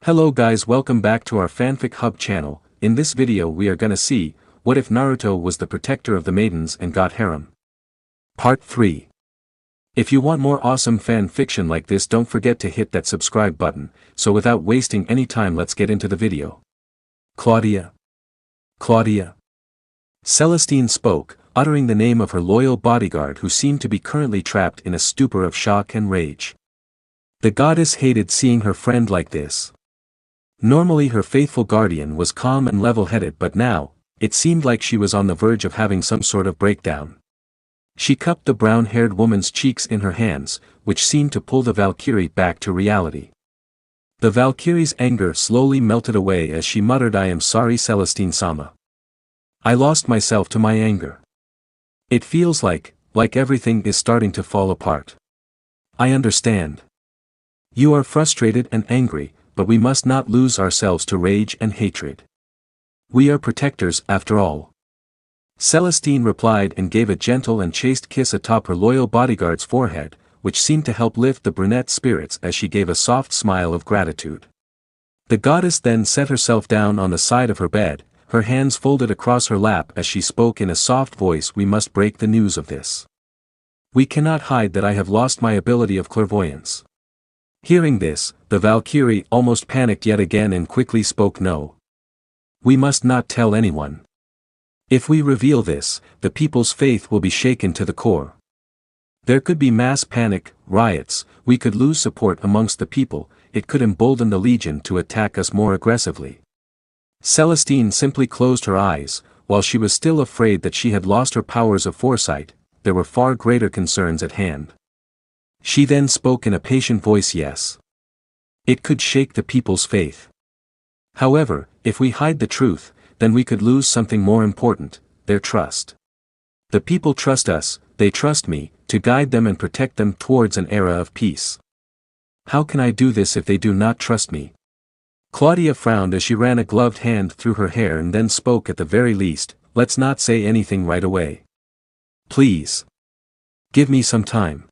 Hello guys, welcome back to our Fanfic Hub channel. In this video we are gonna see, what if Naruto was the protector of the maidens and got harem? Part 3. If you want more awesome fan fiction like this, don't forget to hit that subscribe button. So without wasting any time, let's get into the video. Claudia. Celestine spoke, uttering the name of her loyal bodyguard who seemed to be currently trapped in a stupor of shock and rage. The goddess hated seeing her friend like this. Normally her faithful guardian was calm and level-headed, but now, it seemed like she was on the verge of having some sort of breakdown. She cupped the brown-haired woman's cheeks in her hands, which seemed to pull the Valkyrie back to reality. The Valkyrie's anger slowly melted away as she muttered, "I am sorry, Celestine-sama. I lost myself to my anger. It feels like everything is starting to fall apart. I understand. You are frustrated and angry, but we must not lose ourselves to rage and hatred. We are protectors after all." Celestine replied and gave a gentle and chaste kiss atop her loyal bodyguard's forehead, which seemed to help lift the brunette's spirits as she gave a soft smile of gratitude. The goddess then set herself down on the side of her bed, her hands folded across her lap as she spoke in a soft voice. "We must break the news of this. We cannot hide that I have lost my ability of clairvoyance." Hearing this, the Valkyrie almost panicked yet again and quickly spoke, "No. We must not tell anyone. If we reveal this, the people's faith will be shaken to the core. There could be mass panic, riots, we could lose support amongst the people, it could embolden the Legion to attack us more aggressively." Celestine simply closed her eyes. While she was still afraid that she had lost her powers of foresight, there were far greater concerns at hand. She then spoke in a patient voice, "Yes. It could shake the people's faith. However, if we hide the truth, then we could lose something more important, their trust. The people trust us, they trust me, to guide them and protect them towards an era of peace. How can I do this if they do not trust me?" Claudia frowned as she ran a gloved hand through her hair and then spoke, "At the very least, let's not say anything right away. Please. Give me some time.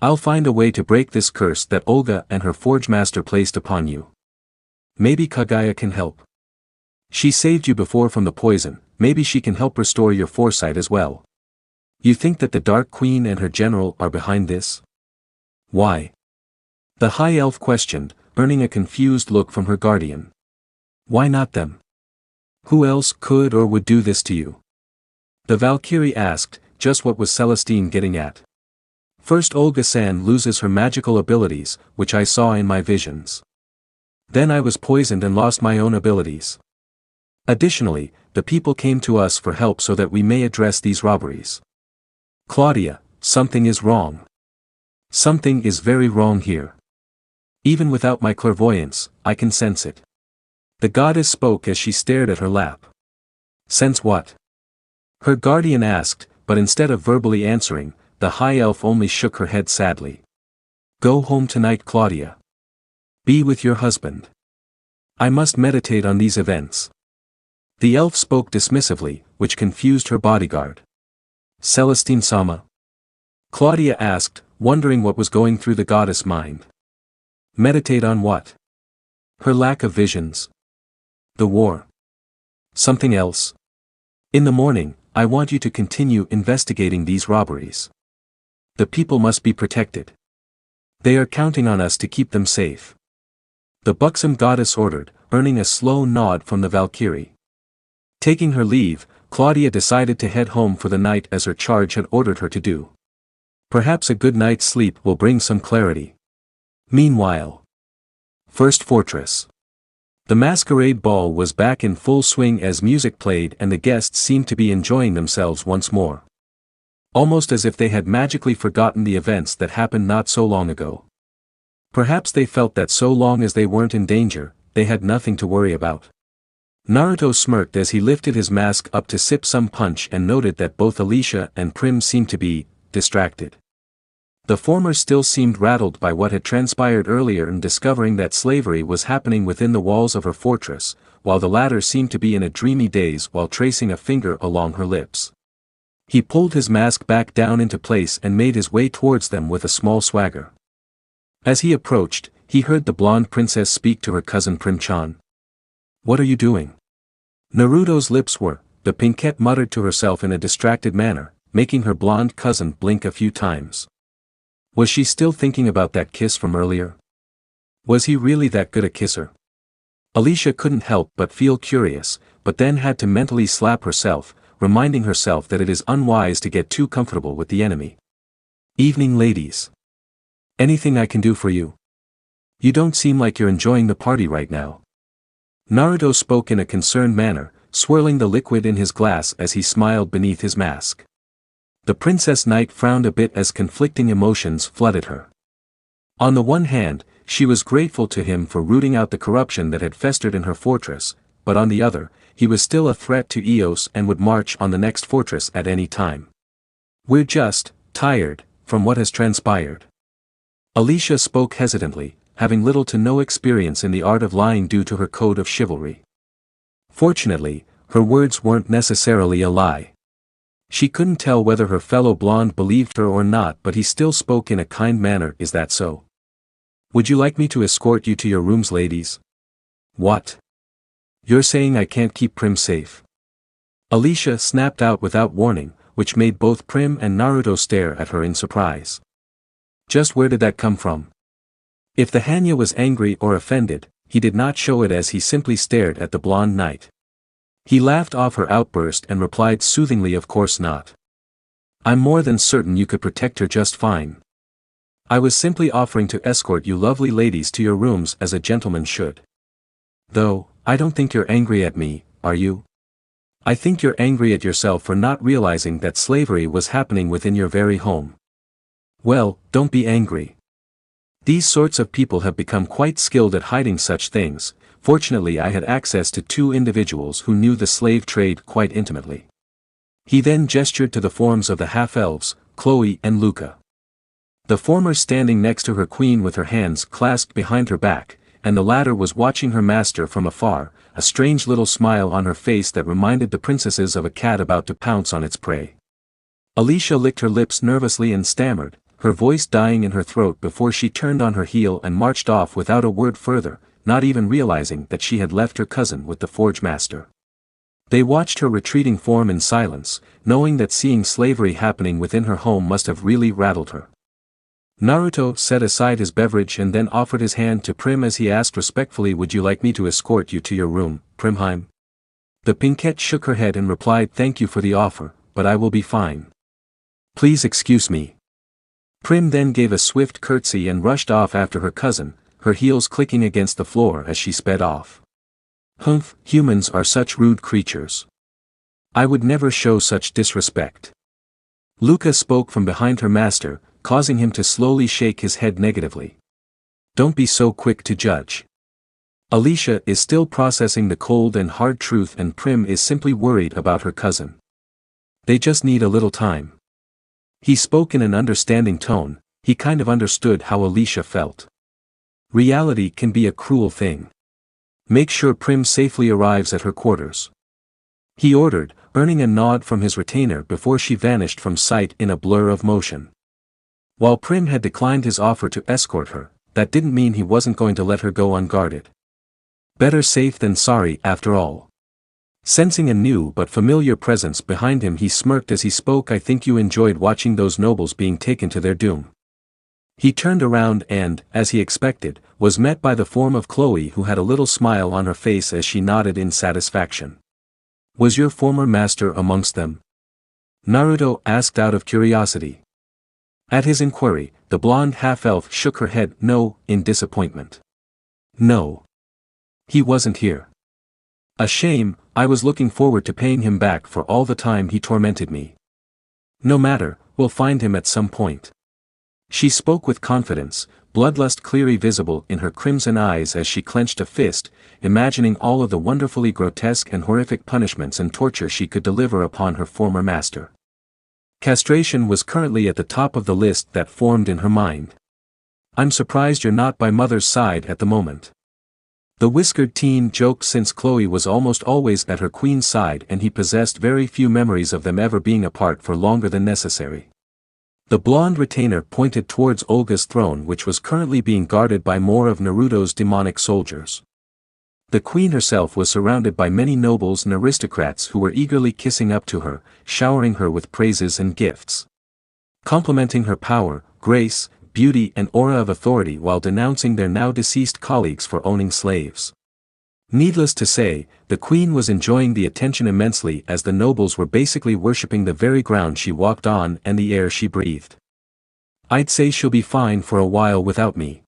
I'll find a way to break this curse that Olga and her forge master placed upon you. Maybe Kaguya can help. She saved you before from the poison, maybe she can help restore your foresight as well. You think that the Dark Queen and her general are behind this?" "Why?" the High Elf questioned, earning a confused look from her guardian. "Why not them? Who else could or would do this to you?" The Valkyrie asked. Just what was Celestine getting at? "First Olga-san loses her magical abilities, which I saw in my visions. Then I was poisoned and lost my own abilities. Additionally, the people came to us for help so that we may address these robberies." "Claudia, something is wrong. Something is very wrong here. Even without my clairvoyance, I can sense it." The goddess spoke as she stared at her lap. "Sense what?" her guardian asked, but instead of verbally answering, the High Elf only shook her head sadly. "Go home tonight, Claudia. Be with your husband. I must meditate on these events." The elf spoke dismissively, which confused her bodyguard. "Celestine-sama?" Claudia asked, wondering what was going through the goddess' mind. Meditate on what? Her lack of visions? The war? Something else? "In the morning, I want you to continue investigating these robberies. The people must be protected. They are counting on us to keep them safe." The buxom goddess ordered, earning a slow nod from the Valkyrie. Taking her leave, Claudia decided to head home for the night as her charge had ordered her to do. Perhaps a good night's sleep will bring some clarity. Meanwhile, First Fortress. The masquerade ball was back in full swing as music played and the guests seemed to be enjoying themselves once more. Almost as if they had magically forgotten the events that happened not so long ago. Perhaps they felt that so long as they weren't in danger, they had nothing to worry about. Naruto smirked as he lifted his mask up to sip some punch and noted that both Alicia and Prim seemed to be distracted. The former still seemed rattled by what had transpired earlier in discovering that slavery was happening within the walls of her fortress, while the latter seemed to be in a dreamy daze while tracing a finger along her lips. He pulled his mask back down into place and made his way towards them with a small swagger. As he approached, he heard the blonde princess speak to her cousin Prim-chan. "What are you doing?" Naruto's lips were, the pinkette muttered to herself in a distracted manner, making her blonde cousin blink a few times. Was she still thinking about that kiss from earlier? Was he really that good a kisser? Alicia couldn't help but feel curious, but then had to mentally slap herself, reminding herself that it is unwise to get too comfortable with the enemy. "Evening, ladies. Anything I can do for you? You don't seem like you're enjoying the party right now." Naruto spoke in a concerned manner, swirling the liquid in his glass as he smiled beneath his mask. The Princess Knight frowned a bit as conflicting emotions flooded her. On the one hand, she was grateful to him for rooting out the corruption that had festered in her fortress, but on the other, he was still a threat to Eos and would march on the next fortress at any time. "We're just tired from what has transpired." Alicia spoke hesitantly, having little to no experience in the art of lying due to her code of chivalry. Fortunately, her words weren't necessarily a lie. She couldn't tell whether her fellow blonde believed her or not, but he still spoke in a kind manner. "Is that so? Would you like me to escort you to your rooms, ladies?" "What? You're saying I can't keep Prim safe?" Alicia snapped out without warning, which made both Prim and Naruto stare at her in surprise. Just where did that come from? If the Hanya was angry or offended, he did not show it as he simply stared at the blonde knight. He laughed off her outburst and replied soothingly, "Of course not. I'm more than certain you could protect her just fine. I was simply offering to escort you lovely ladies to your rooms as a gentleman should. Though, I don't think you're angry at me, are you? I think you're angry at yourself for not realizing that slavery was happening within your very home. Well, don't be angry. These sorts of people have become quite skilled at hiding such things. Fortunately, I had access to two individuals who knew the slave trade quite intimately." He then gestured to the forms of the half-elves, Chloe and Luca. The former standing next to her queen with her hands clasped behind her back, and the latter was watching her master from afar, a strange little smile on her face that reminded the princesses of a cat about to pounce on its prey. Alicia licked her lips nervously and stammered, her voice dying in her throat before she turned on her heel and marched off without a word further, not even realizing that she had left her cousin with the forge master. They watched her retreating form in silence, knowing that seeing slavery happening within her home must have really rattled her. Naruto set aside his beverage and then offered his hand to Prim as he asked respectfully, "Would you like me to escort you to your room, Primheim?" The pinkette shook her head and replied, "Thank you for the offer, but I will be fine. Please excuse me." Prim then gave a swift curtsy and rushed off after her cousin, her heels clicking against the floor as she sped off. "Humph, humans are such rude creatures. I would never show such disrespect." Luca spoke from behind her master, causing him to slowly shake his head negatively. "Don't be so quick to judge. Alicia is still processing the cold and hard truth, and Prim is simply worried about her cousin. They just need a little time." He spoke in an understanding tone. He kind of understood how Alicia felt. Reality can be a cruel thing. "Make sure Prim safely arrives at her quarters," he ordered, earning a nod from his retainer before she vanished from sight in a blur of motion. While Prim had declined his offer to escort her, that didn't mean he wasn't going to let her go unguarded. Better safe than sorry, after all. Sensing a new but familiar presence behind him, he smirked as he spoke, "I think you enjoyed watching those nobles being taken to their doom." He turned around and, as he expected, was met by the form of Chloe, who had a little smile on her face as she nodded in satisfaction. "Was your former master amongst them?" Naruto asked out of curiosity. At his inquiry, the blonde half-elf shook her head no, in disappointment. "No. He wasn't here. A shame, I was looking forward to paying him back for all the time he tormented me. No matter, we'll find him at some point." She spoke with confidence, bloodlust clearly visible in her crimson eyes as she clenched a fist, imagining all of the wonderfully grotesque and horrific punishments and torture she could deliver upon her former master. Castration was currently at the top of the list that formed in her mind. "I'm surprised you're not by mother's side at the moment." The whiskered teen joked, since Chloe was almost always at her queen's side and he possessed very few memories of them ever being apart for longer than necessary. The blonde retainer pointed towards Olga's throne, which was currently being guarded by more of Naruto's demonic soldiers. The queen herself was surrounded by many nobles and aristocrats who were eagerly kissing up to her, showering her with praises and gifts, complimenting her power, grace, beauty and aura of authority while denouncing their now-deceased colleagues for owning slaves. Needless to say, the queen was enjoying the attention immensely, as the nobles were basically worshipping the very ground she walked on and the air she breathed. "I'd say she'll be fine for a while without me."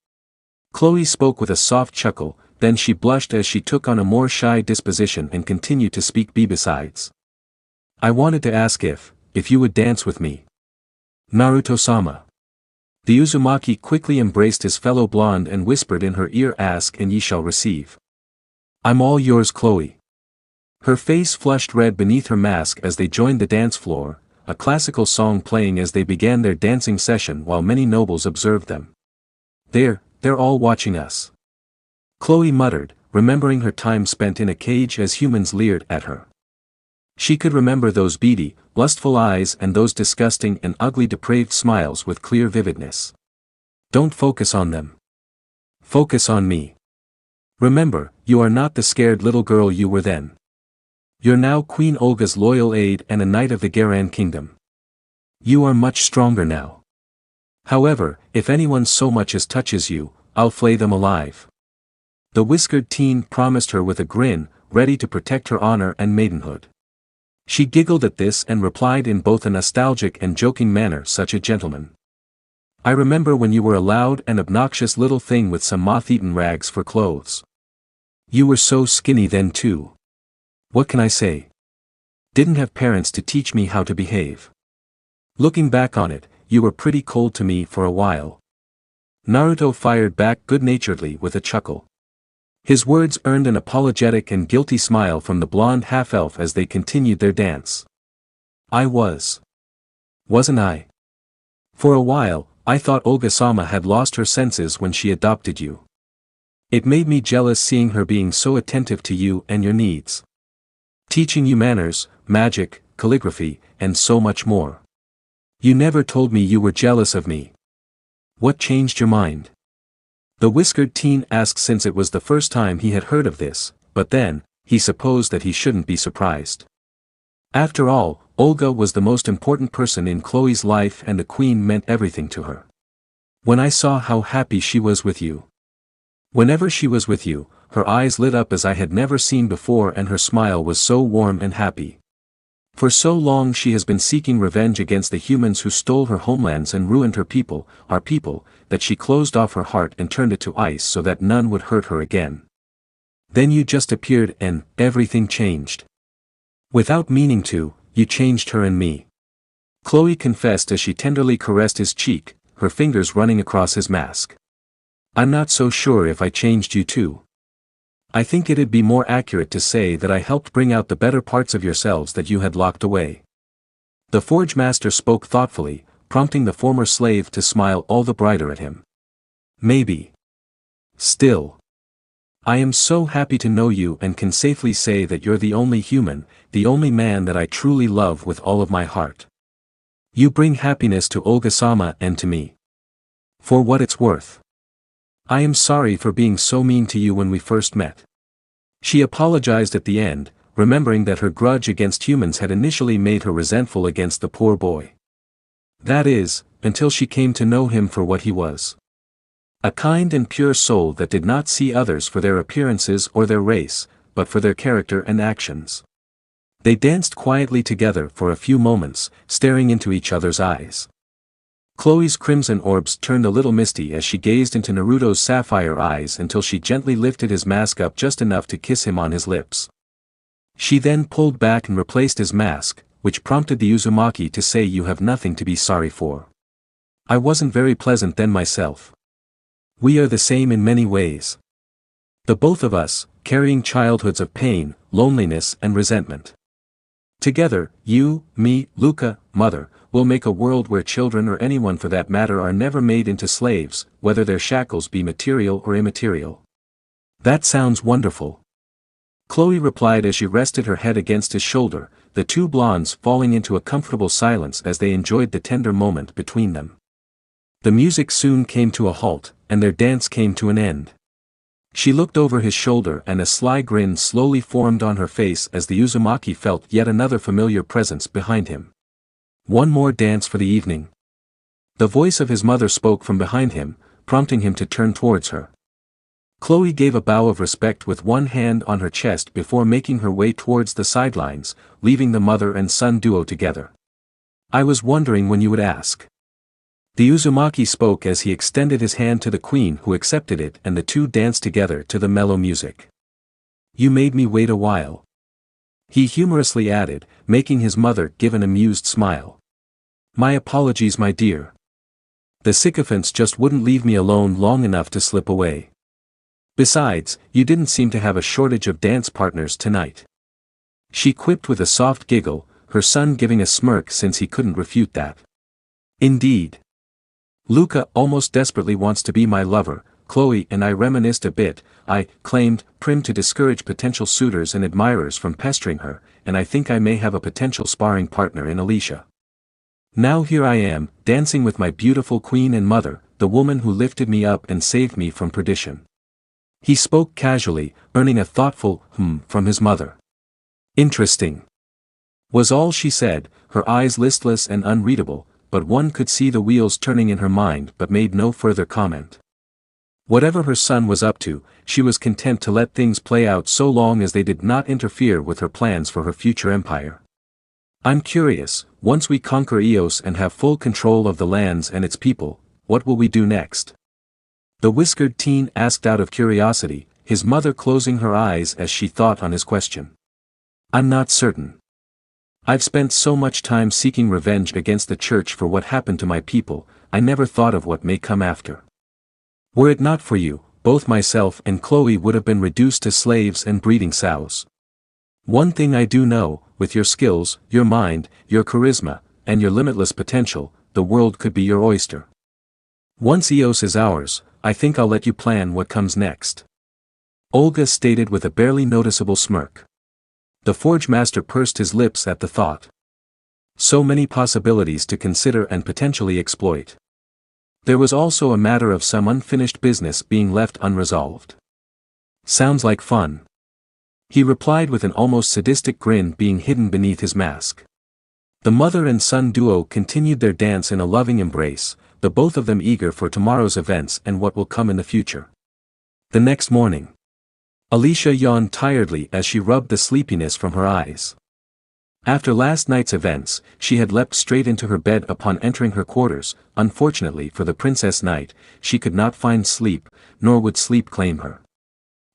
Chloe spoke with a soft chuckle, then she blushed as she took on a more shy disposition and continued to speak. Besides, I wanted to ask if you would dance with me. Naruto-sama. The Uzumaki quickly embraced his fellow blonde and whispered in her ear, "Ask and ye shall receive." "I'm all yours, Chloe." Her face flushed red beneath her mask as they joined the dance floor, a classical song playing as they began their dancing session while many nobles observed them. They're all watching us," Chloe muttered, remembering her time spent in a cage as humans leered at her. She could remember those beady, lustful eyes and those disgusting and ugly depraved smiles with clear vividness. "Don't focus on them. Focus on me. Remember, you are not the scared little girl you were then. You're now Queen Olga's loyal aide and a knight of the Garan Kingdom. You are much stronger now. However, if anyone so much as touches you, I'll flay them alive." The whiskered teen promised her with a grin, ready to protect her honor and maidenhood. She giggled at this and replied in both a nostalgic and joking manner, "Such a gentleman. I remember when you were a loud and obnoxious little thing with some moth-eaten rags for clothes. You were so skinny then too. What can I say? Didn't have parents to teach me how to behave. Looking back on it, you were pretty cold to me for a while." Naruto fired back good-naturedly with a chuckle. His words earned an apologetic and guilty smile from the blonde half-elf as they continued their dance. Wasn't I? For a while, I thought Olga-sama had lost her senses when she adopted you. It made me jealous seeing her being so attentive to you and your needs. Teaching you manners, magic, calligraphy, and so much more. You never told me you were jealous of me. What changed your mind?" The whiskered teen asked, since it was the first time he had heard of this, but then, he supposed that he shouldn't be surprised. After all, Olga was the most important person in Chloe's life and the queen meant everything to her. "When I saw how happy she was with you. Whenever she was with you, her eyes lit up as I had never seen before and her smile was so warm and happy. For so long she has been seeking revenge against the humans who stole her homelands and ruined her people, our people, that she closed off her heart and turned it to ice so that none would hurt her again. Then you just appeared and everything changed. Without meaning to, you changed her and me." Chloe confessed as she tenderly caressed his cheek, her fingers running across his mask. "I'm not so sure if I changed you too. I think it'd be more accurate to say that I helped bring out the better parts of yourselves that you had locked away." The forge master spoke thoughtfully, prompting the former slave to smile all the brighter at him. "Maybe. Still. I am so happy to know you and can safely say that you're the only human, the only man that I truly love with all of my heart. You bring happiness to Olga-sama and to me. For what it's worth. I am sorry for being so mean to you when we first met." She apologized at the end, remembering that her grudge against humans had initially made her resentful against the poor boy. That is, until she came to know him for what he was. A kind and pure soul that did not see others for their appearances or their race, but for their character and actions. They danced quietly together for a few moments, staring into each other's eyes. Chloe's crimson orbs turned a little misty as she gazed into Naruto's sapphire eyes until she gently lifted his mask up just enough to kiss him on his lips. She then pulled back and replaced his mask, which prompted the Uzumaki to say, "You have nothing to be sorry for. I wasn't very pleasant then myself. We are the same in many ways. The both of us, carrying childhoods of pain, loneliness and resentment. Together, you, me, Luca, mother, will make a world where children or anyone for that matter are never made into slaves, whether their shackles be material or immaterial." "That sounds wonderful," Chloe replied as she rested her head against his shoulder, the two blondes falling into a comfortable silence as they enjoyed the tender moment between them. The music soon came to a halt, and their dance came to an end. She looked over his shoulder and a sly grin slowly formed on her face as the Uzumaki felt yet another familiar presence behind him. One more dance for the evening. The voice of his mother spoke from behind him, prompting him to turn towards her. Chloe gave a bow of respect with one hand on her chest before making her way towards the sidelines, leaving the mother and son duo together. I was wondering when you would ask. The Uzumaki spoke as he extended his hand to the queen, who accepted it, and the two danced together to the mellow music. You made me wait a while, he humorously added, making his mother give an amused smile. My apologies, my dear. The sycophants just wouldn't leave me alone long enough to slip away. Besides, you didn't seem to have a shortage of dance partners tonight. She quipped with a soft giggle, her son giving a smirk since he couldn't refute that. Indeed. Luca almost desperately wants to be my lover. Chloe and I reminisced a bit, I claimed, prim to discourage potential suitors and admirers from pestering her, and I think I may have a potential sparring partner in Alicia. Now here I am, dancing with my beautiful queen and mother, the woman who lifted me up and saved me from perdition. He spoke casually, earning a thoughtful from his mother. Interesting, was all she said, her eyes listless and unreadable, but one could see the wheels turning in her mind but made no further comment. Whatever her son was up to, she was content to let things play out so long as they did not interfere with her plans for her future empire. I'm curious, once we conquer Eos and have full control of the lands and its people, what will we do next? The whiskered teen asked out of curiosity, his mother closing her eyes as she thought on his question. I'm not certain. I've spent so much time seeking revenge against the church for what happened to my people, I never thought of what may come after. Were it not for you, both myself and Chloe would have been reduced to slaves and breeding sows. One thing I do know, with your skills, your mind, your charisma, and your limitless potential, the world could be your oyster. Once Eos is ours, I think I'll let you plan what comes next. Olga stated with a barely noticeable smirk. The Forge Master pursed his lips at the thought. So many possibilities to consider and potentially exploit. There was also a matter of some unfinished business being left unresolved. Sounds like fun. He replied with an almost sadistic grin being hidden beneath his mask. The mother and son duo continued their dance in a loving embrace, the both of them eager for tomorrow's events and what will come in the future. The next morning, Alicia yawned tiredly as she rubbed the sleepiness from her eyes. After last night's events, she had leapt straight into her bed upon entering her quarters. Unfortunately for the Princess Knight, she could not find sleep, nor would sleep claim her.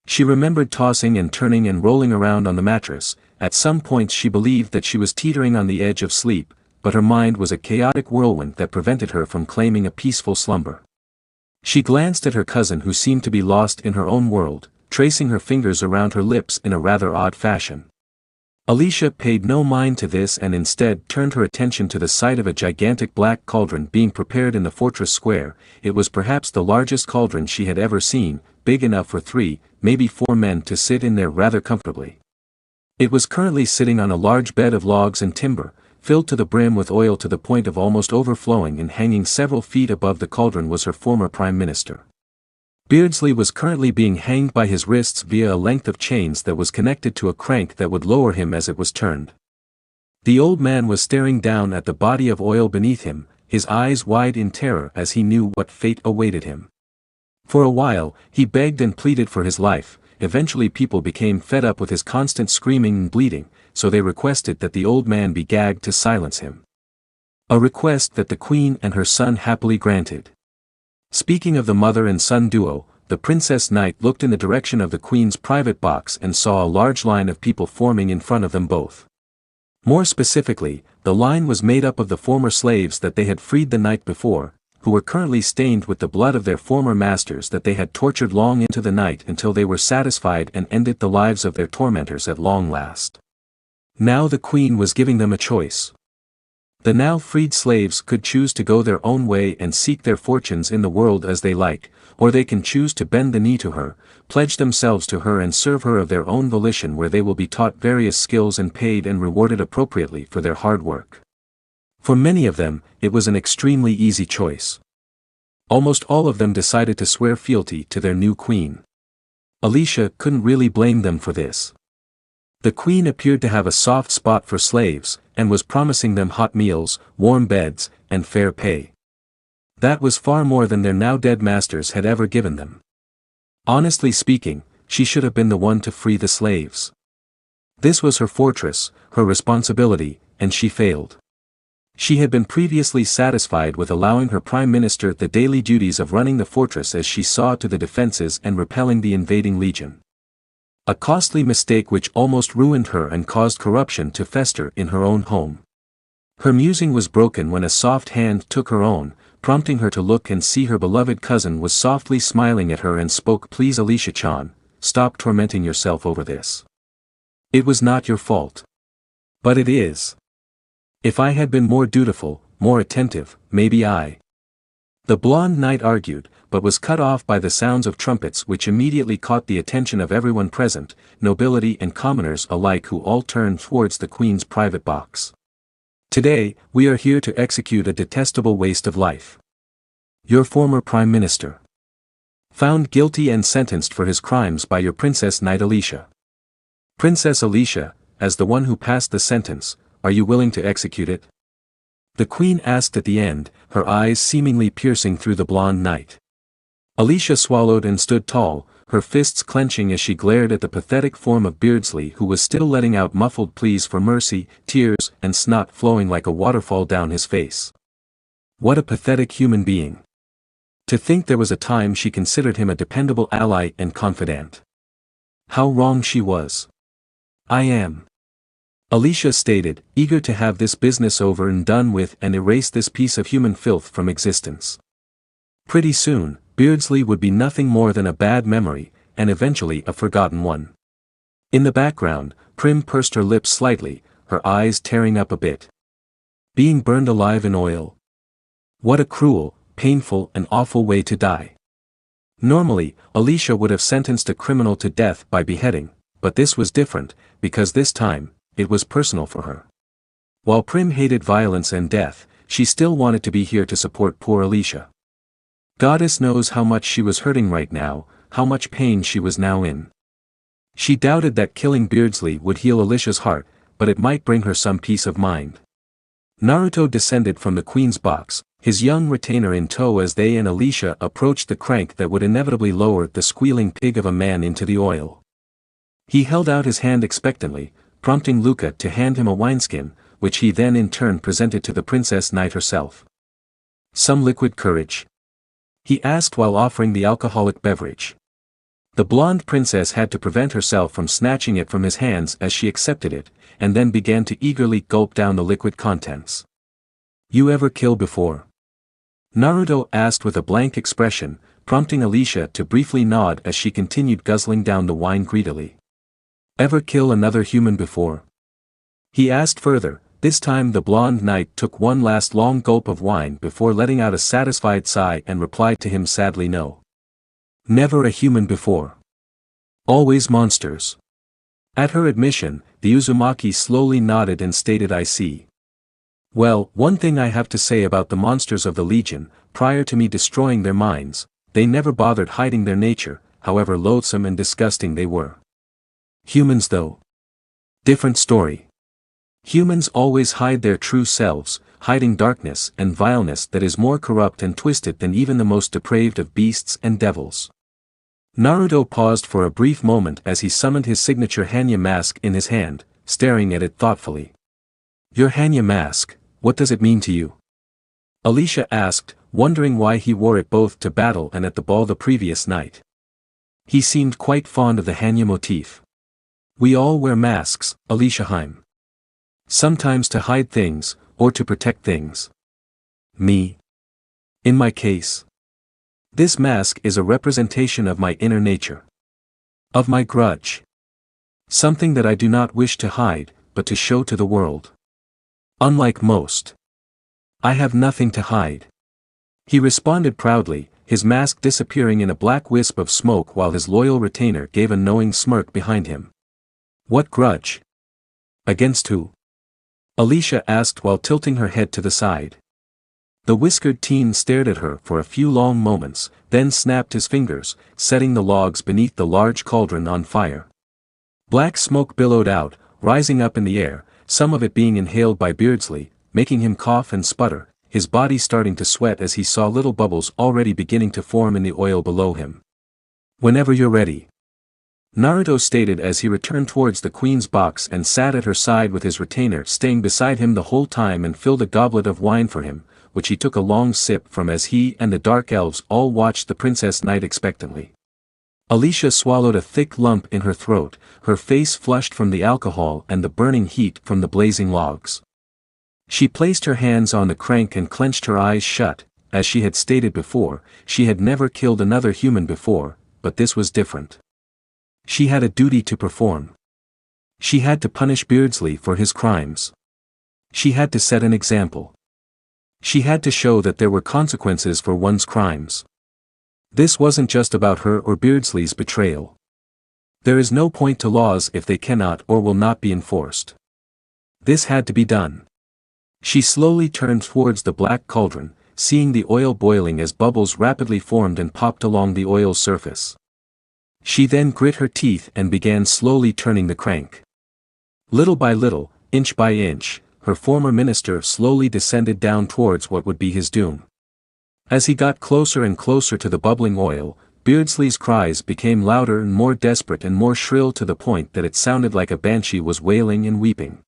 She remembered tossing and turning and rolling around on the mattress. At some points she believed that she was teetering on the edge of sleep, but her mind was a chaotic whirlwind that prevented her from claiming a peaceful slumber. She glanced at her cousin, who seemed to be lost in her own world, tracing her fingers around her lips in a rather odd fashion. Alicia paid no mind to this and instead turned her attention to the sight of a gigantic black cauldron being prepared in the fortress square. It was perhaps the largest cauldron she had ever seen, big enough for 3, maybe 4 men to sit in there rather comfortably. It was currently sitting on a large bed of logs and timber, filled to the brim with oil to the point of almost overflowing, and hanging several feet above the cauldron was her former prime minister. Beardsley was currently being hanged by his wrists via a length of chains that was connected to a crank that would lower him as it was turned. The old man was staring down at the body of oil beneath him, his eyes wide in terror as he knew what fate awaited him. For a while, he begged and pleaded for his life. Eventually people became fed up with his constant screaming and bleeding, so they requested that the old man be gagged to silence him. A request that the queen and her son happily granted. Speaking of the mother and son duo, the Princess Knight looked in the direction of the queen's private box and saw a large line of people forming in front of them both. More specifically, the line was made up of the former slaves that they had freed the night before, who were currently stained with the blood of their former masters that they had tortured long into the night until they were satisfied and ended the lives of their tormentors at long last. Now the queen was giving them a choice. The now freed slaves could choose to go their own way and seek their fortunes in the world as they like, or they can choose to bend the knee to her, pledge themselves to her and serve her of their own volition, where they will be taught various skills and paid and rewarded appropriately for their hard work. For many of them, it was an extremely easy choice. Almost all of them decided to swear fealty to their new queen. Alicia couldn't really blame them for this. The queen appeared to have a soft spot for slaves, and was promising them hot meals, warm beds, and fair pay. That was far more than their now dead masters had ever given them. Honestly speaking, she should have been the one to free the slaves. This was her fortress, her responsibility, and she failed. She had been previously satisfied with allowing her prime minister the daily duties of running the fortress as she saw to the defenses and repelling the invading legion. A costly mistake which almost ruined her and caused corruption to fester in her own home. Her musing was broken when a soft hand took her own, prompting her to look and see her beloved cousin was softly smiling at her and spoke. "Please Alicia-chan, stop tormenting yourself over this. It was not your fault. But it is. If I had been more dutiful, more attentive, maybe I..." The blonde knight argued, but was cut off by the sounds of trumpets which immediately caught the attention of everyone present, nobility and commoners alike, who all turned towards the queen's private box. "Today, we are here to execute a detestable waste of life. Your former prime minister. Found guilty and sentenced for his crimes by your princess knight Alicia. Princess Alicia, as the one who passed the sentence, are you willing to execute it?" The queen asked at the end, her eyes seemingly piercing through the blonde knight. Alicia swallowed and stood tall, her fists clenching as she glared at the pathetic form of Beardsley, who was still letting out muffled pleas for mercy, tears and snot flowing like a waterfall down his face. What a pathetic human being. To think there was a time she considered him a dependable ally and confidant. How wrong she was. "I am," Alicia stated, eager to have this business over and done with and erase this piece of human filth from existence. Pretty soon, Beardsley would be nothing more than a bad memory, and eventually a forgotten one. In the background, Prim pursed her lips slightly, her eyes tearing up a bit. Being burned alive in oil. What a cruel, painful and awful way to die. Normally, Alicia would have sentenced a criminal to death by beheading, but this was different, because this time, it was personal for her. While Prim hated violence and death, she still wanted to be here to support poor Alicia. Goddess knows how much she was hurting right now, how much pain she was now in. She doubted that killing Beardsley would heal Alicia's heart, but it might bring her some peace of mind. Naruto descended from the queen's box, his young retainer in tow, as they and Alicia approached the crank that would inevitably lower the squealing pig of a man into the oil. He held out his hand expectantly, prompting Luca to hand him a wineskin, which he then in turn presented to the princess knight herself. "Some liquid courage?" he asked while offering the alcoholic beverage. The blonde princess had to prevent herself from snatching it from his hands as she accepted it, and then began to eagerly gulp down the liquid contents. "You ever kill before?" Naruto asked with a blank expression, prompting Alicia to briefly nod as she continued guzzling down the wine greedily. "Ever kill another human before?" he asked further. This time the blonde knight took one last long gulp of wine before letting out a satisfied sigh and replied to him sadly, "No. Never a human before. Always monsters." At her admission, the Uzumaki slowly nodded and stated, "I see. Well, one thing I have to say about the monsters of the Legion, prior to me destroying their minds, they never bothered hiding their nature, however loathsome and disgusting they were. Humans though. Different story. Humans always hide their true selves, hiding darkness and vileness that is more corrupt and twisted than even the most depraved of beasts and devils." Naruto paused for a brief moment as he summoned his signature Hanya mask in his hand, staring at it thoughtfully. "Your Hanya mask, what does it mean to you?" Alicia asked, wondering why he wore it both to battle and at the ball the previous night. He seemed quite fond of the Hanya motif. "We all wear masks, Alicia Heim. Sometimes to hide things, or to protect things. Me? In my case, this mask is a representation of my inner nature. Of my grudge. Something that I do not wish to hide, but to show to the world. Unlike most. I have nothing to hide." He responded proudly, his mask disappearing in a black wisp of smoke while his loyal retainer gave a knowing smirk behind him. What grudge? Against who? Alicia asked while tilting her head to the side. The whiskered teen stared at her for a few long moments, then snapped his fingers, setting the logs beneath the large cauldron on fire. Black smoke billowed out, rising up in the air, some of it being inhaled by Beardsley, making him cough and sputter, his body starting to sweat as he saw little bubbles already beginning to form in the oil below him. Whenever you're ready. Naruto stated as he returned towards the queen's box and sat at her side with his retainer staying beside him the whole time and filled a goblet of wine for him, which he took a long sip from as he and the dark elves all watched the princess knight expectantly. Alicia swallowed a thick lump in her throat, her face flushed from the alcohol and the burning heat from the blazing logs. She placed her hands on the crank and clenched her eyes shut. As she had stated before, she had never killed another human before, but this was different. She had a duty to perform. She had to punish Beardsley for his crimes. She had to set an example. She had to show that there were consequences for one's crimes. This wasn't just about her or Beardsley's betrayal. There is no point to laws if they cannot or will not be enforced. This had to be done. She slowly turned towards the black cauldron, seeing the oil boiling as bubbles rapidly formed and popped along the oil's surface. She then grit her teeth and began slowly turning the crank. Little by little, inch by inch, her former minister slowly descended down towards what would be his doom. As he got closer and closer to the bubbling oil, Beardsley's cries became louder and more desperate and more shrill to the point that it sounded like a banshee was wailing and weeping.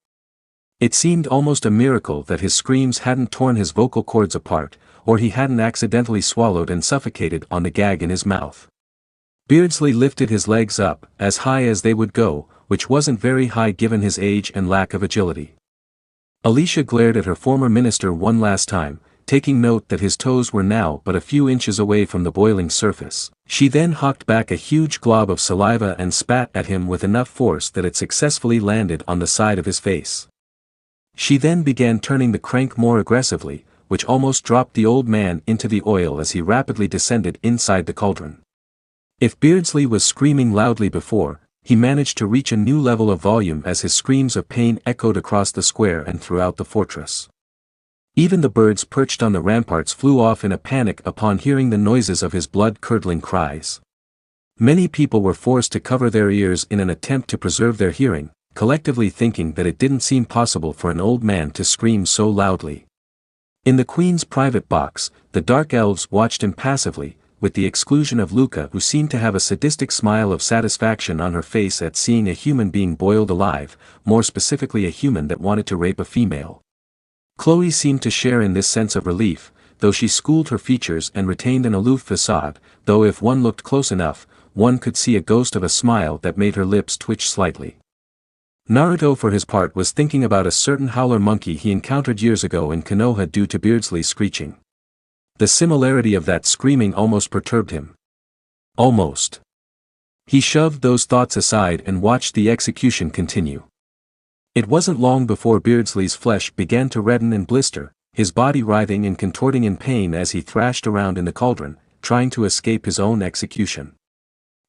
It seemed almost a miracle that his screams hadn't torn his vocal cords apart, or he hadn't accidentally swallowed and suffocated on the gag in his mouth. Beardsley lifted his legs up, as high as they would go, which wasn't very high given his age and lack of agility. Alicia glared at her former minister one last time, taking note that his toes were now but a few inches away from the boiling surface. She then hucked back a huge glob of saliva and spat at him with enough force that it successfully landed on the side of his face. She then began turning the crank more aggressively, which almost dropped the old man into the oil as he rapidly descended inside the cauldron. If Beardsley was screaming loudly before, he managed to reach a new level of volume as his screams of pain echoed across the square and throughout the fortress. Even the birds perched on the ramparts flew off in a panic upon hearing the noises of his blood-curdling cries. Many people were forced to cover their ears in an attempt to preserve their hearing, collectively thinking that it didn't seem possible for an old man to scream so loudly. In the queen's private box, the dark elves watched impassively, with the exclusion of Luca, who seemed to have a sadistic smile of satisfaction on her face at seeing a human being boiled alive, more specifically a human that wanted to rape a female. Chloe seemed to share in this sense of relief, though she schooled her features and retained an aloof facade, though if one looked close enough, one could see a ghost of a smile that made her lips twitch slightly. Naruto for his part was thinking about a certain howler monkey he encountered years ago in Konoha due to Beardsley's screeching. The similarity of that screaming almost perturbed him. Almost. He shoved those thoughts aside and watched the execution continue. It wasn't long before Beardsley's flesh began to redden and blister, his body writhing and contorting in pain as he thrashed around in the cauldron, trying to escape his own execution.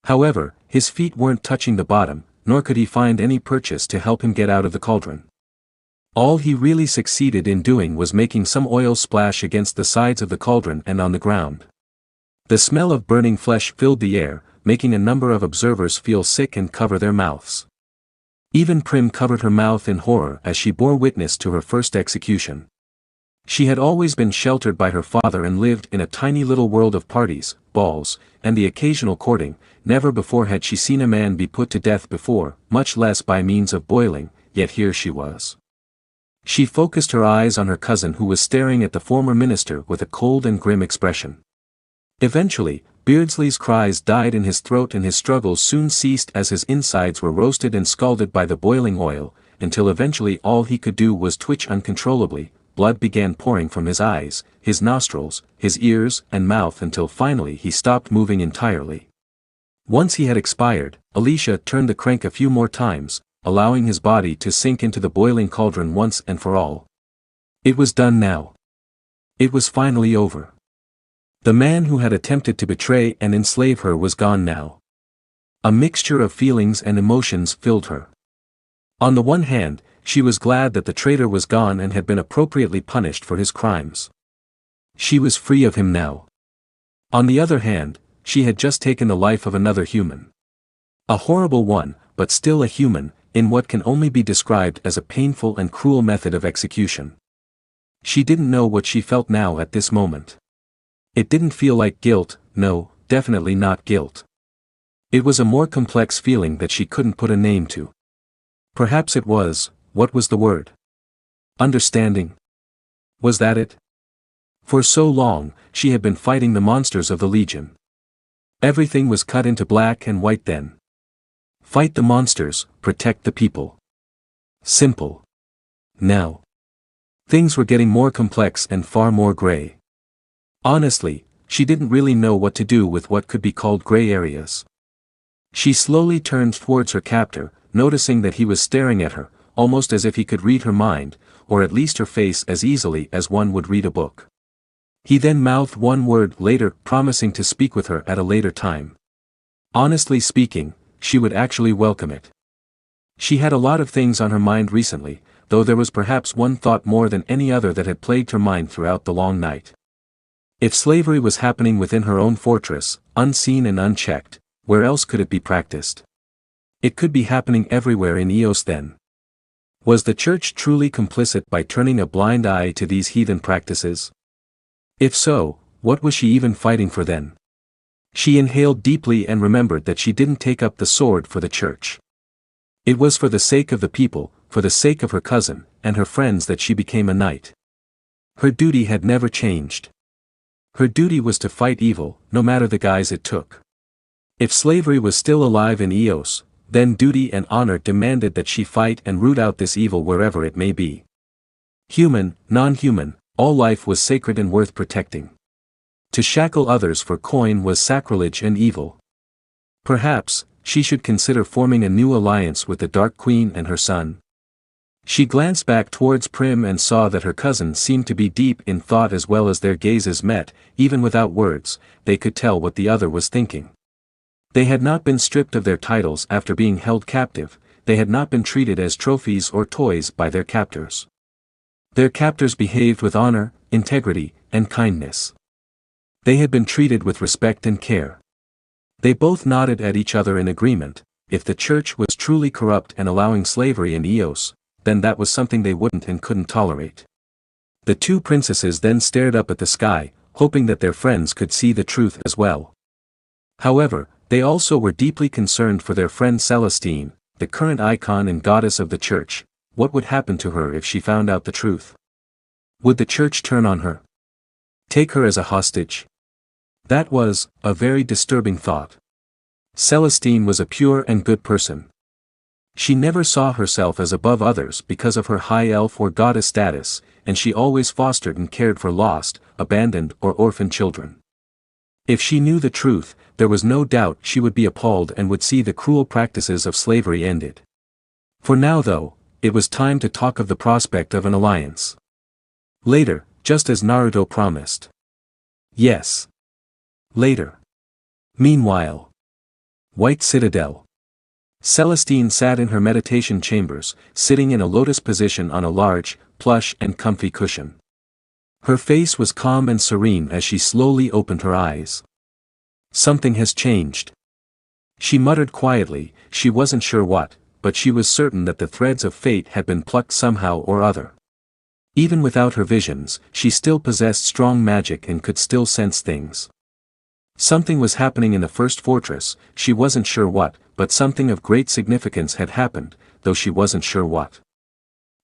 However, his feet weren't touching the bottom, nor could he find any purchase to help him get out of the cauldron. All he really succeeded in doing was making some oil splash against the sides of the cauldron and on the ground. The smell of burning flesh filled the air, making a number of observers feel sick and cover their mouths. Even Prim covered her mouth in horror as she bore witness to her first execution. She had always been sheltered by her father and lived in a tiny little world of parties, balls, and the occasional courting. Never before had she seen a man be put to death before, much less by means of boiling, yet here she was. She focused her eyes on her cousin who was staring at the former minister with a cold and grim expression. Eventually, Beardsley's cries died in his throat and his struggles soon ceased as his insides were roasted and scalded by the boiling oil, until eventually all he could do was twitch uncontrollably. Blood began pouring from his eyes, his nostrils, his ears and mouth until finally he stopped moving entirely. Once he had expired, Alicia turned the crank a few more times, allowing his body to sink into the boiling cauldron once and for all. It was done now. It was finally over. The man who had attempted to betray and enslave her was gone now. A mixture of feelings and emotions filled her. On the one hand, she was glad that the traitor was gone and had been appropriately punished for his crimes. She was free of him now. On the other hand, she had just taken the life of another human. A horrible one, but still a human, in what can only be described as a painful and cruel method of execution. She didn't know what she felt now at this moment. It didn't feel like guilt, no, definitely not guilt. It was a more complex feeling that she couldn't put a name to. Perhaps it was, what was the word? Understanding? Was that it? For so long, she had been fighting the monsters of the Legion. Everything was cut into black and white then. Fight the monsters, protect the people. Simple. Now, things were getting more complex and far more gray. Honestly, she didn't really know what to do with what could be called gray areas. She slowly turned towards her captor, noticing that he was staring at her, almost as if he could read her mind, or at least her face as easily as one would read a book. He then mouthed one word later, promising to speak with her at a later time. Honestly speaking, she would actually welcome it. She had a lot of things on her mind recently, though there was perhaps one thought more than any other that had plagued her mind throughout the long night. If slavery was happening within her own fortress, unseen and unchecked, where else could it be practiced? It could be happening everywhere in Eos then. Was the church truly complicit by turning a blind eye to these heathen practices? If so, what was she even fighting for then? She inhaled deeply and remembered that she didn't take up the sword for the church. It was for the sake of the people, for the sake of her cousin, and her friends that she became a knight. Her duty had never changed. Her duty was to fight evil, no matter the guise it took. If slavery was still alive in Eos, then duty and honor demanded that she fight and root out this evil wherever it may be. Human, non-human, all life was sacred and worth protecting. To shackle others for coin was sacrilege and evil. Perhaps, she should consider forming a new alliance with the Dark Queen and her son. She glanced back towards Prim and saw that her cousin seemed to be deep in thought as well as their gazes met, even without words, they could tell what the other was thinking. They had not been stripped of their titles after being held captive, they had not been treated as trophies or toys by their captors. Their captors behaved with honor, integrity, and kindness. They had been treated with respect and care. They both nodded at each other in agreement. If the church was truly corrupt and allowing slavery in Eos, then that was something they wouldn't and couldn't tolerate. The two princesses then stared up at the sky, hoping that their friends could see the truth as well. However, they also were deeply concerned for their friend Celestine, the current icon and goddess of the church. What would happen to her if she found out the truth? Would the church turn on her? Take her as a hostage? That was a very disturbing thought. Celestine was a pure and good person. She never saw herself as above others because of her high elf or goddess status, and she always fostered and cared for lost, abandoned or orphan children. If she knew the truth, there was no doubt she would be appalled and would see the cruel practices of slavery ended. For now though, it was time to talk of the prospect of an alliance. Later, just as Naruto promised. Yes. Later. Meanwhile. White Citadel. Celestine sat in her meditation chambers, sitting in a lotus position on a large, plush and comfy cushion. Her face was calm and serene as she slowly opened her eyes. Something has changed. She muttered quietly, she wasn't sure what, but she was certain that the threads of fate had been plucked somehow or other. Even without her visions, she still possessed strong magic and could still sense things. Something was happening in the first fortress, she wasn't sure what, but something of great significance had happened, though she wasn't sure what.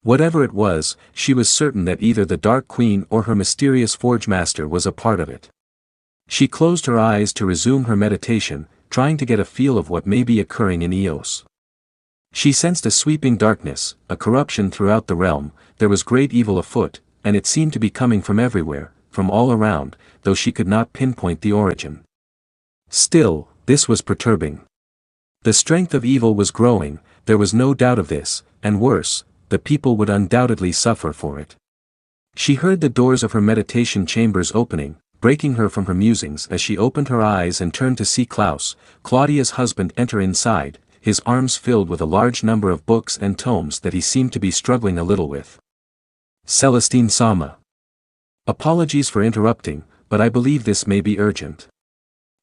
Whatever it was, she was certain that either the Dark Queen or her mysterious Forge Master was a part of it. She closed her eyes to resume her meditation, trying to get a feel of what may be occurring in Eos. She sensed a sweeping darkness, a corruption throughout the realm, there was great evil afoot, and it seemed to be coming from everywhere, from all around, though she could not pinpoint the origin. Still, this was perturbing. The strength of evil was growing, there was no doubt of this, and worse, the people would undoubtedly suffer for it. She heard the doors of her meditation chambers opening, breaking her from her musings as she opened her eyes and turned to see Klaus, Claudia's husband, enter inside, his arms filled with a large number of books and tomes that he seemed to be struggling a little with. Celestine Sama. Apologies for interrupting, but I believe this may be urgent.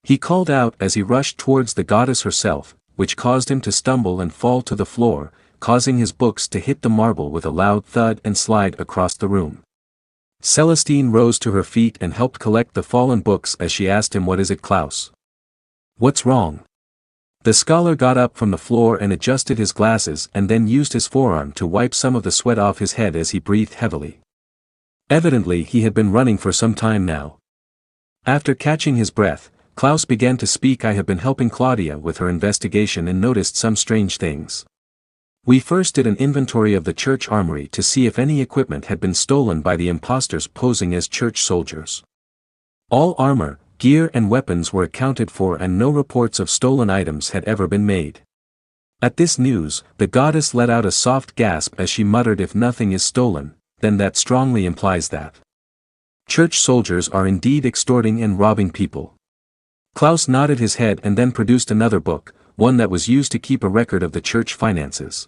He called out as he rushed towards the goddess herself, which caused him to stumble and fall to the floor, causing his books to hit the marble with a loud thud and slide across the room. Celestine rose to her feet and helped collect the fallen books as she asked him, "What is it, Klaus? What's wrong?" The scholar got up from the floor and adjusted his glasses and then used his forearm to wipe some of the sweat off his head as he breathed heavily. Evidently he had been running for some time now. After catching his breath, Klaus began to speak. "I have been helping Claudia with her investigation and noticed some strange things. We first did an inventory of the church armory to see if any equipment had been stolen by the imposters posing as church soldiers. All armor, gear and weapons were accounted for and no reports of stolen items had ever been made." At this news, the goddess let out a soft gasp as she muttered, "If nothing is stolen, then that strongly implies that church soldiers are indeed extorting and robbing people." Klaus nodded his head and then produced another book, one that was used to keep a record of the church finances.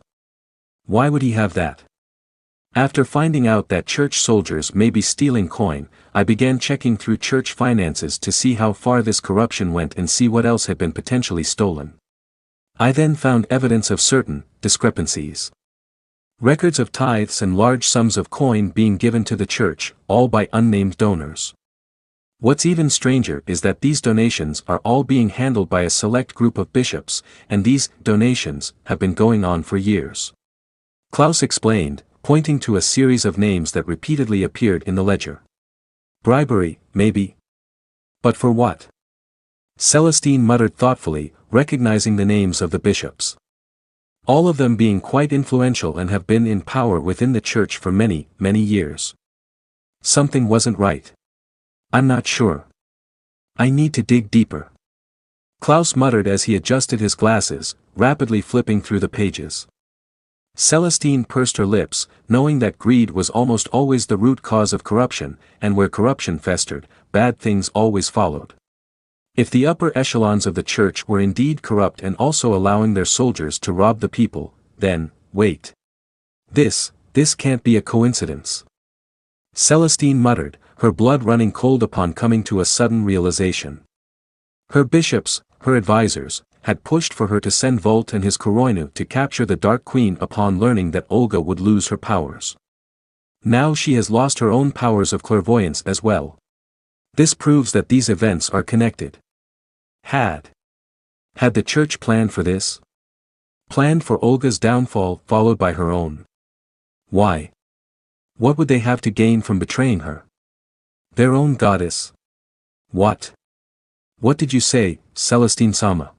Why would he have that? After finding out that church soldiers may be stealing coin, I began checking through church finances to see how far this corruption went and see what else had been potentially stolen. I then found evidence of certain discrepancies. Records of tithes and large sums of coin being given to the church, all by unnamed donors. What's even stranger is that these donations are all being handled by a select group of bishops, and these donations have been going on for years. Klaus explained, pointing to a series of names that repeatedly appeared in the ledger. Bribery, maybe? But for what? Celestine muttered thoughtfully, recognizing the names of the bishops. All of them being quite influential and have been in power within the church for many, many years. Something wasn't right. I'm not sure. I need to dig deeper. Klaus muttered as he adjusted his glasses, rapidly flipping through the pages. Celestine pursed her lips, knowing that greed was almost always the root cause of corruption, and where corruption festered, bad things always followed. If the upper echelons of the church were indeed corrupt and also allowing their soldiers to rob the people, then, wait. This can't be a coincidence. Celestine muttered, her blood running cold upon coming to a sudden realization. Her bishops, her advisors, had pushed for her to send Vult and his Kuroinu to capture the Dark Queen upon learning that Olga would lose her powers. Now she has lost her own powers of clairvoyance as well. This proves that these events are connected. Had the church planned for this? Planned for Olga's downfall followed by her own? Why? What would they have to gain from betraying her? Their own goddess. What? What did you say, Celestine Sama?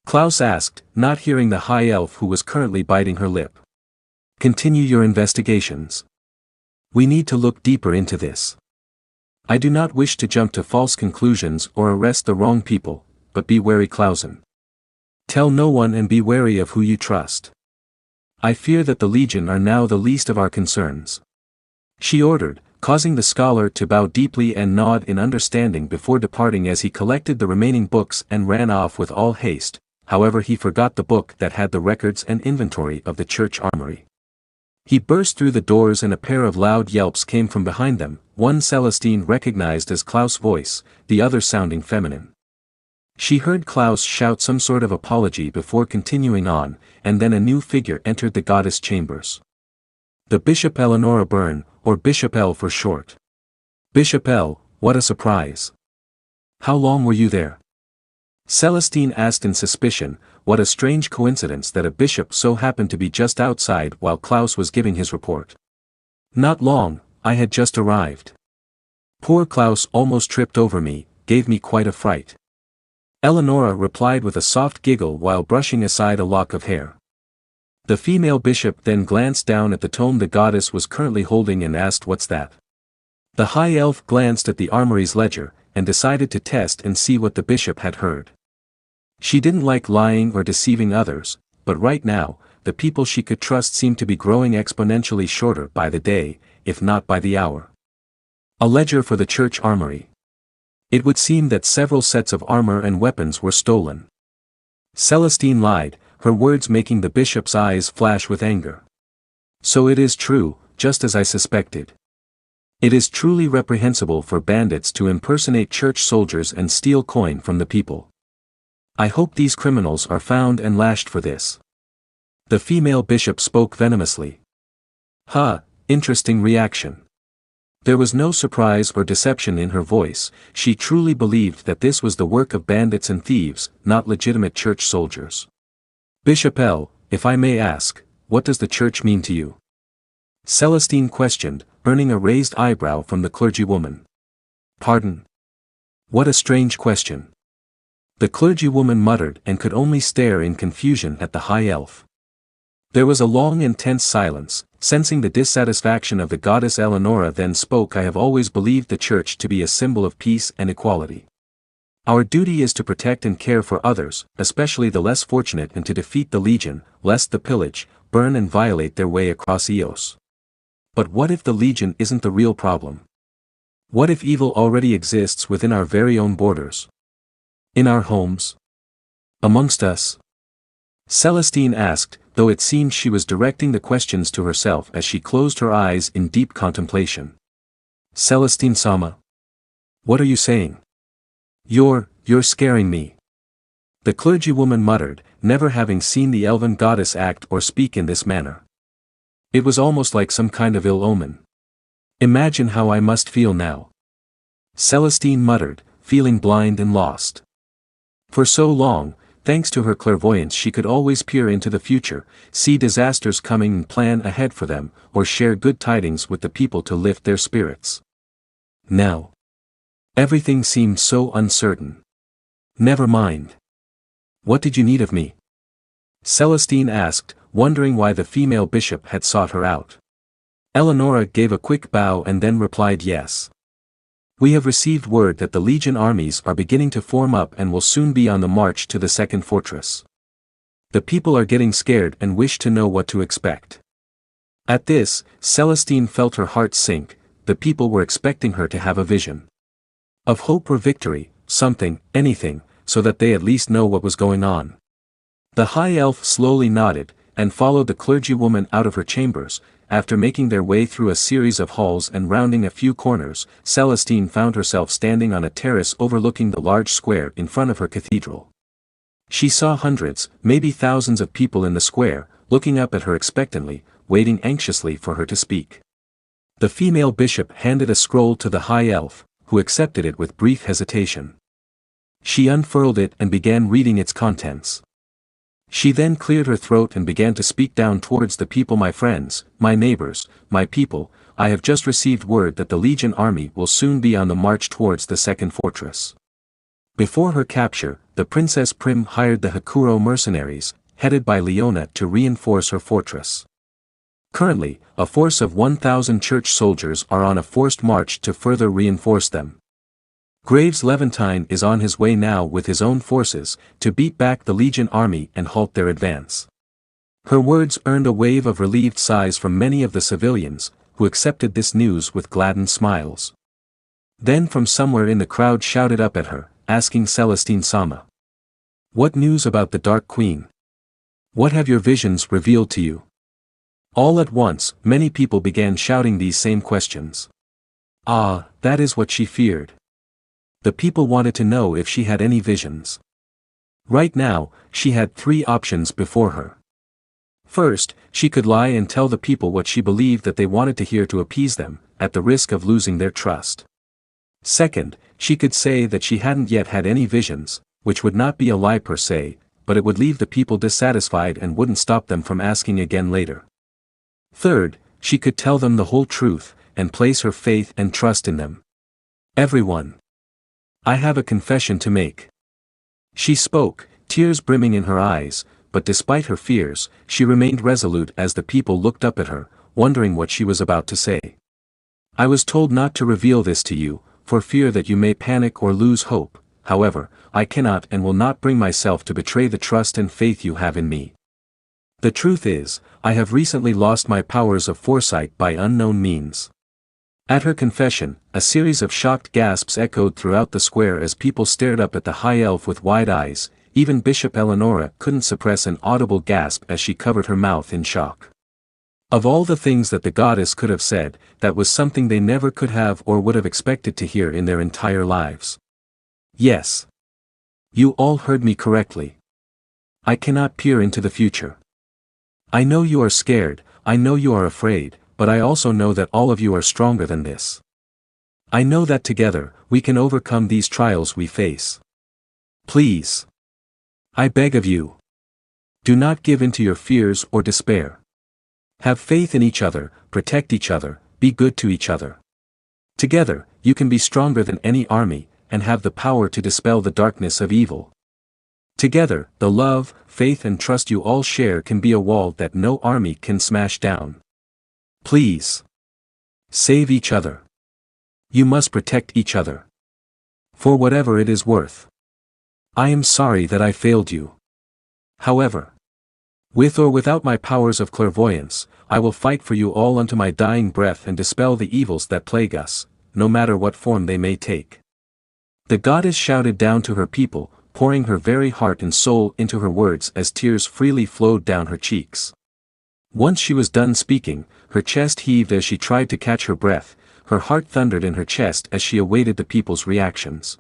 Klaus asked, not hearing the high elf who was currently biting her lip. Continue your investigations. We need to look deeper into this. I do not wish to jump to false conclusions or arrest the wrong people, but be wary, Klausen. Tell no one and be wary of who you trust. I fear that the Legion are now the least of our concerns. She ordered, causing the scholar to bow deeply and nod in understanding before departing as he collected the remaining books and ran off with all haste. However, he forgot the book that had the records and inventory of the church armory. He burst through the doors and a pair of loud yelps came from behind them, one Celestine recognized as Klaus' voice, the other sounding feminine. She heard Klaus shout some sort of apology before continuing on, and then a new figure entered the goddess chambers. The Bishop Eleonora Byrne, or Bishop L for short. Bishop L, what a surprise. How long were you there? Celestine asked in suspicion. What a strange coincidence that a bishop so happened to be just outside while Klaus was giving his report. Not long, I had just arrived. Poor Klaus almost tripped over me, gave me quite a fright. Eleonora replied with a soft giggle while brushing aside a lock of hair. The female bishop then glanced down at the tome the goddess was currently holding and asked, what's that? The high elf glanced at the armory's ledger, and decided to test and see what the bishop had heard. She didn't like lying or deceiving others, but right now, the people she could trust seemed to be growing exponentially shorter by the day, if not by the hour. A ledger for the church armory. It would seem that several sets of armor and weapons were stolen. Celestine lied, her words making the bishop's eyes flash with anger. So it is true, just as I suspected. It is truly reprehensible for bandits to impersonate church soldiers and steal coin from the people. I hope these criminals are found and lashed for this. The female bishop spoke venomously. Interesting reaction. There was no surprise or deception in her voice, she truly believed that this was the work of bandits and thieves, not legitimate church soldiers. Bishop L, if I may ask, what does the church mean to you? Celestine questioned, earning a raised eyebrow from the clergywoman. Pardon? What a strange question. The clergywoman muttered and could only stare in confusion at the high elf. There was a long and tense silence. Sensing the dissatisfaction of the goddess Eleonora then spoke. I have always believed the church to be a symbol of peace and equality. Our duty is to protect and care for others, especially the less fortunate, and to defeat the legion, lest the pillage, burn and violate their way across Eos. But what if the legion isn't the real problem? What if evil already exists within our very own borders? In our homes? Amongst us? Celestine asked, though it seemed she was directing the questions to herself as she closed her eyes in deep contemplation. Celestine-sama. What are you saying? You're scaring me. The clergywoman muttered, never having seen the elven goddess act or speak in this manner. It was almost like some kind of ill omen. Imagine how I must feel now. Celestine muttered, feeling blind and lost. For so long, thanks to her clairvoyance, she could always peer into the future, see disasters coming and plan ahead for them, or share good tidings with the people to lift their spirits. Now, everything seemed so uncertain. Never mind. What did you need of me? Celestine asked, wondering why the female bishop had sought her out. Eleonora gave a quick bow and then replied yes. We have received word that the legion armies are beginning to form up and will soon be on the march to the second fortress. The people are getting scared and wish to know what to expect. At this, Celestine felt her heart sink. The people were expecting her to have a vision of hope or victory, something, anything, so that they at least know what was going on. The high elf slowly nodded, and followed the clergywoman out of her chambers. After making their way through a series of halls and rounding a few corners, Celestine found herself standing on a terrace overlooking the large square in front of her cathedral. She saw hundreds, maybe thousands of people in the square, looking up at her expectantly, waiting anxiously for her to speak. The female bishop handed a scroll to the high elf, who accepted it with brief hesitation. She unfurled it and began reading its contents. She then cleared her throat and began to speak down towards the people. My friends, my neighbors, my people, I have just received word that the Legion army will soon be on the march towards the second fortress. Before her capture, the Princess Prim hired the Hakuro mercenaries, headed by Leona, to reinforce her fortress. Currently, a force of 1,000 church soldiers are on a forced march to further reinforce them. Graves Levantine is on his way now with his own forces, to beat back the Legion army and halt their advance. Her words earned a wave of relieved sighs from many of the civilians, who accepted this news with gladdened smiles. Then from somewhere in the crowd shouted up at her, asking Celestine-sama. What news about the Dark Queen? What have your visions revealed to you? All at once, many people began shouting these same questions. Ah, that is what she feared. The people wanted to know if she had any visions. Right now, she had 3 options before her. First, she could lie and tell the people what she believed that they wanted to hear to appease them, at the risk of losing their trust. Second, she could say that she hadn't yet had any visions, which would not be a lie per se, but it would leave the people dissatisfied and wouldn't stop them from asking again later. Third, she could tell them the whole truth, and place her faith and trust in them. Everyone. I have a confession to make. She spoke, tears brimming in her eyes, but despite her fears, she remained resolute as the people looked up at her, wondering what she was about to say. I was told not to reveal this to you, for fear that you may panic or lose hope. However, I cannot and will not bring myself to betray the trust and faith you have in me. The truth is, I have recently lost my powers of foresight by unknown means. At her confession, a series of shocked gasps echoed throughout the square as people stared up at the high elf with wide eyes. Even Bishop Eleonora couldn't suppress an audible gasp as she covered her mouth in shock. Of all the things that the goddess could have said, that was something they never could have or would have expected to hear in their entire lives. Yes. You all heard me correctly. I cannot peer into the future. I know you are scared, I know you are afraid, but I also know that all of you are stronger than this. I know that together, we can overcome these trials we face. Please. I beg of you. Do not give in to your fears or despair. Have faith in each other, protect each other, be good to each other. Together, you can be stronger than any army, and have the power to dispel the darkness of evil. Together, the love, faith and trust you all share can be a wall that no army can smash down. Please. Save each other. You must protect each other. For whatever it is worth. I am sorry that I failed you. However, with or without my powers of clairvoyance, I will fight for you all unto my dying breath and dispel the evils that plague us, no matter what form they may take. The goddess shouted down to her people, pouring her very heart and soul into her words as tears freely flowed down her cheeks. Once she was done speaking, her chest heaved as she tried to catch her breath, her heart thundered in her chest as she awaited the people's reactions.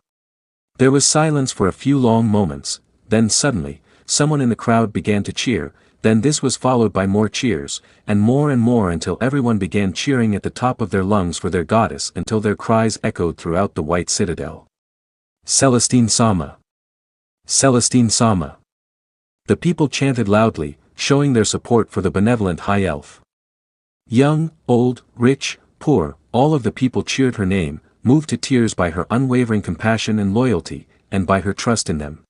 There was silence for a few long moments, then suddenly, someone in the crowd began to cheer, then this was followed by more cheers, and more until everyone began cheering at the top of their lungs for their goddess until their cries echoed throughout the White Citadel. Celestine Sama! Celestine Sama! The people chanted loudly, showing their support for the benevolent high elf. Young, old, rich, poor, all of the people cheered her name, moved to tears by her unwavering compassion and loyalty, and by her trust in them.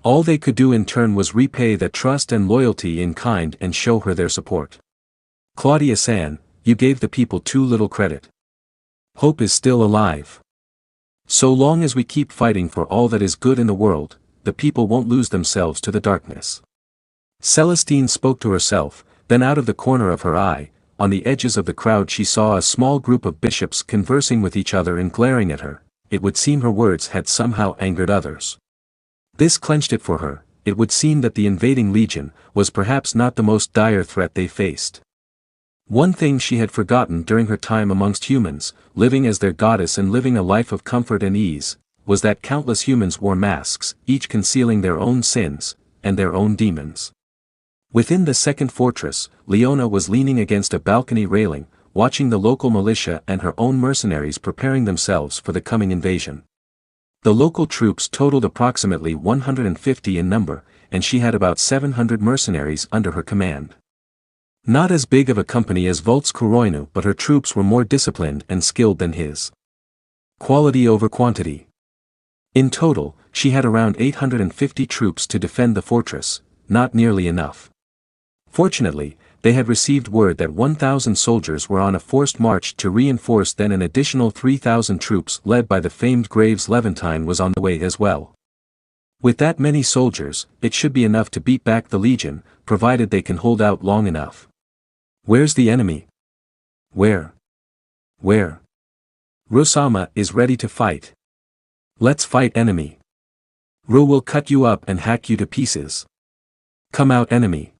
All they could do in turn was repay that trust and loyalty in kind and show her their support. Claudia-san, you gave the people too little credit. Hope is still alive. So long as we keep fighting for all that is good in the world, the people won't lose themselves to the darkness. Celestine spoke to herself, then out of the corner of her eye, on the edges of the crowd she saw a small group of bishops conversing with each other and glaring at her. It would seem her words had somehow angered others. This clenched it for her. It would seem that the invading legion was perhaps not the most dire threat they faced. One thing she had forgotten during her time amongst humans, living as their goddess and living a life of comfort and ease, was that countless humans wore masks, each concealing their own sins, and their own demons. Within the second fortress, Leona was leaning against a balcony railing, watching the local militia and her own mercenaries preparing themselves for the coming invasion. The local troops totaled approximately 150 in number, and she had about 700 mercenaries under her command. Not as big of a company as Vult's Kuroinu, but her troops were more disciplined and skilled than his. Quality over quantity. In total, she had around 850 troops to defend the fortress, not nearly enough. Fortunately, they had received word that 1,000 soldiers were on a forced march to reinforce, then an additional 3,000 troops led by the famed Graves Levantine was on the way as well. With that many soldiers, it should be enough to beat back the legion, provided they can hold out long enough. Where's the enemy? Where? Rosama is ready to fight. Let's fight, enemy. Ro will cut you up and hack you to pieces. Come out, enemy.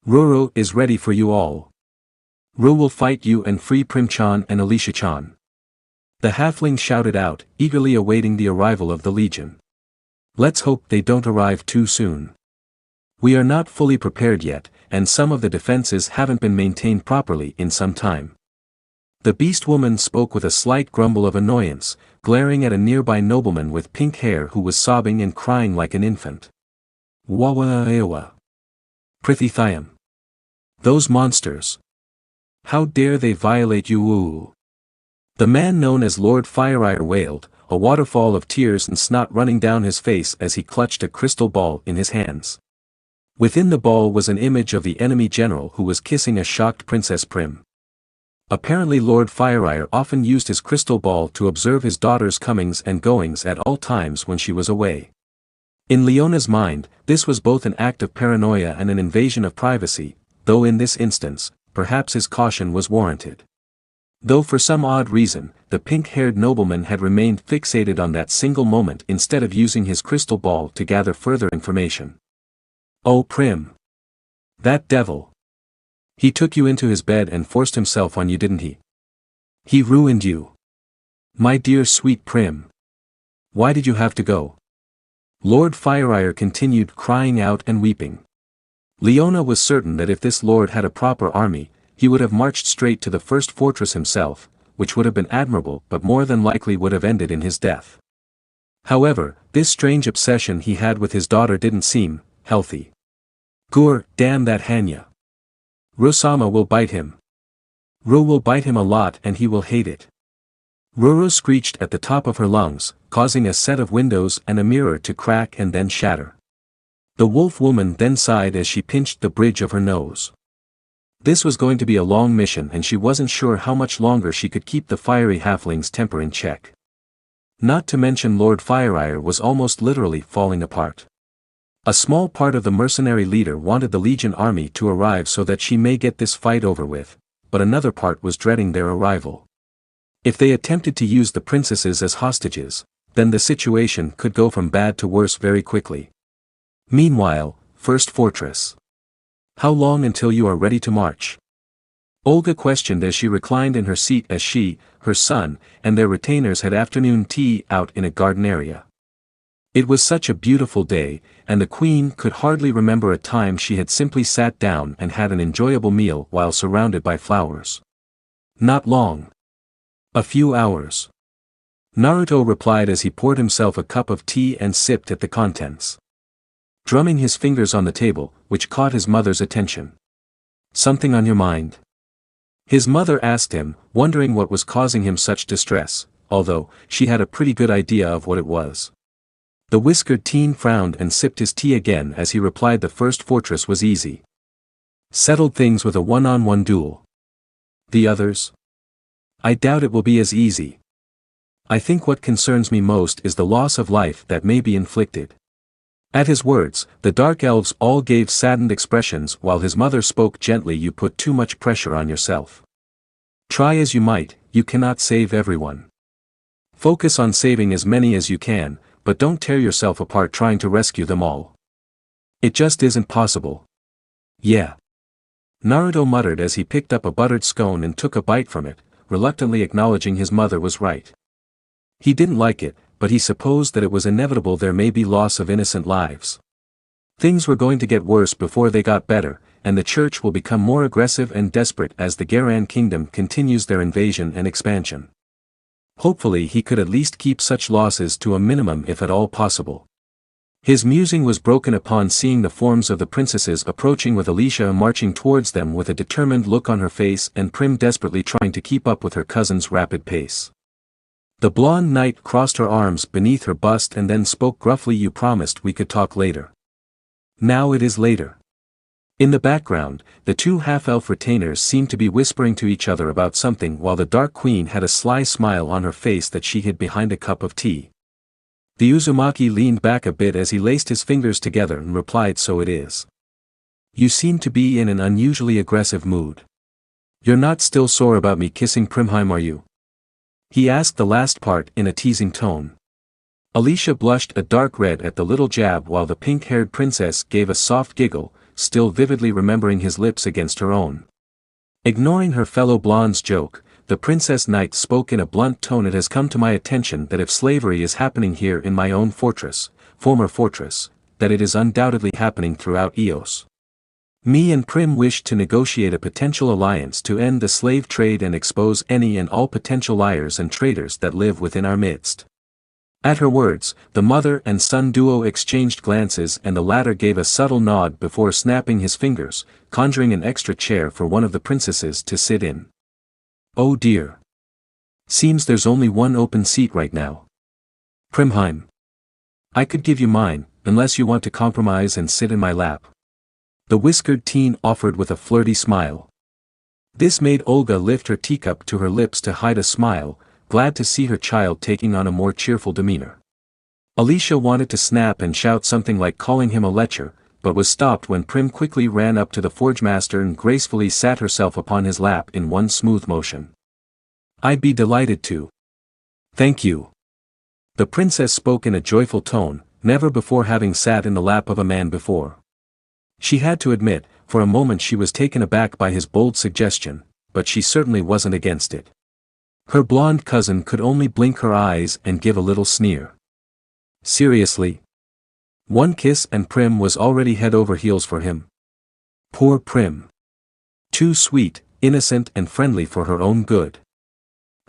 Roro is ready for you all. Ro will fight you and free Prim-chan and Alicia-chan. The halfling shouted out, eagerly awaiting the arrival of the legion. Let's hope they don't arrive too soon. We are not fully prepared yet, and some of the defenses haven't been maintained properly in some time. The beast woman spoke with a slight grumble of annoyance, glaring at a nearby nobleman with pink hair who was sobbing and crying like an infant. Wawa-ewa. Prithithiam. Those monsters. How dare they violate you? The man known as Lord Fireire wailed, a waterfall of tears and snot running down his face as he clutched a crystal ball in his hands. Within the ball was an image of the enemy general who was kissing a shocked Princess Prim. Apparently Lord Fireire often used his crystal ball to observe his daughter's comings and goings at all times when she was away. In Leona's mind, this was both an act of paranoia and an invasion of privacy, though in this instance, perhaps his caution was warranted. Though for some odd reason, the pink-haired nobleman had remained fixated on that single moment instead of using his crystal ball to gather further information. "Oh Prim. That devil. He took you into his bed and forced himself on you, didn't he? He ruined you. My dear sweet Prim. Why did you have to go?" Lord Fire continued crying out and weeping. Leona was certain that if this lord had a proper army, he would have marched straight to the first fortress himself, which would have been admirable but more than likely would have ended in his death. However, this strange obsession he had with his daughter didn't seem healthy. "Gur, damn that Hanya. Rosama will bite him. Ro will bite him a lot and he will hate it." Roro screeched at the top of her lungs, causing a set of windows and a mirror to crack and then shatter. The wolf woman then sighed as she pinched the bridge of her nose. This was going to be a long mission and she wasn't sure how much longer she could keep the fiery halfling's temper in check. Not to mention Lord Fire was almost literally falling apart. A small part of the mercenary leader wanted the Legion army to arrive so that she may get this fight over with, but another part was dreading their arrival. If they attempted to use the princesses as hostages, then the situation could go from bad to worse very quickly. Meanwhile, First Fortress. "How long until you are ready to march?" Olga questioned as she reclined in her seat as she, her son, and their retainers had afternoon tea out in a garden area. It was such a beautiful day, and the queen could hardly remember a time she had simply sat down and had an enjoyable meal while surrounded by flowers. "Not long. A few hours." Naruto replied as he poured himself a cup of tea and sipped at the contents, drumming his fingers on the table, which caught his mother's attention. "Something on your mind?" His mother asked him, wondering what was causing him such distress, although she had a pretty good idea of what it was. The whiskered teen frowned and sipped his tea again as he replied the first fortress was easy. "Settled things with a one-on-one duel. The others? I doubt it will be as easy. I think what concerns me most is the loss of life that may be inflicted." At his words, the dark elves all gave saddened expressions while his mother spoke gently. "You put too much pressure on yourself. Try as you might, you cannot save everyone. Focus on saving as many as you can, but don't tear yourself apart trying to rescue them all. It just isn't possible." "Yeah." Naruto muttered as he picked up a buttered scone and took a bite from it, reluctantly acknowledging his mother was right. He didn't like it, but he supposed that it was inevitable there may be loss of innocent lives. Things were going to get worse before they got better, and the church will become more aggressive and desperate as the Garan kingdom continues their invasion and expansion. Hopefully he could at least keep such losses to a minimum if at all possible. His musing was broken upon seeing the forms of the princesses approaching with Alicia marching towards them with a determined look on her face and Prim desperately trying to keep up with her cousin's rapid pace. The blonde knight crossed her arms beneath her bust and then spoke gruffly, "You promised we could talk later. Now it is later." In the background, the two half-elf retainers seemed to be whispering to each other about something while the Dark Queen had a sly smile on her face that she hid behind a cup of tea. The Uzumaki leaned back a bit as he laced his fingers together and replied, "So it is. You seem to be in an unusually aggressive mood. You're not still sore about me kissing Primheim, are you?" He asked the last part in a teasing tone. Alicia blushed a dark red at the little jab while the pink-haired princess gave a soft giggle, still vividly remembering his lips against her own. Ignoring her fellow blonde's joke, the princess knight spoke in a blunt tone. "It has come to my attention that if slavery is happening here in my own fortress, former fortress, that it is undoubtedly happening throughout Eos. Me and Prim wish to negotiate a potential alliance to end the slave trade and expose any and all potential liars and traitors that live within our midst." At her words, the mother and son duo exchanged glances and the latter gave a subtle nod before snapping his fingers, conjuring an extra chair for one of the princesses to sit in. "Oh dear. Seems there's only one open seat right now. Primheim. I could give you mine, unless you want to compromise and sit in my lap." The whiskered teen offered with a flirty smile. This made Olga lift her teacup to her lips to hide a smile, glad to see her child taking on a more cheerful demeanor. Alicia wanted to snap and shout something like calling him a lecher, but was stopped when Prim quickly ran up to the forge master and gracefully sat herself upon his lap in one smooth motion. I'd be delighted to. Thank you. The princess spoke in a joyful tone, never before having sat in the lap of a man before. She had to admit, for a moment she was taken aback by his bold suggestion, but she certainly wasn't against it. Her blonde cousin could only blink her eyes and give a little sneer. Seriously? One kiss and Prim was already head over heels for him. Poor Prim. Too sweet, innocent and friendly for her own good.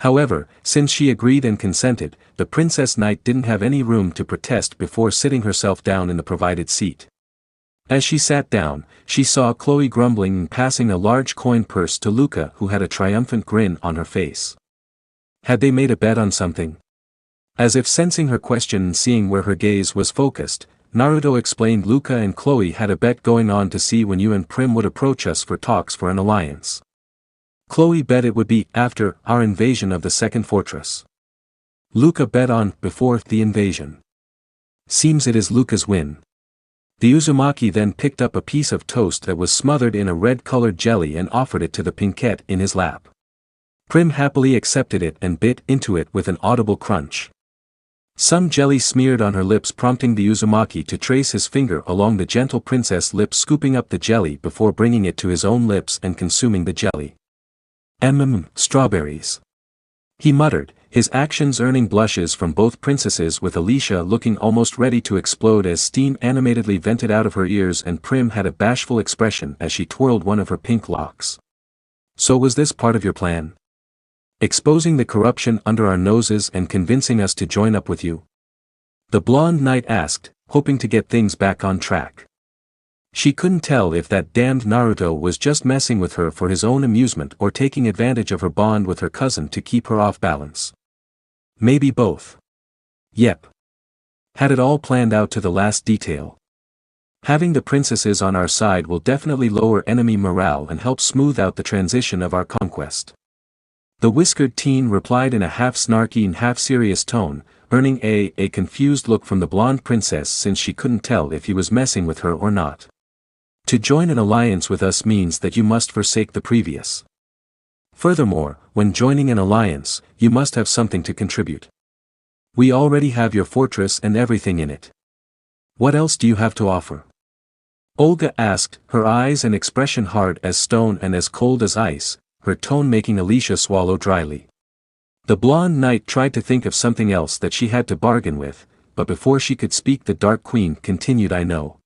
However, since she agreed and consented, the Princess Knight didn't have any room to protest before sitting herself down in the provided seat. As she sat down, she saw Chloe grumbling and passing a large coin purse to Luca, who had a triumphant grin on her face. Had they made a bet on something? As if sensing her question and seeing where her gaze was focused, Naruto explained Luca and Chloe had a bet going on to see when you and Prim would approach us for talks for an alliance. Chloe bet it would be after our invasion of the second fortress. Luca bet on before the invasion. Seems it is Luca's win. The Uzumaki then picked up a piece of toast that was smothered in a red-colored jelly and offered it to the pinkette in his lap. Prim happily accepted it and bit into it with an audible crunch. Some jelly smeared on her lips, prompting the Uzumaki to trace his finger along the gentle princess' lips, scooping up the jelly before bringing it to his own lips and consuming the jelly. Strawberries. He muttered, his actions earning blushes from both princesses, with Alicia looking almost ready to explode as steam animatedly vented out of her ears, and Prim had a bashful expression as she twirled one of her pink locks. So was this part of your plan? Exposing the corruption under our noses and convincing us to join up with you? The blonde knight asked, hoping to get things back on track. She couldn't tell if that damned Naruto was just messing with her for his own amusement or taking advantage of her bond with her cousin to keep her off balance. Maybe both. Yep. Had it all planned out to the last detail. Having the princesses on our side will definitely lower enemy morale and help smooth out the transition of our conquest. The whiskered teen replied in a half-snarky and half-serious tone, earning a confused look from the blonde princess, since she couldn't tell if he was messing with her or not. To join an alliance with us means that you must forsake the previous. Furthermore, when joining an alliance, you must have something to contribute. We already have your fortress and everything in it. What else do you have to offer? Olga asked, her eyes and expression hard as stone and as cold as ice, her tone making Alicia swallow dryly. The blonde knight tried to think of something else that she had to bargain with, but before she could speak the Dark Queen continued, I know.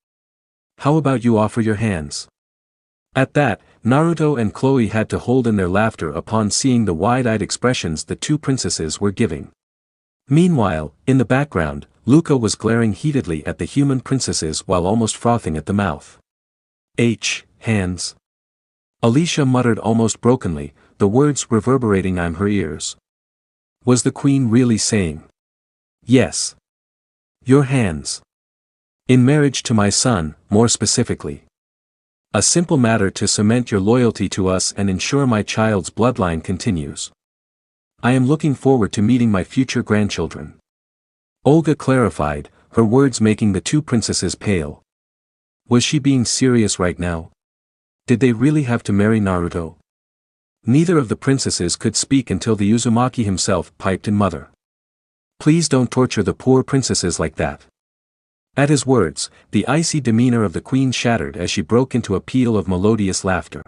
How about you offer your hands? At that, Naruto and Chloe had to hold in their laughter upon seeing the wide-eyed expressions the two princesses were giving. Meanwhile, in the background, Luca was glaring heatedly at the human princesses while almost frothing at the mouth. Hands. Alicia muttered almost brokenly, the words reverberating in her ears. Was the queen really saying? Yes. Your hands. In marriage to my son, more specifically. A simple matter to cement your loyalty to us and ensure my child's bloodline continues. I am looking forward to meeting my future grandchildren. Olga clarified, her words making the two princesses pale. Was she being serious right now? Did they really have to marry Naruto? Neither of the princesses could speak until the Uzumaki himself piped in, "Mother. Please don't torture the poor princesses like that." At his words, the icy demeanor of the queen shattered as she broke into a peal of melodious laughter.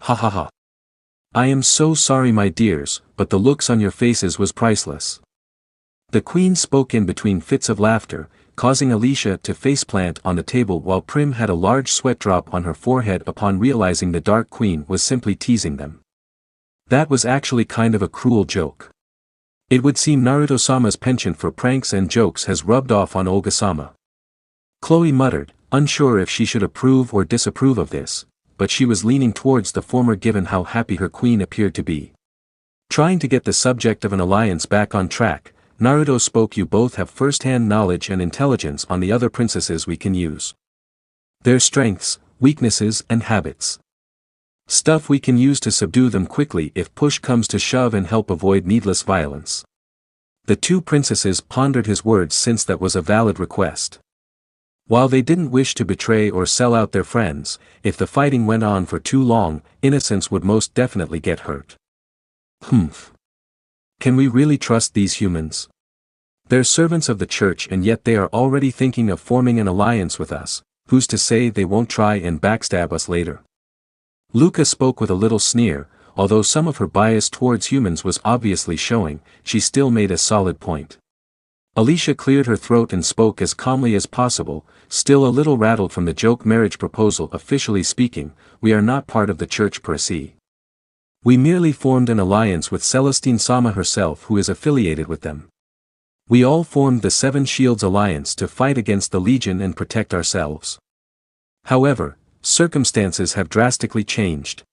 Ha ha ha. I am so sorry, my dears, but the looks on your faces was priceless. The queen spoke in between fits of laughter, causing Alicia to faceplant on the table, while Prim had a large sweat drop on her forehead upon realizing the Dark Queen was simply teasing them. That was actually kind of a cruel joke. It would seem Naruto-sama's penchant for pranks and jokes has rubbed off on Olga-sama. Chloe muttered, unsure if she should approve or disapprove of this, but she was leaning towards the former given how happy her queen appeared to be. Trying to get the subject of an alliance back on track, Naruto spoke. You both have first-hand knowledge and intelligence on the other princesses we can use. Their strengths, weaknesses and habits. Stuff we can use to subdue them quickly if push comes to shove and help avoid needless violence. The two princesses pondered his words, since that was a valid request. While they didn't wish to betray or sell out their friends, if the fighting went on for too long, innocents would most definitely get hurt. Can we really trust these humans? They're servants of the church and yet they are already thinking of forming an alliance with us. Who's to say they won't try and backstab us later? Luca spoke with a little sneer. Although some of her bias towards humans was obviously showing, she still made a solid point. Alicia cleared her throat and spoke as calmly as possible, still a little rattled from the joke marriage proposal. Officially speaking, we are not part of the church per se. We merely formed an alliance with Celestine Sama herself, who is affiliated with them. We all formed the Seven Shields Alliance to fight against the Legion and protect ourselves. However, circumstances have drastically changed.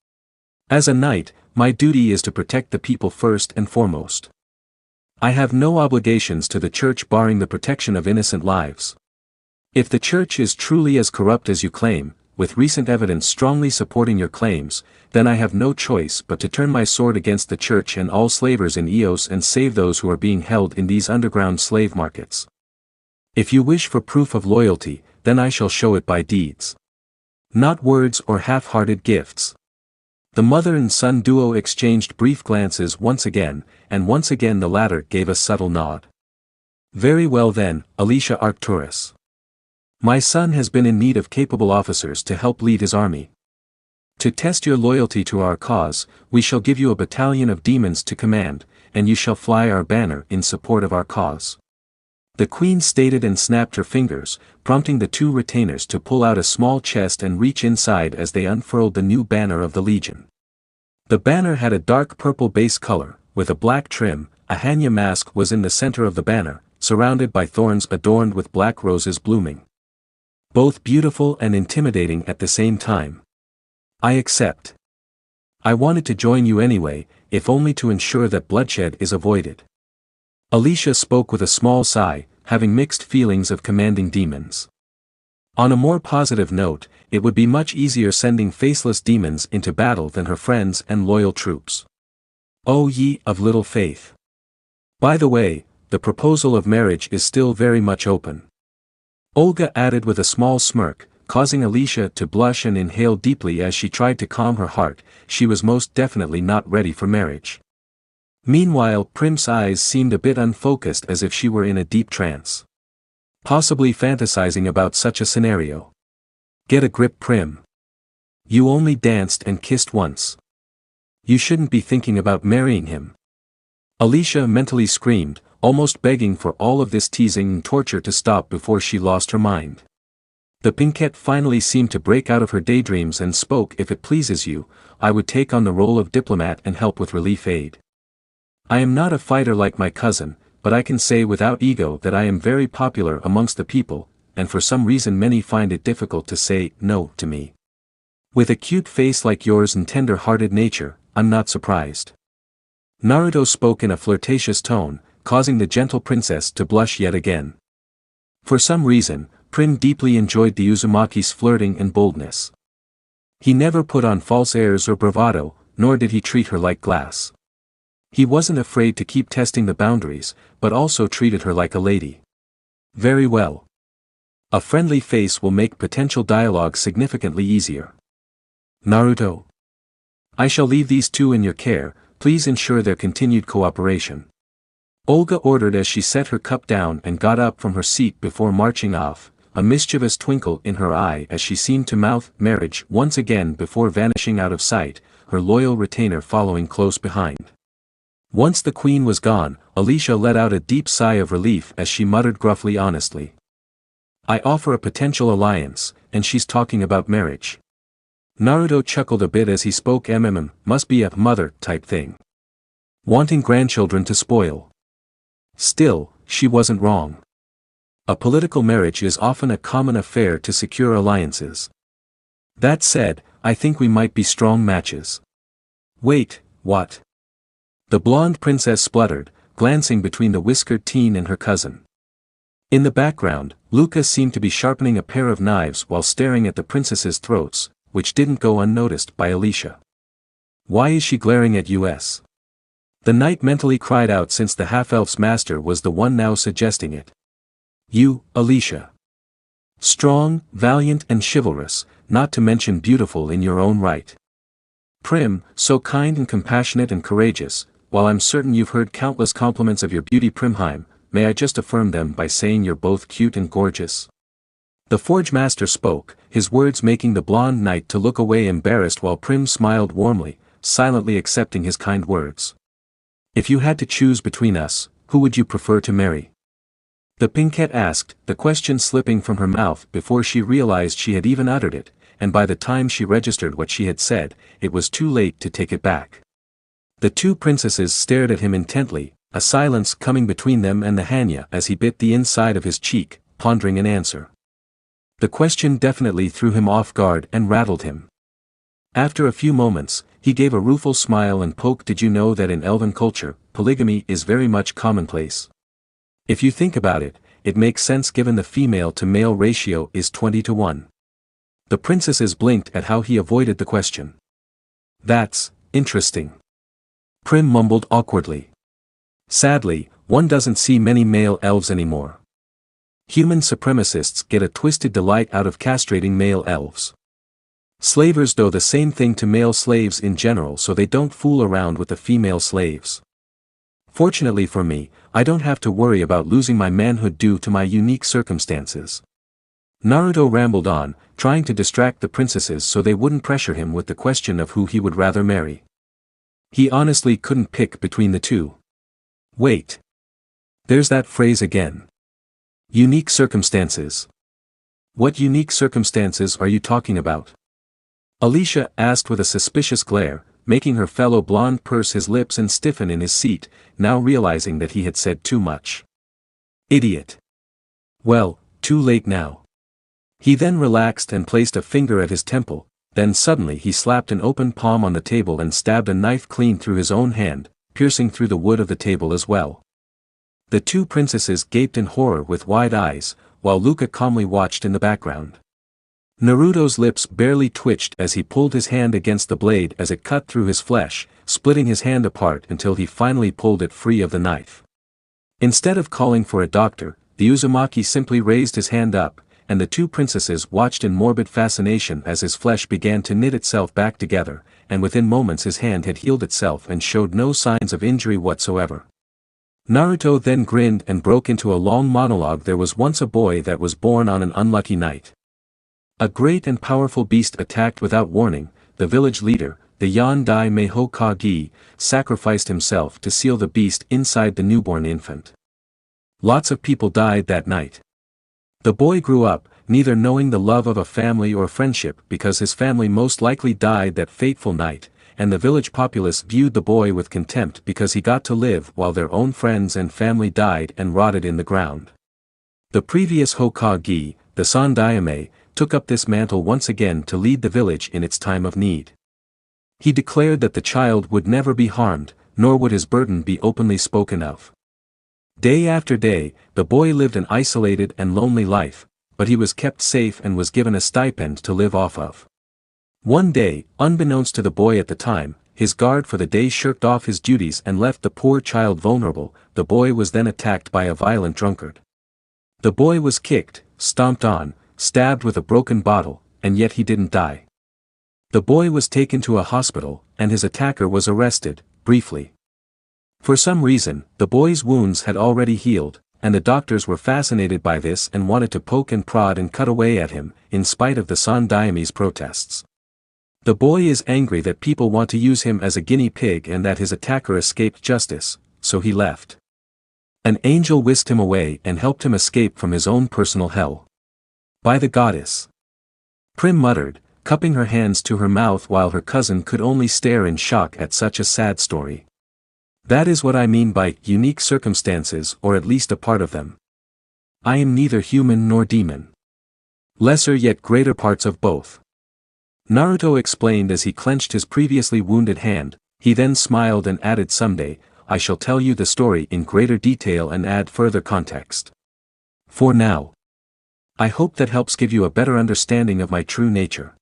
As a knight, my duty is to protect the people first and foremost. I have no obligations to the church barring the protection of innocent lives. If the church is truly as corrupt as you claim, with recent evidence strongly supporting your claims, then I have no choice but to turn my sword against the church and all slavers in Eos and save those who are being held in these underground slave markets. If you wish for proof of loyalty, then I shall show it by deeds. Not words or half-hearted gifts. The mother and son duo exchanged brief glances once again, and once again the latter gave a subtle nod. Very well then, Alicia Arcturus. My son has been in need of capable officers to help lead his army. To test your loyalty to our cause, we shall give you a battalion of demons to command, and you shall fly our banner in support of our cause. The queen stated and snapped her fingers, prompting the two retainers to pull out a small chest and reach inside as they unfurled the new banner of the Legion. The banner had a dark purple base color, with a black trim. A Hanya mask was in the center of the banner, surrounded by thorns adorned with black roses blooming. Both beautiful and intimidating at the same time. I accept. I wanted to join you anyway, if only to ensure that bloodshed is avoided. Alicia spoke with a small sigh, having mixed feelings of commanding demons. On a more positive note, it would be much easier sending faceless demons into battle than her friends and loyal troops. O ye of little faith! By the way, the proposal of marriage is still very much open. Olga added with a small smirk, causing Alicia to blush and inhale deeply as she tried to calm her heart. She was most definitely not ready for marriage. Meanwhile, Prim's eyes seemed a bit unfocused, as if she were in a deep trance. Possibly fantasizing about such a scenario. Get a grip, Prim. You only danced and kissed once. You shouldn't be thinking about marrying him. Alicia mentally screamed, almost begging for all of this teasing and torture to stop before she lost her mind. The Pinkette finally seemed to break out of her daydreams and spoke. If it pleases you, I would take on the role of diplomat and help with relief aid. I am not a fighter like my cousin, but I can say without ego that I am very popular amongst the people, and for some reason many find it difficult to say no to me. With a cute face like yours and tender-hearted nature, I'm not surprised. Naruto spoke in a flirtatious tone, causing the gentle princess to blush yet again. For some reason, Prim deeply enjoyed the Uzumaki's flirting and boldness. He never put on false airs or bravado, nor did he treat her like glass. He wasn't afraid to keep testing the boundaries, but also treated her like a lady. Very well. A friendly face will make potential dialogue significantly easier. Naruto. I shall leave these two in your care, please ensure their continued cooperation. Olga ordered as she set her cup down and got up from her seat before marching off, a mischievous twinkle in her eye as she seemed to mouth marriage once again before vanishing out of sight, her loyal retainer following close behind. Once the queen was gone, Alicia let out a deep sigh of relief as she muttered gruffly, honestly. I offer a potential alliance, and she's talking about marriage. Naruto chuckled a bit as he spoke. Must be a mother type thing. Wanting grandchildren to spoil. Still, she wasn't wrong. A political marriage is often a common affair to secure alliances. That said, I think we might be strong matches. Wait, what? The blonde princess spluttered, glancing between the whiskered teen and her cousin. In the background, Luca seemed to be sharpening a pair of knives while staring at the princesses' throats, which didn't go unnoticed by Alicia. Why is she glaring at us? The knight mentally cried out, since the half-elf's master was the one now suggesting it. You, Alicia. Strong, valiant and chivalrous, not to mention beautiful in your own right. Prim, so kind and compassionate and courageous, while I'm certain you've heard countless compliments of your beauty Primheim, may I just affirm them by saying you're both cute and gorgeous? The Forge Master spoke, his words making the blonde knight to look away embarrassed while Prim smiled warmly, silently accepting his kind words. If you had to choose between us, who would you prefer to marry? The Pinkette asked, the question slipping from her mouth before she realized she had even uttered it, and by the time she registered what she had said, it was too late to take it back. The two princesses stared at him intently, a silence coming between them and the Hanya as he bit the inside of his cheek, pondering an answer. The question definitely threw him off guard and rattled him. After a few moments, he gave a rueful smile and poked. Did you know that in elven culture, polygamy is very much commonplace? If you think about it, it makes sense given the female-to-male ratio is 20-1. The princesses blinked at how he avoided the question. That's interesting. Prim mumbled awkwardly. Sadly, one doesn't see many male elves anymore. Human supremacists get a twisted delight out of castrating male elves. Slavers do the same thing to male slaves in general, so they don't fool around with the female slaves. Fortunately for me, I don't have to worry about losing my manhood due to my unique circumstances. Naruto rambled on, trying to distract the princesses so they wouldn't pressure him with the question of who he would rather marry. He honestly couldn't pick between the two. Wait. There's that phrase again. Unique circumstances. What unique circumstances are you talking about? Alicia asked with a suspicious glare, making her fellow blonde purse his lips and stiffen in his seat, now realizing that he had said too much. Idiot. Well, too late now. He then relaxed and placed a finger at his temple, then suddenly he slapped an open palm on the table and stabbed a knife clean through his own hand, piercing through the wood of the table as well. The two princesses gaped in horror with wide eyes, while Luca calmly watched in the background. Naruto's lips barely twitched as he pulled his hand against the blade as it cut through his flesh, splitting his hand apart until he finally pulled it free of the knife. Instead of calling for a doctor, the Uzumaki simply raised his hand up, and the two princesses watched in morbid fascination as his flesh began to knit itself back together, and within moments his hand had healed itself and showed no signs of injury whatsoever. Naruto then grinned and broke into a long monologue. There was once a boy that was born on an unlucky night. A great and powerful beast attacked without warning. The village leader, the Yandai Meihokage, sacrificed himself to seal the beast inside the newborn infant. Lots of people died that night. The boy grew up, neither knowing the love of a family or friendship because his family most likely died that fateful night, and the village populace viewed the boy with contempt because he got to live while their own friends and family died and rotted in the ground. The previous Hokage, the Sandaime, took up this mantle once again to lead the village in its time of need. He declared that the child would never be harmed, nor would his burden be openly spoken of. Day after day, the boy lived an isolated and lonely life, but he was kept safe and was given a stipend to live off of. One day, unbeknownst to the boy at the time, his guard for the day shirked off his duties and left the poor child vulnerable. The boy was then attacked by a violent drunkard. The boy was kicked, stomped on, stabbed with a broken bottle, and yet he didn't die. The boy was taken to a hospital, and his attacker was arrested, briefly. For some reason, the boy's wounds had already healed, and the doctors were fascinated by this and wanted to poke and prod and cut away at him, in spite of the Sandaime's protests. The boy is angry that people want to use him as a guinea pig and that his attacker escaped justice, so he left. An angel whisked him away and helped him escape from his own personal hell. By the goddess. Prim muttered, cupping her hands to her mouth while her cousin could only stare in shock at such a sad story. That is what I mean by unique circumstances, or at least a part of them. I am neither human nor demon. Lesser yet greater parts of both. Naruto explained as he clenched his previously wounded hand. He then smiled and added, someday, I shall tell you the story in greater detail and add further context. For now, I hope that helps give you a better understanding of my true nature.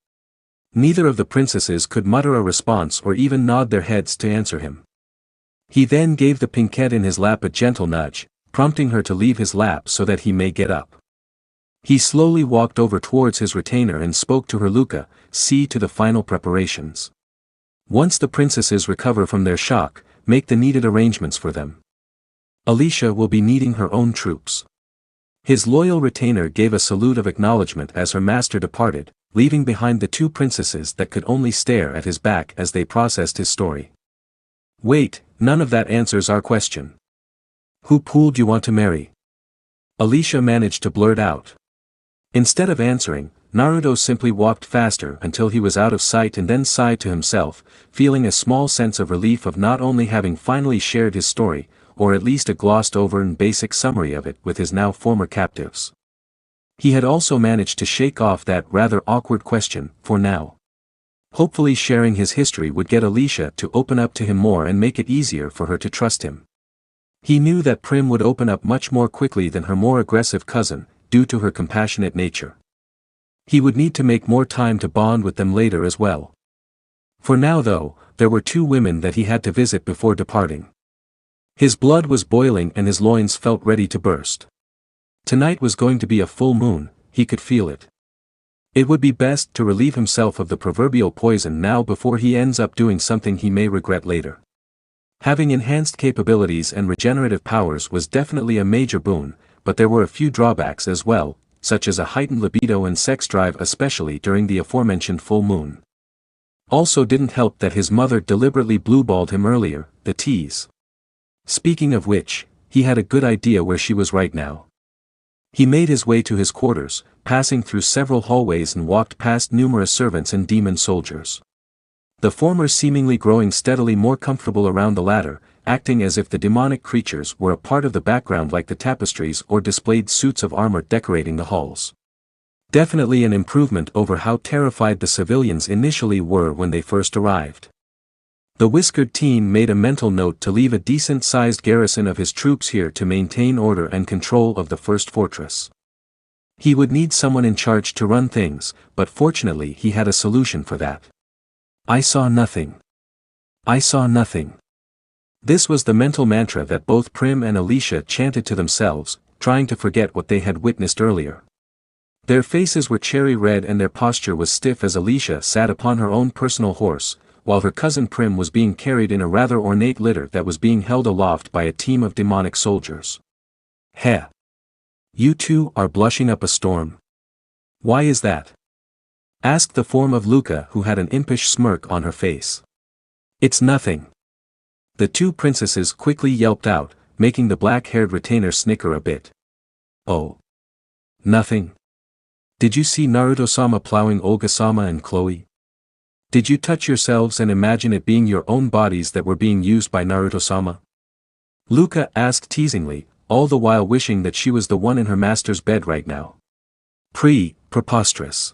Neither of the princesses could mutter a response or even nod their heads to answer him. He then gave the pinkette in his lap a gentle nudge, prompting her to leave his lap so that he may get up. He slowly walked over towards his retainer and spoke to her. Luca, see to the final preparations. Once the princesses recover from their shock, make the needed arrangements for them. Alicia will be needing her own troops. His loyal retainer gave a salute of acknowledgement as her master departed, leaving behind the two princesses that could only stare at his back as they processed his story. Wait, none of that answers our question. Who pool do you want to marry? Alicia managed to blurt out. Instead of answering, Naruto simply walked faster until he was out of sight and then sighed to himself, feeling a small sense of relief of not only having finally shared his story, or at least a glossed over and basic summary of it with his now former captives. He had also managed to shake off that rather awkward question, for now. Hopefully sharing his history would get Alicia to open up to him more and make it easier for her to trust him. He knew that Prim would open up much more quickly than her more aggressive cousin, due to her compassionate nature. He would need to make more time to bond with them later as well. For now though, there were two women that he had to visit before departing. His blood was boiling and his loins felt ready to burst. Tonight was going to be a full moon, he could feel it. It would be best to relieve himself of the proverbial poison now before he ends up doing something he may regret later. Having enhanced capabilities and regenerative powers was definitely a major boon, but there were a few drawbacks as well, such as a heightened libido and sex drive especially during the aforementioned full moon. Also didn't help that his mother deliberately blueballed him earlier, the tease. Speaking of which, he had a good idea where she was right now. He made his way to his quarters, passing through several hallways and walked past numerous servants and demon soldiers. The former seemingly growing steadily more comfortable around the latter, acting as if the demonic creatures were a part of the background like the tapestries or displayed suits of armor decorating the halls. Definitely an improvement over how terrified the civilians initially were when they first arrived. The whiskered teen made a mental note to leave a decent-sized garrison of his troops here to maintain order and control of the first fortress. He would need someone in charge to run things, but fortunately he had a solution for that. I saw nothing. I saw nothing. This was the mental mantra that both Prim and Alicia chanted to themselves, trying to forget what they had witnessed earlier. Their faces were cherry red and their posture was stiff as Alicia sat upon her own personal horse, while her cousin Prim was being carried in a rather ornate litter that was being held aloft by a team of demonic soldiers. Heh! You two are blushing up a storm. Why is that? Asked the form of Luca who had an impish smirk on her face. It's nothing. The two princesses quickly yelped out, making the black-haired retainer snicker a bit. Oh. Nothing. Did you see Naruto-sama plowing Olga-sama and Chloe? Did you touch yourselves and imagine it being your own bodies that were being used by Naruto-sama? Luca asked teasingly, all the while wishing that she was the one in her master's bed right now. Preposterous.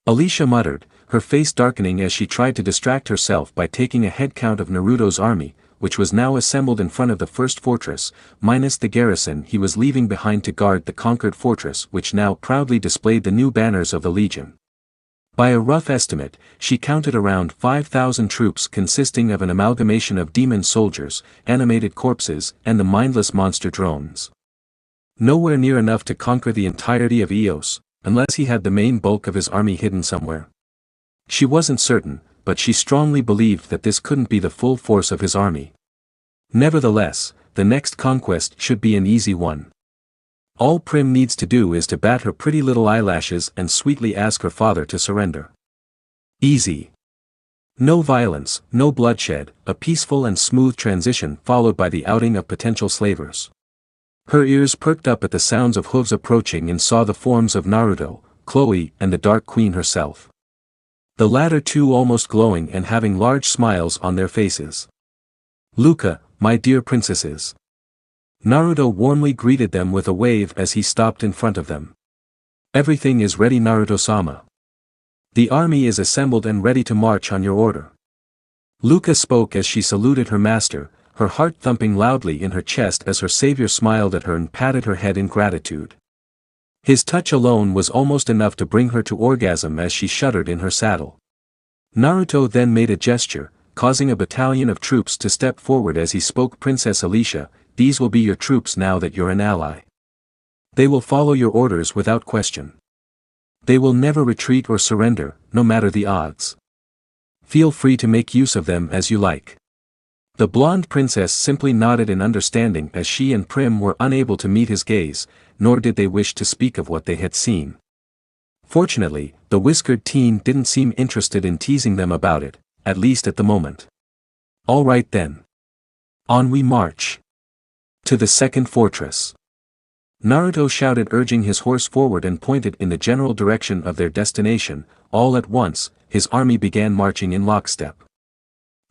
Alicia muttered, her face darkening as she tried to distract herself by taking a head count of Naruto's army, which was now assembled in front of the first fortress, minus the garrison he was leaving behind to guard the conquered fortress which now proudly displayed the new banners of the Legion. By a rough estimate, she counted around 5,000 troops consisting of an amalgamation of demon soldiers, animated corpses, and the mindless monster drones. Nowhere near enough to conquer the entirety of Eos, unless he had the main bulk of his army hidden somewhere. She wasn't certain, but she strongly believed that this couldn't be the full force of his army. Nevertheless, the next conquest should be an easy one. All Prim needs to do is to bat her pretty little eyelashes and sweetly ask her father to surrender. Easy. No violence, no bloodshed, a peaceful and smooth transition followed by the outing of potential slavers. Her ears perked up at the sounds of hooves approaching and saw the forms of Naruto, Chloe, and the Dark Queen herself. The latter two almost glowing and having large smiles on their faces. Luca, my dear princesses. Naruto warmly greeted them with a wave as he stopped in front of them. Everything is ready, Naruto-sama. The army is assembled and ready to march on your order. Luca spoke as she saluted her master, her heart thumping loudly in her chest as her savior smiled at her and patted her head in gratitude. His touch alone was almost enough to bring her to orgasm as she shuddered in her saddle. Naruto then made a gesture, causing a battalion of troops to step forward as he spoke. Princess Alicia, these will be your troops now that you're an ally. They will follow your orders without question. They will never retreat or surrender, no matter the odds. Feel free to make use of them as you like. The blonde princess simply nodded in understanding as she and Prim were unable to meet his gaze, nor did they wish to speak of what they had seen. Fortunately, the whiskered teen didn't seem interested in teasing them about it, at least at the moment. All right then. On we march. To the second fortress. Naruto shouted, urging his horse forward and pointed in the general direction of their destination. All at once, his army began marching in lockstep.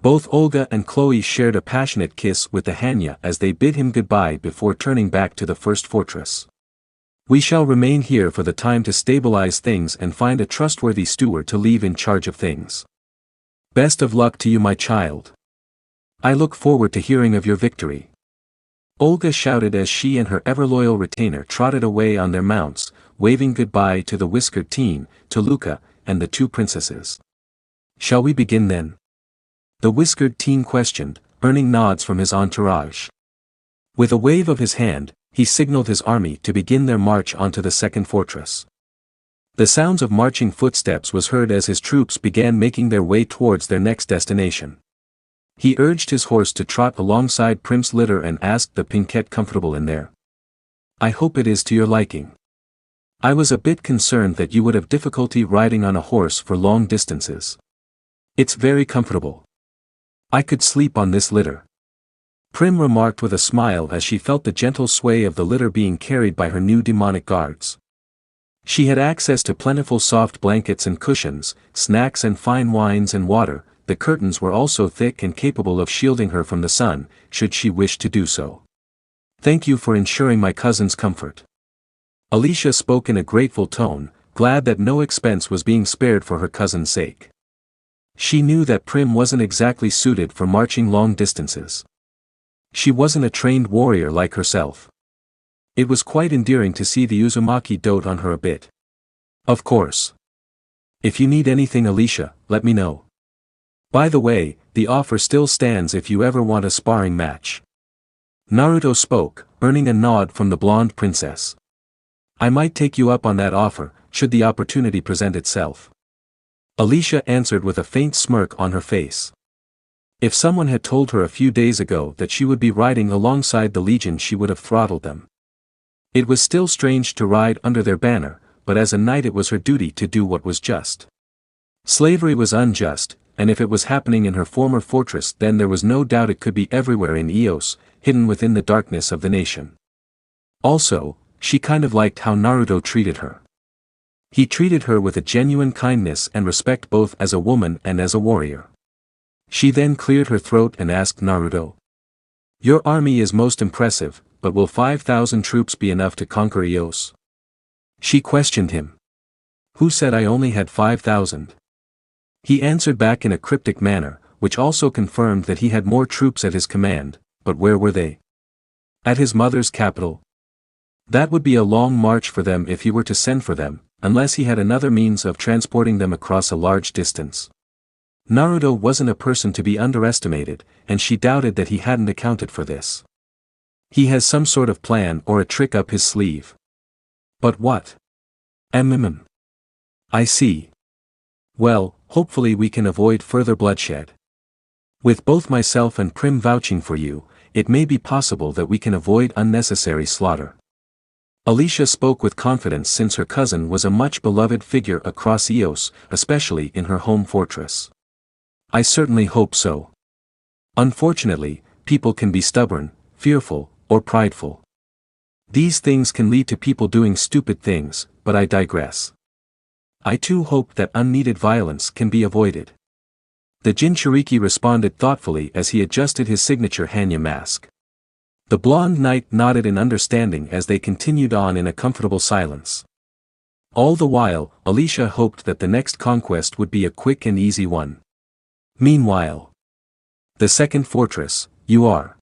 Both Olga and Chloe shared a passionate kiss with the Hanya as they bid him goodbye before turning back to the first fortress. We shall remain here for the time to stabilize things and find a trustworthy steward to leave in charge of things. Best of luck to you, my child. I look forward to hearing of your victory. Olga shouted as she and her ever-loyal retainer trotted away on their mounts, waving goodbye to the whiskered teen, to Luca, and the two princesses. Shall we begin then? The whiskered teen questioned, earning nods from his entourage. With a wave of his hand, he signaled his army to begin their march onto the second fortress. The sounds of marching footsteps was heard as his troops began making their way towards their next destination. He urged his horse to trot alongside Prim's litter and asked the Pinkette, comfortable in there? I hope it is to your liking. I was a bit concerned that you would have difficulty riding on a horse for long distances. It's very comfortable. I could sleep on this litter. Prim remarked with a smile as she felt the gentle sway of the litter being carried by her new demonic guards. She had access to plentiful soft blankets and cushions, snacks and fine wines and water. The curtains were also thick and capable of shielding her from the sun, should she wish to do so. Thank you for ensuring my cousin's comfort. Alicia spoke in a grateful tone, glad that no expense was being spared for her cousin's sake. She knew that Prim wasn't exactly suited for marching long distances. She wasn't a trained warrior like herself. It was quite endearing to see the Uzumaki dote on her a bit. Of course. If you need anything, Alicia, let me know. By the way, the offer still stands if you ever want a sparring match. Naruto spoke, earning a nod from the blonde princess. I might take you up on that offer, should the opportunity present itself. Alicia answered with a faint smirk on her face. If someone had told her a few days ago that she would be riding alongside the Legion, she would have throttled them. It was still strange to ride under their banner, but as a knight it was her duty to do what was just. Slavery was unjust, and if it was happening in her former fortress, then there was no doubt it could be everywhere in Eos, hidden within the darkness of the nation. Also, she kind of liked how Naruto treated her. He treated her with a genuine kindness and respect both as a woman and as a warrior. She then cleared her throat and asked Naruto. Your army is most impressive, but will 5,000 troops be enough to conquer Eos? She questioned him. Who said I only had 5,000? He answered back in a cryptic manner, which also confirmed that he had more troops at his command, but where were they? At his mother's capital. That would be a long march for them if he were to send for them, unless he had another means of transporting them across a large distance. Naruto wasn't a person to be underestimated, and she doubted that he hadn't accounted for this. He has some sort of plan or a trick up his sleeve. But what? I see. Well, hopefully we can avoid further bloodshed. With both myself and Prim vouching for you, it may be possible that we can avoid unnecessary slaughter. Alicia spoke with confidence since her cousin was a much beloved figure across Eos, especially in her home fortress. I certainly hope so. Unfortunately, people can be stubborn, fearful, or prideful. These things can lead to people doing stupid things, but I digress. I too hope that unneeded violence can be avoided. The Jinchuriki responded thoughtfully as he adjusted his signature Hanya mask. The blonde knight nodded in understanding as they continued on in a comfortable silence. All the while, Alicia hoped that the next conquest would be a quick and easy one. Meanwhile, the second fortress, you are.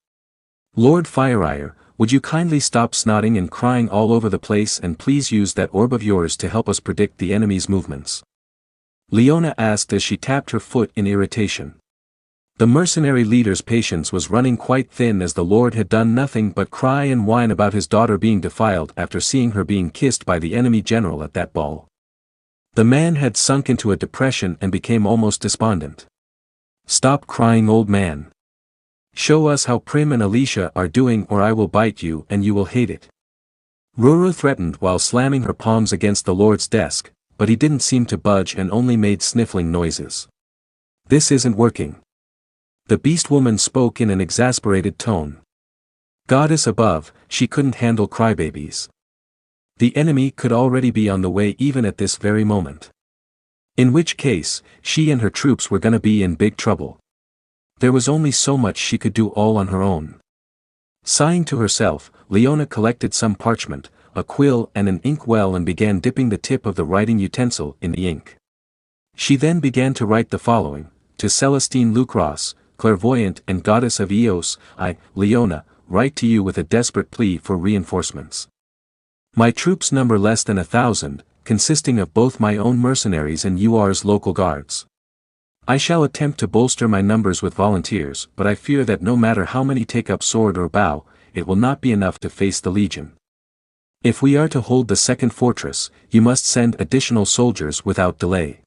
Lord Fireire, would you kindly stop snotting and crying all over the place and please use that orb of yours to help us predict the enemy's movements? Leona asked as she tapped her foot in irritation. The mercenary leader's patience was running quite thin as the lord had done nothing but cry and whine about his daughter being defiled after seeing her being kissed by the enemy general at that ball. The man had sunk into a depression and became almost despondent. Stop crying, old man. Show us how Prim and Alicia are doing or I will bite you and you will hate it. Roro threatened while slamming her palms against the Lord's desk, but he didn't seem to budge and only made sniffling noises. This isn't working. The beast woman spoke in an exasperated tone. Goddess above, she couldn't handle crybabies. The enemy could already be on the way even at this very moment. In which case, she and her troops were gonna be in big trouble. There was only so much she could do all on her own. Sighing to herself, Leona collected some parchment, a quill and an ink well and began dipping the tip of the writing utensil in the ink. She then began to write the following: To Celestine Lucross, clairvoyant and goddess of Eos, I, Leona, write to you with a desperate plea for reinforcements. My troops number less than 1,000, consisting of both my own mercenaries and yours local guards. I shall attempt to bolster my numbers with volunteers, but I fear that no matter how many take up sword or bow, it will not be enough to face the legion. If we are to hold the second fortress, you must send additional soldiers without delay.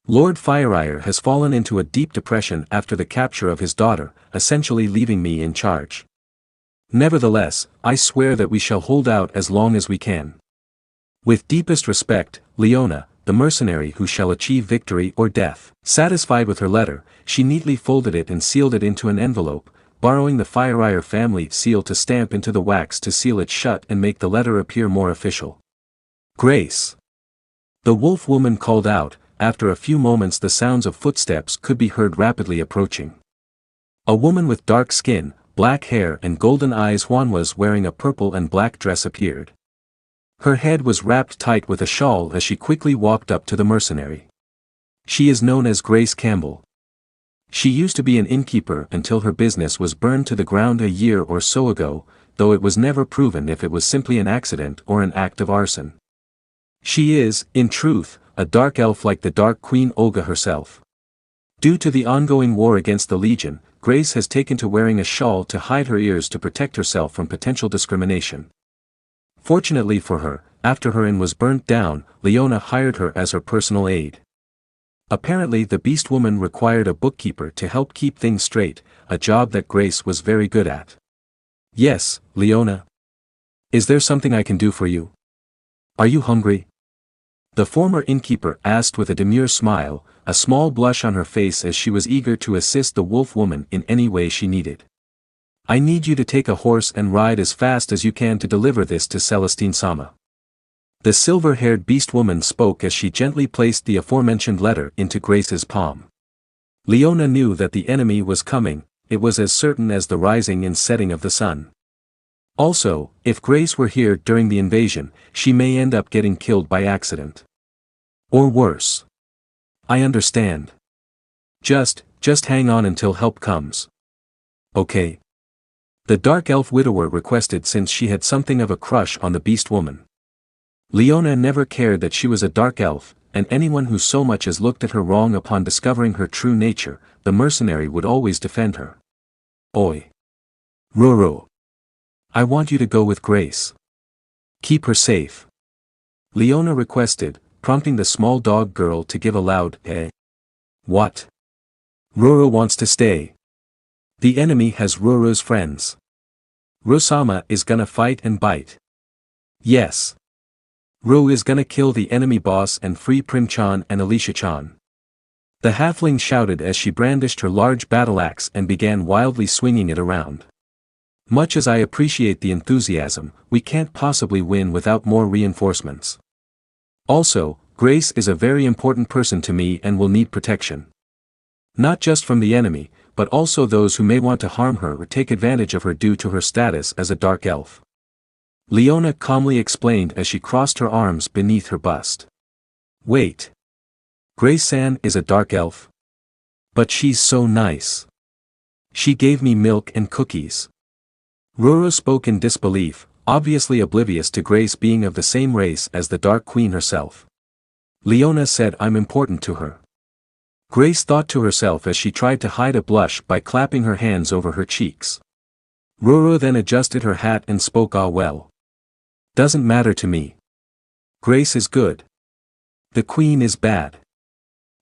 Lord Fireire has fallen into a deep depression after the capture of his daughter, essentially leaving me in charge. Nevertheless, I swear that we shall hold out as long as we can. With deepest respect, Leona, the mercenary who shall achieve victory or death. Satisfied with her letter, she neatly folded it and sealed it into an envelope, borrowing the Fireire family seal to stamp into the wax to seal it shut and make the letter appear more official. Grace. The wolf woman called out. After a few moments the sounds of footsteps could be heard rapidly approaching. A woman with dark skin, black hair and golden eyes, Juan was wearing a purple and black dress, appeared. Her head was wrapped tight with a shawl as she quickly walked up to the mercenary. She is known as Grace Campbell. She used to be an innkeeper until her business was burned to the ground a year or so ago, though it was never proven if it was simply an accident or an act of arson. She is, in truth, a dark elf like the Dark Queen Olga herself. Due to the ongoing war against the Legion, Grace has taken to wearing a shawl to hide her ears to protect herself from potential discrimination. Fortunately for her, after her inn was burnt down, Leona hired her as her personal aide. Apparently the beast woman required a bookkeeper to help keep things straight, a job that Grace was very good at. Yes, Leona. Is there something I can do for you? Are you hungry? The former innkeeper asked with a demure smile, a small blush on her face as she was eager to assist the wolf woman in any way she needed. I need you to take a horse and ride as fast as you can to deliver this to Celestine Sama. The silver-haired beast woman spoke as she gently placed the aforementioned letter into Grace's palm. Leona knew that the enemy was coming, it was as certain as the rising and setting of the sun. Also, if Grace were here during the invasion, she may end up getting killed by accident. Or worse. I understand. Just hang on until help comes. Okay. The dark elf widower requested since she had something of a crush on the beast woman. Leona never cared that she was a dark elf, and anyone who so much as looked at her wrong upon discovering her true nature, the mercenary would always defend her. Oi. Roro. I want you to go with Grace. Keep her safe. Leona requested, prompting the small dog girl to give a loud, eh? What? Roro wants to stay. The enemy has Roro's friends. Rosama is gonna fight and bite. Yes. Ro is gonna kill the enemy boss and free Prim-chan and Alicia-chan. The halfling shouted as she brandished her large battle axe and began wildly swinging it around. Much as I appreciate the enthusiasm, we can't possibly win without more reinforcements. Also, Grace is a very important person to me and will need protection. Not just from the enemy, but also those who may want to harm her or take advantage of her due to her status as a dark elf. Leona calmly explained as she crossed her arms beneath her bust. Wait. Grace-san is a dark elf? But she's so nice. She gave me milk and cookies. Roro spoke in disbelief, obviously oblivious to Grace being of the same race as the Dark Queen herself. Leona said I'm important to her. Grace thought to herself as she tried to hide a blush by clapping her hands over her cheeks. Roro then adjusted her hat and spoke, ah well. Doesn't matter to me. Grace is good. The Queen is bad.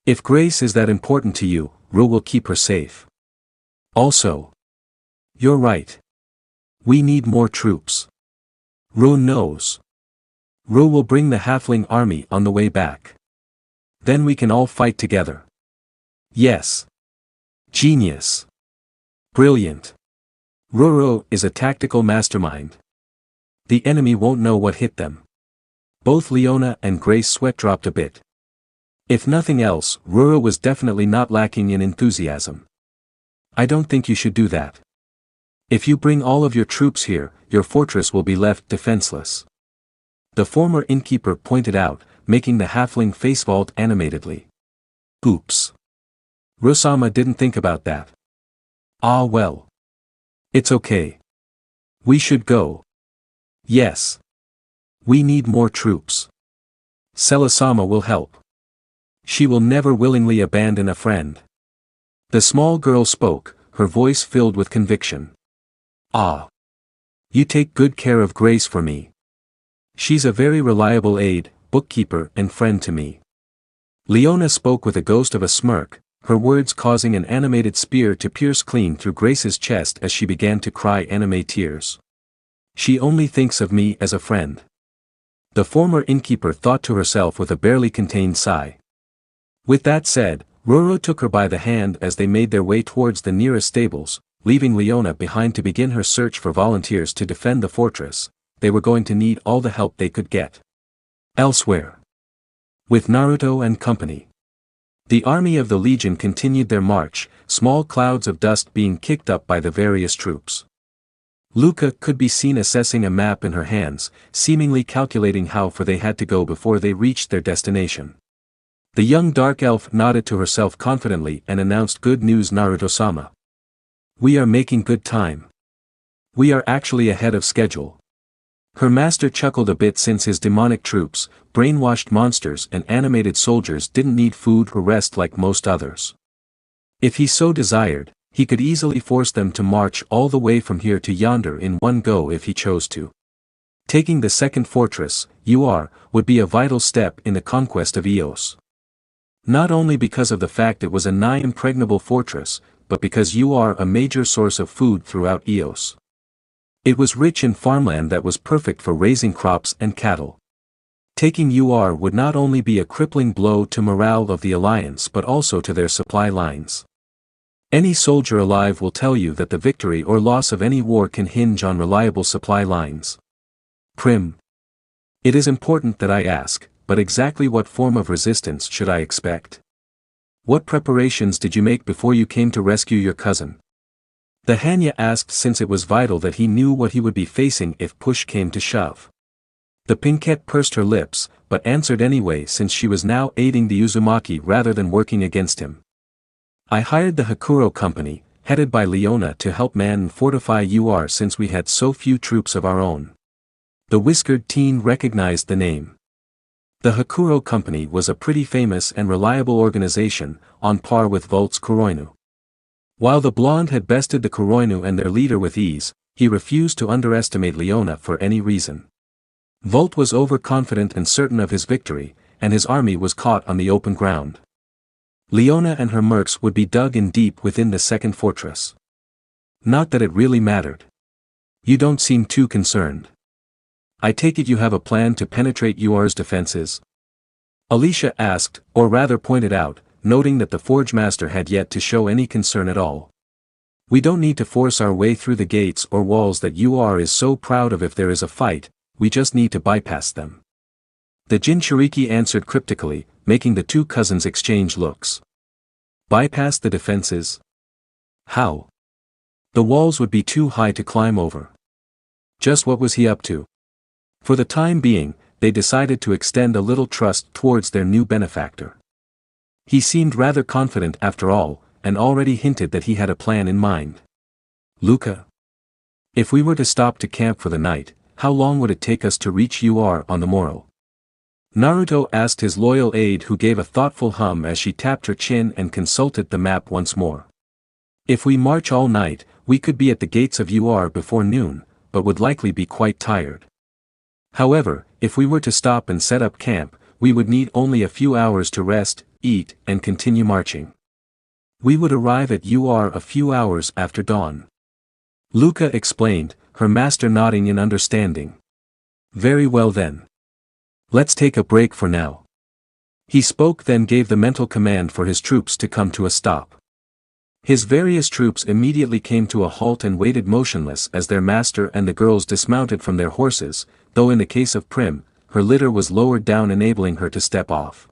If Grace is that important to you, Ro will keep her safe. Also. You're right. We need more troops. Ro knows. Ro will bring the halfling army on the way back. Then we can all fight together. Yes. Genius. Brilliant. Roro is a tactical mastermind. The enemy won't know what hit them. Both Leona and Grace sweat dropped a bit. If nothing else, Roro was definitely not lacking in enthusiasm. I don't think you should do that. If you bring all of your troops here, your fortress will be left defenseless. The former innkeeper pointed out, making the halfling face vault animatedly. Oops. Rosama didn't think about that. Ah well. It's okay. We should go. Yes. We need more troops. Celestine will help. She will never willingly abandon a friend. The small girl spoke, her voice filled with conviction. Ah. You take good care of Grace for me. She's a very reliable aide, bookkeeper and friend to me. Leona spoke with a ghost of a smirk, her words causing an animated spear to pierce clean through Grace's chest as she began to cry anime tears. She only thinks of me as a friend. The former innkeeper thought to herself with a barely contained sigh. With that said, Roro took her by the hand as they made their way towards the nearest stables, leaving Leona behind to begin her search for volunteers to defend the fortress. They were going to need all the help they could get. Elsewhere. With Naruto and company. The army of the Legion continued their march, small clouds of dust being kicked up by the various troops. Luca could be seen assessing a map in her hands, seemingly calculating how far they had to go before they reached their destination. The young dark elf nodded to herself confidently and announced good news Naruto-sama. We are making good time. We are actually ahead of schedule. Her master chuckled a bit since his demonic troops, brainwashed monsters and animated soldiers didn't need food or rest like most others. If he so desired, he could easily force them to march all the way from here to yonder in one go if he chose to. Taking the second fortress, would be a vital step in the conquest of Eos. Not only because of the fact it was a nigh impregnable fortress, but because a major source of food throughout Eos. It was rich in farmland that was perfect for raising crops and cattle. Taking would not only be a crippling blow to morale of the alliance but also to their supply lines. Any soldier alive will tell you that the victory or loss of any war can hinge on reliable supply lines. Prim. It is important that I ask, but exactly what form of resistance should I expect? What preparations did you make before you came to rescue your cousin? The Hanya asked since it was vital that he knew what he would be facing if push came to shove. The Pinkette pursed her lips, but answered anyway since she was now aiding the Uzumaki rather than working against him. I hired the Hakuro company, headed by Leona to help man and fortify since we had so few troops of our own. The whiskered teen recognized the name. The Hakuro company was a pretty famous and reliable organization, on par with Vult's Kuroinu. While the blonde had bested the Kuroinu and their leader with ease, he refused to underestimate Leona for any reason. Vult was overconfident and certain of his victory, and his army was caught on the open ground. Leona and her mercs would be dug in deep within the second fortress. Not that it really mattered. You don't seem too concerned. I take it you have a plan to penetrate UR's defenses? Alicia asked, or rather pointed out, noting that the Forge Master had yet to show any concern at all. We don't need to force our way through the gates or walls that UR is so proud of if there is a fight, we just need to bypass them. The Jinchuriki answered cryptically, making the two cousins exchange looks. Bypass the defenses? How? The walls would be too high to climb over. Just what was he up to? For the time being, they decided to extend a little trust towards their new benefactor. He seemed rather confident after all, and already hinted that he had a plan in mind. Luca? If we were to stop to camp for the night, how long would it take us to reach on the morrow? Naruto asked his loyal aide, who gave a thoughtful hum as she tapped her chin and consulted the map once more. If we march all night, we could be at the gates of before noon, but would likely be quite tired. However, if we were to stop and set up camp, we would need only a few hours to rest, eat, and continue marching. We would arrive at a few hours after dawn. Luca explained, her master nodding in understanding. Very well then. Let's take a break for now. He spoke, then gave the mental command for his troops to come to a stop. His various troops immediately came to a halt and waited motionless as their master and the girls dismounted from their horses, though in the case of Prim, her litter was lowered down enabling her to step off.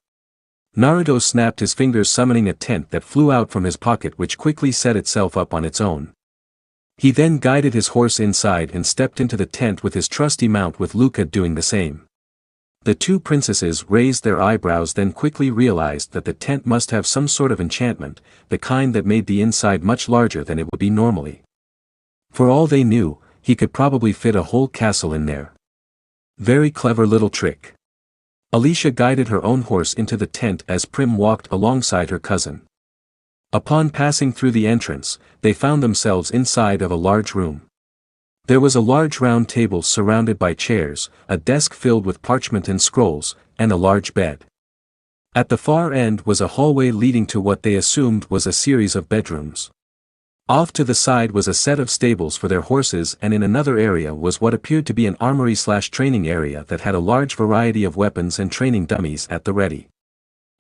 Naruto snapped his fingers summoning a tent that flew out from his pocket which quickly set itself up on its own. He then guided his horse inside and stepped into the tent with his trusty mount with Luca doing the same. The two princesses raised their eyebrows then quickly realized that the tent must have some sort of enchantment, the kind that made the inside much larger than it would be normally. For all they knew, he could probably fit a whole castle in there. Very clever little trick. Alicia guided her own horse into the tent as Prim walked alongside her cousin. Upon passing through the entrance, they found themselves inside of a large room. There was a large round table surrounded by chairs, a desk filled with parchment and scrolls, and a large bed. At the far end was a hallway leading to what they assumed was a series of bedrooms. Off to the side was a set of stables for their horses, and in another area was what appeared to be an armory/training area that had a large variety of weapons and training dummies at the ready.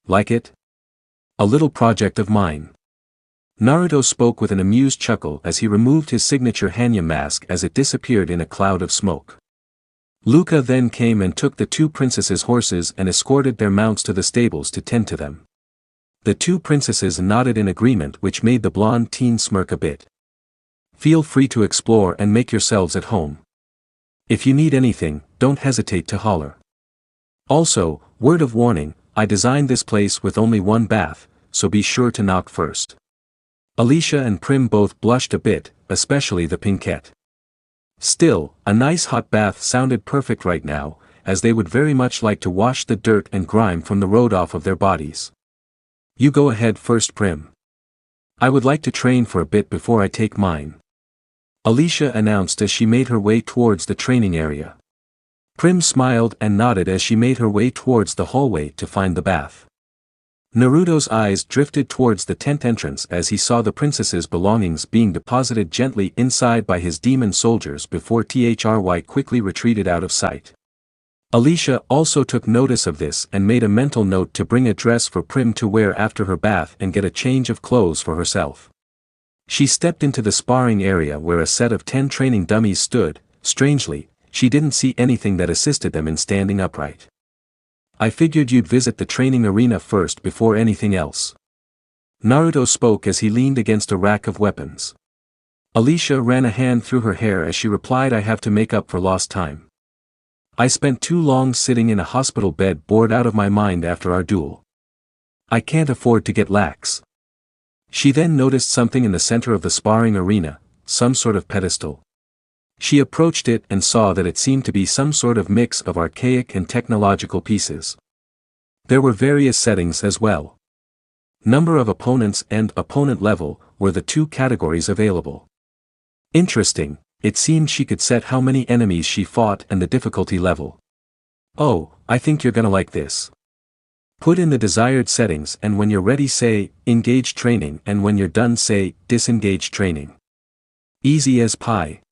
Like it? A little project of mine. Naruto spoke with an amused chuckle as he removed his signature Hanya mask as it disappeared in a cloud of smoke. Luca then came and took the two princesses' horses and escorted their mounts to the stables to tend to them. The two princesses nodded in agreement, which made the blonde teen smirk a bit. Feel free to explore and make yourselves at home. If you need anything, don't hesitate to holler. Also, word of warning, I designed this place with only one bath, so be sure to knock first. Alicia and Prim both blushed a bit, especially the pinkette. Still, a nice hot bath sounded perfect right now, as they would very much like to wash the dirt and grime from the road off of their bodies. You go ahead first, Prim. I would like to train for a bit before I take mine. Alicia announced as she made her way towards the training area. Prim smiled and nodded as she made her way towards the hallway to find the bath. Naruto's eyes drifted towards the tent entrance as he saw the princess's belongings being deposited gently inside by his demon soldiers before Thry quickly retreated out of sight. Alicia also took notice of this and made a mental note to bring a dress for Prim to wear after her bath and get a change of clothes for herself. She stepped into the sparring area where a set of 10 training dummies stood. Strangely, she didn't see anything that assisted them in standing upright. I figured you'd visit the training arena first before anything else. Naruto spoke as he leaned against a rack of weapons. Alicia ran a hand through her hair as she replied, I have to make up for lost time. I spent too long sitting in a hospital bed bored out of my mind after our duel. I can't afford to get lax. She then noticed something in the center of the sparring arena, some sort of pedestal. She approached it and saw that it seemed to be some sort of mix of archaic and technological pieces. There were various settings as well. Number of opponents and opponent level were the two categories available. Interesting, it seemed she could set how many enemies she fought and the difficulty level. Oh, I think you're gonna like this. Put in the desired settings and when you're ready say, engage training, and when you're done say, disengage training. Easy as pie.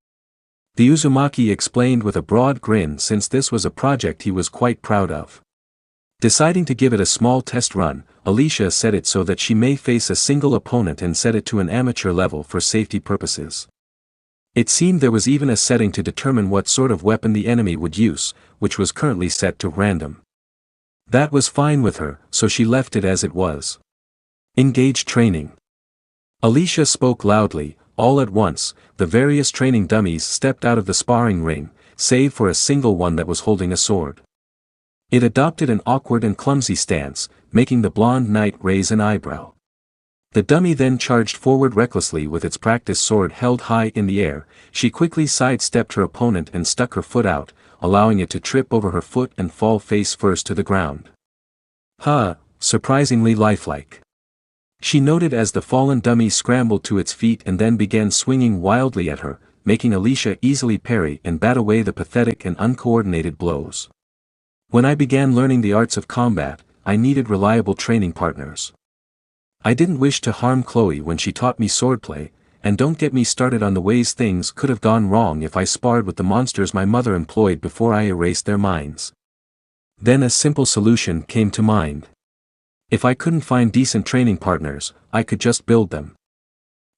The Uzumaki explained with a broad grin since this was a project he was quite proud of. Deciding to give it a small test run, Alicia set it so that she may face a single opponent and set it to an amateur level for safety purposes. It seemed there was even a setting to determine what sort of weapon the enemy would use, which was currently set to random. That was fine with her, so she left it as it was. Engage training. Alicia spoke loudly. All at once, the various training dummies stepped out of the sparring ring, save for a single one that was holding a sword. It adopted an awkward and clumsy stance, making the blonde knight raise an eyebrow. The dummy then charged forward recklessly with its practice sword held high in the air. She quickly sidestepped her opponent and stuck her foot out, allowing it to trip over her foot and fall face first to the ground. Surprisingly lifelike. She noted as the fallen dummy scrambled to its feet and then began swinging wildly at her, making Alicia easily parry and bat away the pathetic and uncoordinated blows. When I began learning the arts of combat, I needed reliable training partners. I didn't wish to harm Chloe when she taught me swordplay, and don't get me started on the ways things could have gone wrong if I sparred with the monsters my mother employed before I erased their minds. Then a simple solution came to mind. If I couldn't find decent training partners, I could just build them.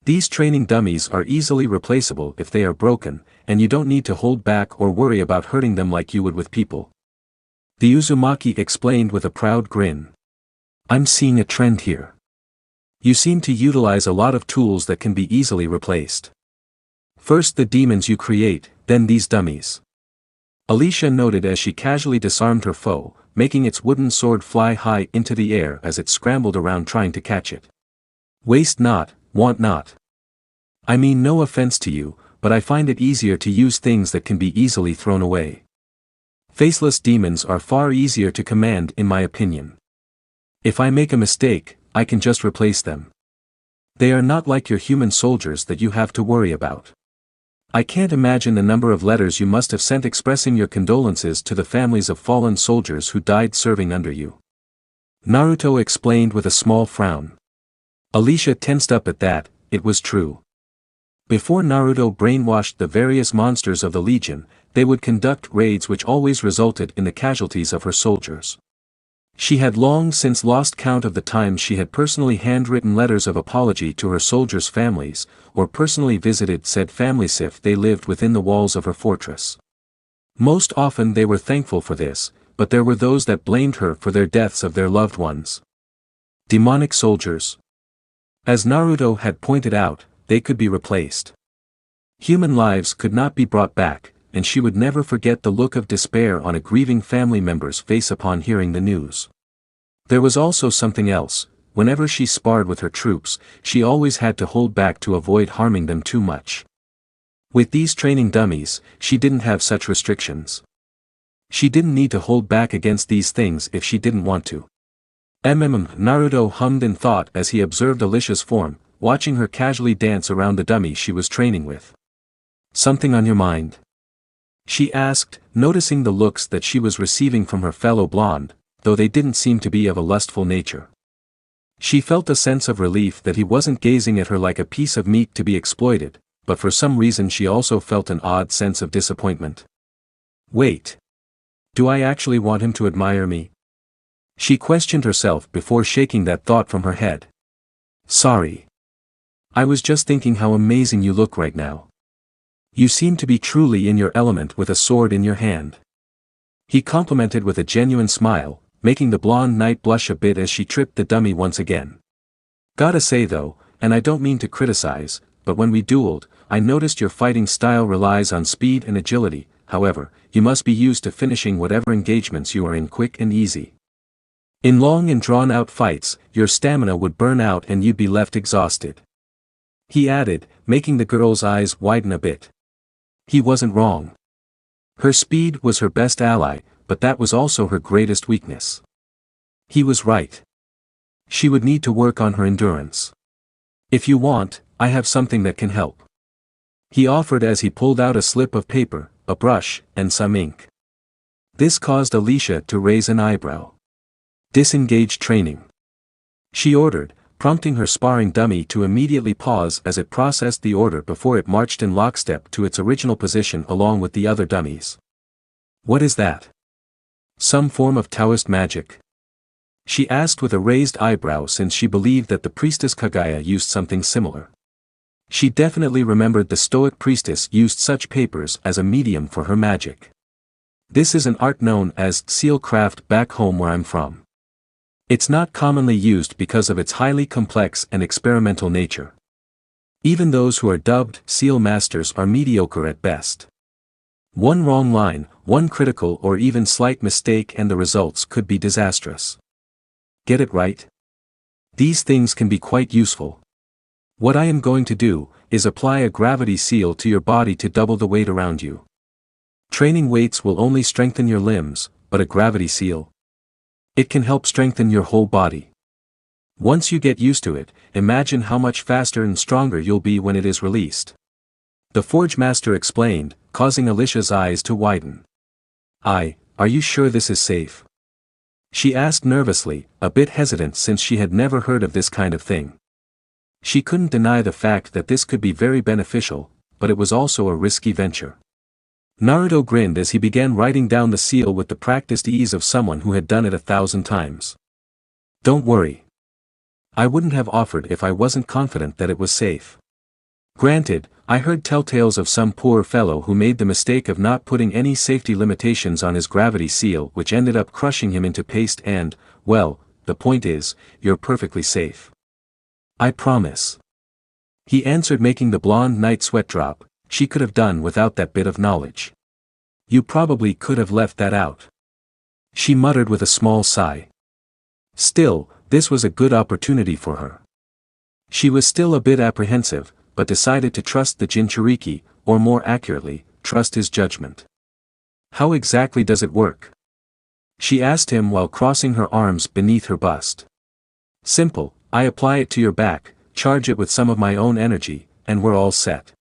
These training dummies are easily replaceable if they are broken, and you don't need to hold back or worry about hurting them like you would with people. The Uzumaki explained with a proud grin. I'm seeing a trend here. You seem to utilize a lot of tools that can be easily replaced. First the demons you create, then these dummies. Alicia noted as she casually disarmed her foe, making its wooden sword fly high into the air as it scrambled around trying to catch it. Waste not, want not. I mean no offense to you, but I find it easier to use things that can be easily thrown away. Faceless demons are far easier to command in my opinion. If I make a mistake, I can just replace them. They are not like your human soldiers that you have to worry about. I can't imagine the number of letters you must have sent expressing your condolences to the families of fallen soldiers who died serving under you. Naruto explained with a small frown. Alicia tensed up at that. It was true. Before Naruto brainwashed the various monsters of the Legion, they would conduct raids which always resulted in the casualties of her soldiers. She had long since lost count of the times she had personally handwritten letters of apology to her soldiers' families, or personally visited said families if they lived within the walls of her fortress. Most often they were thankful for this, but there were those that blamed her for their deaths of their loved ones. Demonic soldiers. As Naruto had pointed out, they could be replaced. Human lives could not be brought back, and she would never forget the look of despair on a grieving family member's face upon hearing the news. There was also something else. Whenever she sparred with her troops, she always had to hold back to avoid harming them too much. With these training dummies, she didn't have such restrictions. She didn't need to hold back against these things if she didn't want to. Naruto hummed in thought as he observed Alicia's form, watching her casually dance around the dummy she was training with. Something on your mind? She asked, noticing the looks that she was receiving from her fellow blonde, though they didn't seem to be of a lustful nature. She felt a sense of relief that he wasn't gazing at her like a piece of meat to be exploited, but for some reason she also felt an odd sense of disappointment. Wait. Do I actually want him to admire me? She questioned herself before shaking that thought from her head. Sorry. I was just thinking how amazing you look right now. You seem to be truly in your element with a sword in your hand. He complimented with a genuine smile, making the blonde knight blush a bit as she tripped the dummy once again. Gotta say though, and I don't mean to criticize, but when we dueled, I noticed your fighting style relies on speed and agility. However, you must be used to finishing whatever engagements you are in quick and easy. In long and drawn-out fights, your stamina would burn out and you'd be left exhausted. He added, making the girl's eyes widen a bit. He wasn't wrong. Her speed was her best ally, but that was also her greatest weakness. He was right. She would need to work on her endurance. If you want, I have something that can help. He offered as he pulled out a slip of paper, a brush, and some ink. This caused Alicia to raise an eyebrow. Disengage training. She ordered, prompting her sparring dummy to immediately pause as it processed the order before it marched in lockstep to its original position along with the other dummies. What is that? Some form of Taoist magic? She asked with a raised eyebrow since she believed that the priestess Kaguya used something similar. She definitely remembered the Stoic priestess used such papers as a medium for her magic. This is an art known as seal craft back home where I'm from. It's not commonly used because of its highly complex and experimental nature. Even those who are dubbed seal masters are mediocre at best. One wrong line, one critical or even slight mistake and the results could be disastrous. Get it right? These things can be quite useful. What I am going to do is apply a gravity seal to your body to double the weight around you. Training weights will only strengthen your limbs, but a gravity seal? It can help strengthen your whole body. Once you get used to it, imagine how much faster and stronger you'll be when it is released. The Forge Master explained, causing Alicia's eyes to widen. Are you sure this is safe? She asked nervously, a bit hesitant since she had never heard of this kind of thing. She couldn't deny the fact that this could be very beneficial, but it was also a risky venture. Naruto grinned as he began writing down the seal with the practiced ease of someone who had done it 1,000 times. Don't worry. I wouldn't have offered if I wasn't confident that it was safe. Granted, I heard telltales of some poor fellow who made the mistake of not putting any safety limitations on his gravity seal, which ended up crushing him into paste and, well, the point is, you're perfectly safe. I promise. He answered, making the blonde knight sweat drop. She could have done without that bit of knowledge. You probably could have left that out. She muttered with a small sigh. Still, this was a good opportunity for her. She was still a bit apprehensive, but decided to trust the Jinchuriki, or more accurately, trust his judgment. How exactly does it work? She asked him while crossing her arms beneath her bust. Simple, I apply it to your back, charge it with some of my own energy, and we're all set.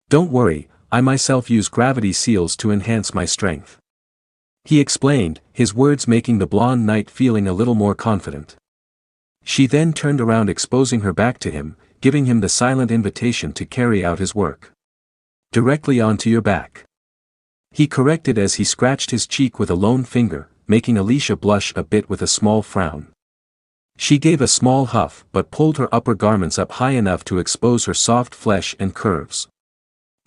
Don't worry, I myself use gravity seals to enhance my strength. He explained, his words making the blonde knight feeling a little more confident. She then turned around, exposing her back to him, giving him the silent invitation to carry out his work. Directly onto your back. He corrected as he scratched his cheek with a lone finger, making Alicia blush a bit with a small frown. She gave a small huff but pulled her upper garments up high enough to expose her soft flesh and curves.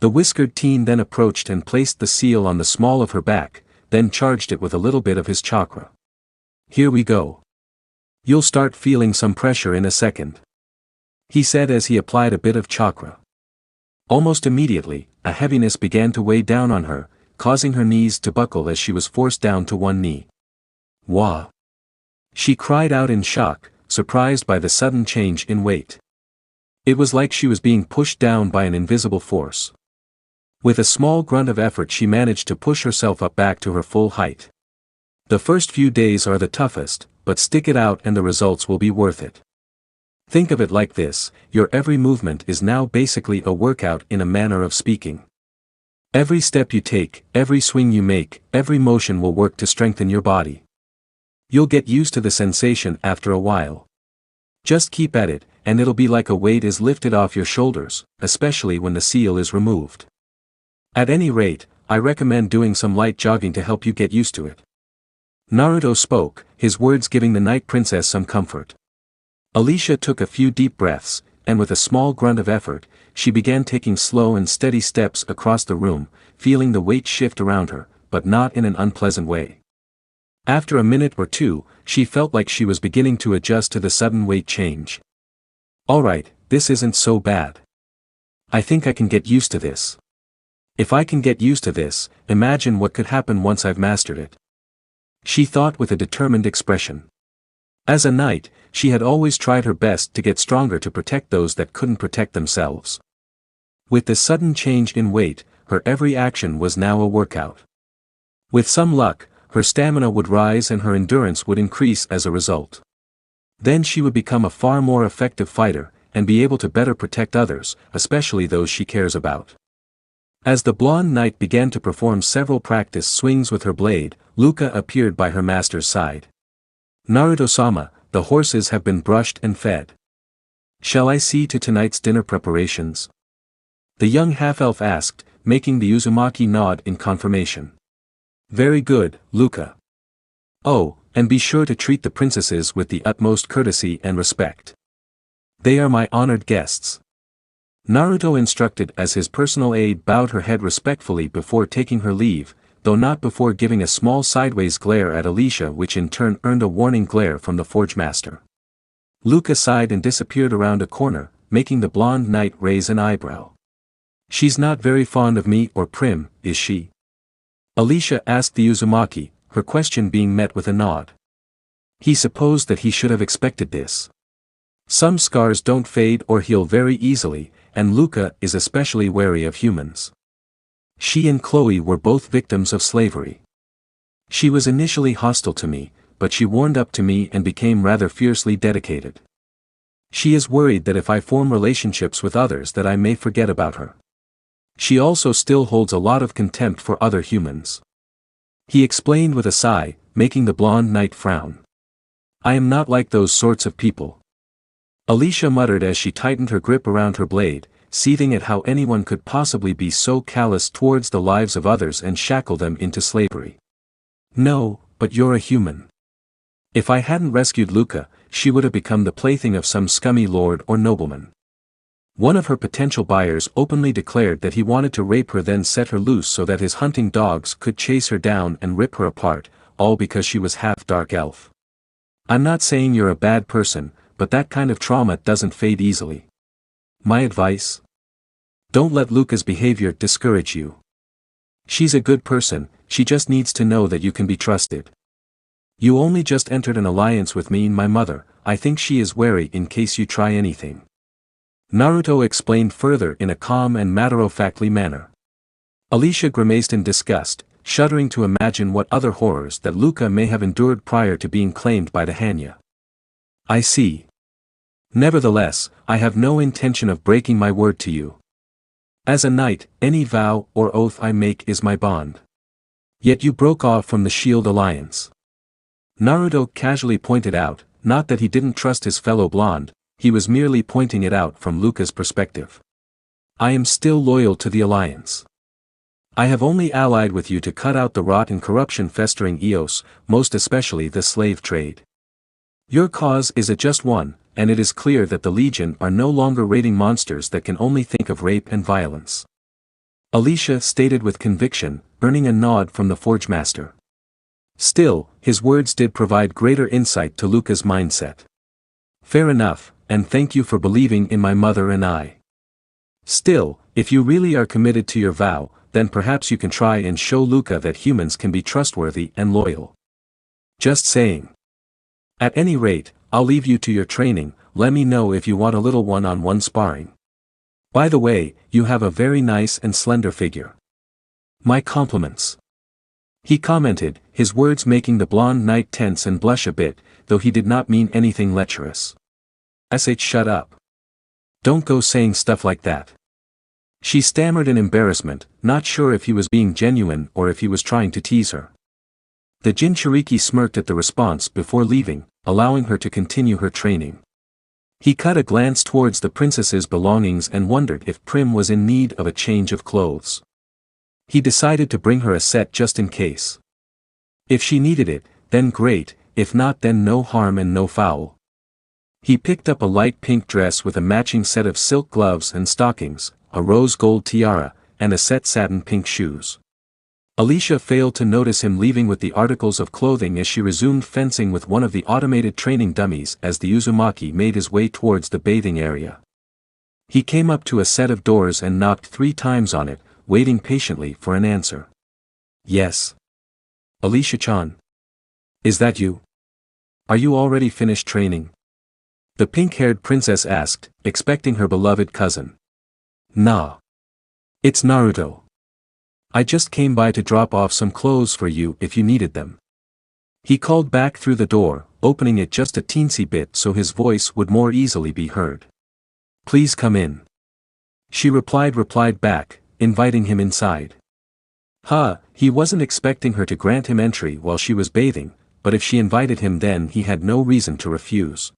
The whiskered teen then approached and placed the seal on the small of her back, then charged it with a little bit of his chakra. Here we go. You'll start feeling some pressure in a second. He said as he applied a bit of chakra. Almost immediately, a heaviness began to weigh down on her, causing her knees to buckle as she was forced down to one knee. Wah! She cried out in shock, surprised by the sudden change in weight. It was like she was being pushed down by an invisible force. With a small grunt of effort, she managed to push herself up back to her full height. The first few days are the toughest, but stick it out and the results will be worth it. Think of it like this, your every movement is now basically a workout in a manner of speaking. Every step you take, every swing you make, every motion will work to strengthen your body. You'll get used to the sensation after a while. Just keep at it, and it'll be like a weight is lifted off your shoulders, especially when the seal is removed. At any rate, I recommend doing some light jogging to help you get used to it. Naruto spoke, his words giving the Night Princess some comfort. Alicia took a few deep breaths, and with a small grunt of effort, she began taking slow and steady steps across the room, feeling the weight shift around her, but not in an unpleasant way. After a minute or two, she felt like she was beginning to adjust to the sudden weight change. Alright, this isn't so bad. I think I can get used to this. If I can get used to this, imagine what could happen once I've mastered it. She thought with a determined expression. As a knight, she had always tried her best to get stronger to protect those that couldn't protect themselves. With this sudden change in weight, her every action was now a workout. With some luck, her stamina would rise and her endurance would increase as a result. Then she would become a far more effective fighter, and be able to better protect others, especially those she cares about. As the blonde knight began to perform several practice swings with her blade, Luca appeared by her master's side. Naruto-sama, the horses have been brushed and fed. Shall I see to tonight's dinner preparations? The young half-elf asked, making the Uzumaki nod in confirmation. Very good, Luca. Oh, and be sure to treat the princesses with the utmost courtesy and respect. They are my honored guests. Naruto instructed as his personal aide bowed her head respectfully before taking her leave, though not before giving a small sideways glare at Alicia, which in turn earned a warning glare from the forge master. Luca sighed and disappeared around a corner, making the blonde knight raise an eyebrow. She's not very fond of me or Prim, is she? Alicia asked the Uzumaki, her question being met with a nod. He supposed that he should have expected this. Some scars don't fade or heal very easily, and Luca is especially wary of humans. She and Chloe were both victims of slavery. She was initially hostile to me, but she warmed up to me and became rather fiercely dedicated. She is worried that if I form relationships with others that I may forget about her. She also still holds a lot of contempt for other humans. He explained with a sigh, making the blonde knight frown. I am not like those sorts of people. Alicia muttered as she tightened her grip around her blade, seething at how anyone could possibly be so callous towards the lives of others and shackle them into slavery. No, but you're a human. If I hadn't rescued Luca, she would have become the plaything of some scummy lord or nobleman. One of her potential buyers openly declared that he wanted to rape her, then set her loose so that his hunting dogs could chase her down and rip her apart, all because she was half dark elf. I'm not saying you're a bad person, but that kind of trauma doesn't fade easily. My advice? Don't let Luca's behavior discourage you. She's a good person, she just needs to know that you can be trusted. You only just entered an alliance with me and my mother, I think she is wary in case you try anything. Naruto explained further in a calm and matter-of-factly manner. Alicia grimaced in disgust, shuddering to imagine what other horrors that Luca may have endured prior to being claimed by the Hanya. I see. Nevertheless, I have no intention of breaking my word to you. As a knight, any vow or oath I make is my bond. Yet you broke off from the Shield Alliance. Naruto casually pointed out, not that he didn't trust his fellow blonde, he was merely pointing it out from Luca's perspective. I am still loyal to the Alliance. I have only allied with you to cut out the rot and corruption festering Eos, most especially the slave trade. Your cause is a just one, and it is clear that the Legion are no longer raiding monsters that can only think of rape and violence. Alicia stated with conviction, earning a nod from the Forge Master. Still, his words did provide greater insight to Luca's mindset. Fair enough, and thank you for believing in my mother and I. Still, if you really are committed to your vow, then perhaps you can try and show Luca that humans can be trustworthy and loyal. Just saying. At any rate, I'll leave you to your training, let me know if you want a little one-on-one sparring. By the way, you have a very nice and slender figure. My compliments. He commented, his words making the blonde knight tense and blush a bit, though he did not mean anything lecherous. Shut up. Don't go saying stuff like that. She stammered in embarrassment, not sure if he was being genuine or if he was trying to tease her. The Jinchuriki smirked at the response before leaving, allowing her to continue her training. He cut a glance towards the princess's belongings and wondered if Prim was in need of a change of clothes. He decided to bring her a set just in case. If she needed it, then great, if not then no harm and no foul. He picked up a light pink dress with a matching set of silk gloves and stockings, a rose gold tiara, and a set satin pink shoes. Alicia failed to notice him leaving with the articles of clothing as she resumed fencing with one of the automated training dummies as the Uzumaki made his way towards the bathing area. He came up to a set of doors and knocked 3 times on it, waiting patiently for an answer. Yes. Alicia-chan. Is that you? Are you already finished training? The pink-haired princess asked, expecting her beloved cousin. Nah. It's Naruto. I just came by to drop off some clothes for you if you needed them. He called back through the door, opening it just a teensy bit so his voice would more easily be heard. Please come in. She replied back, inviting him inside. He wasn't expecting her to grant him entry while she was bathing, but if she invited him then he had no reason to refuse.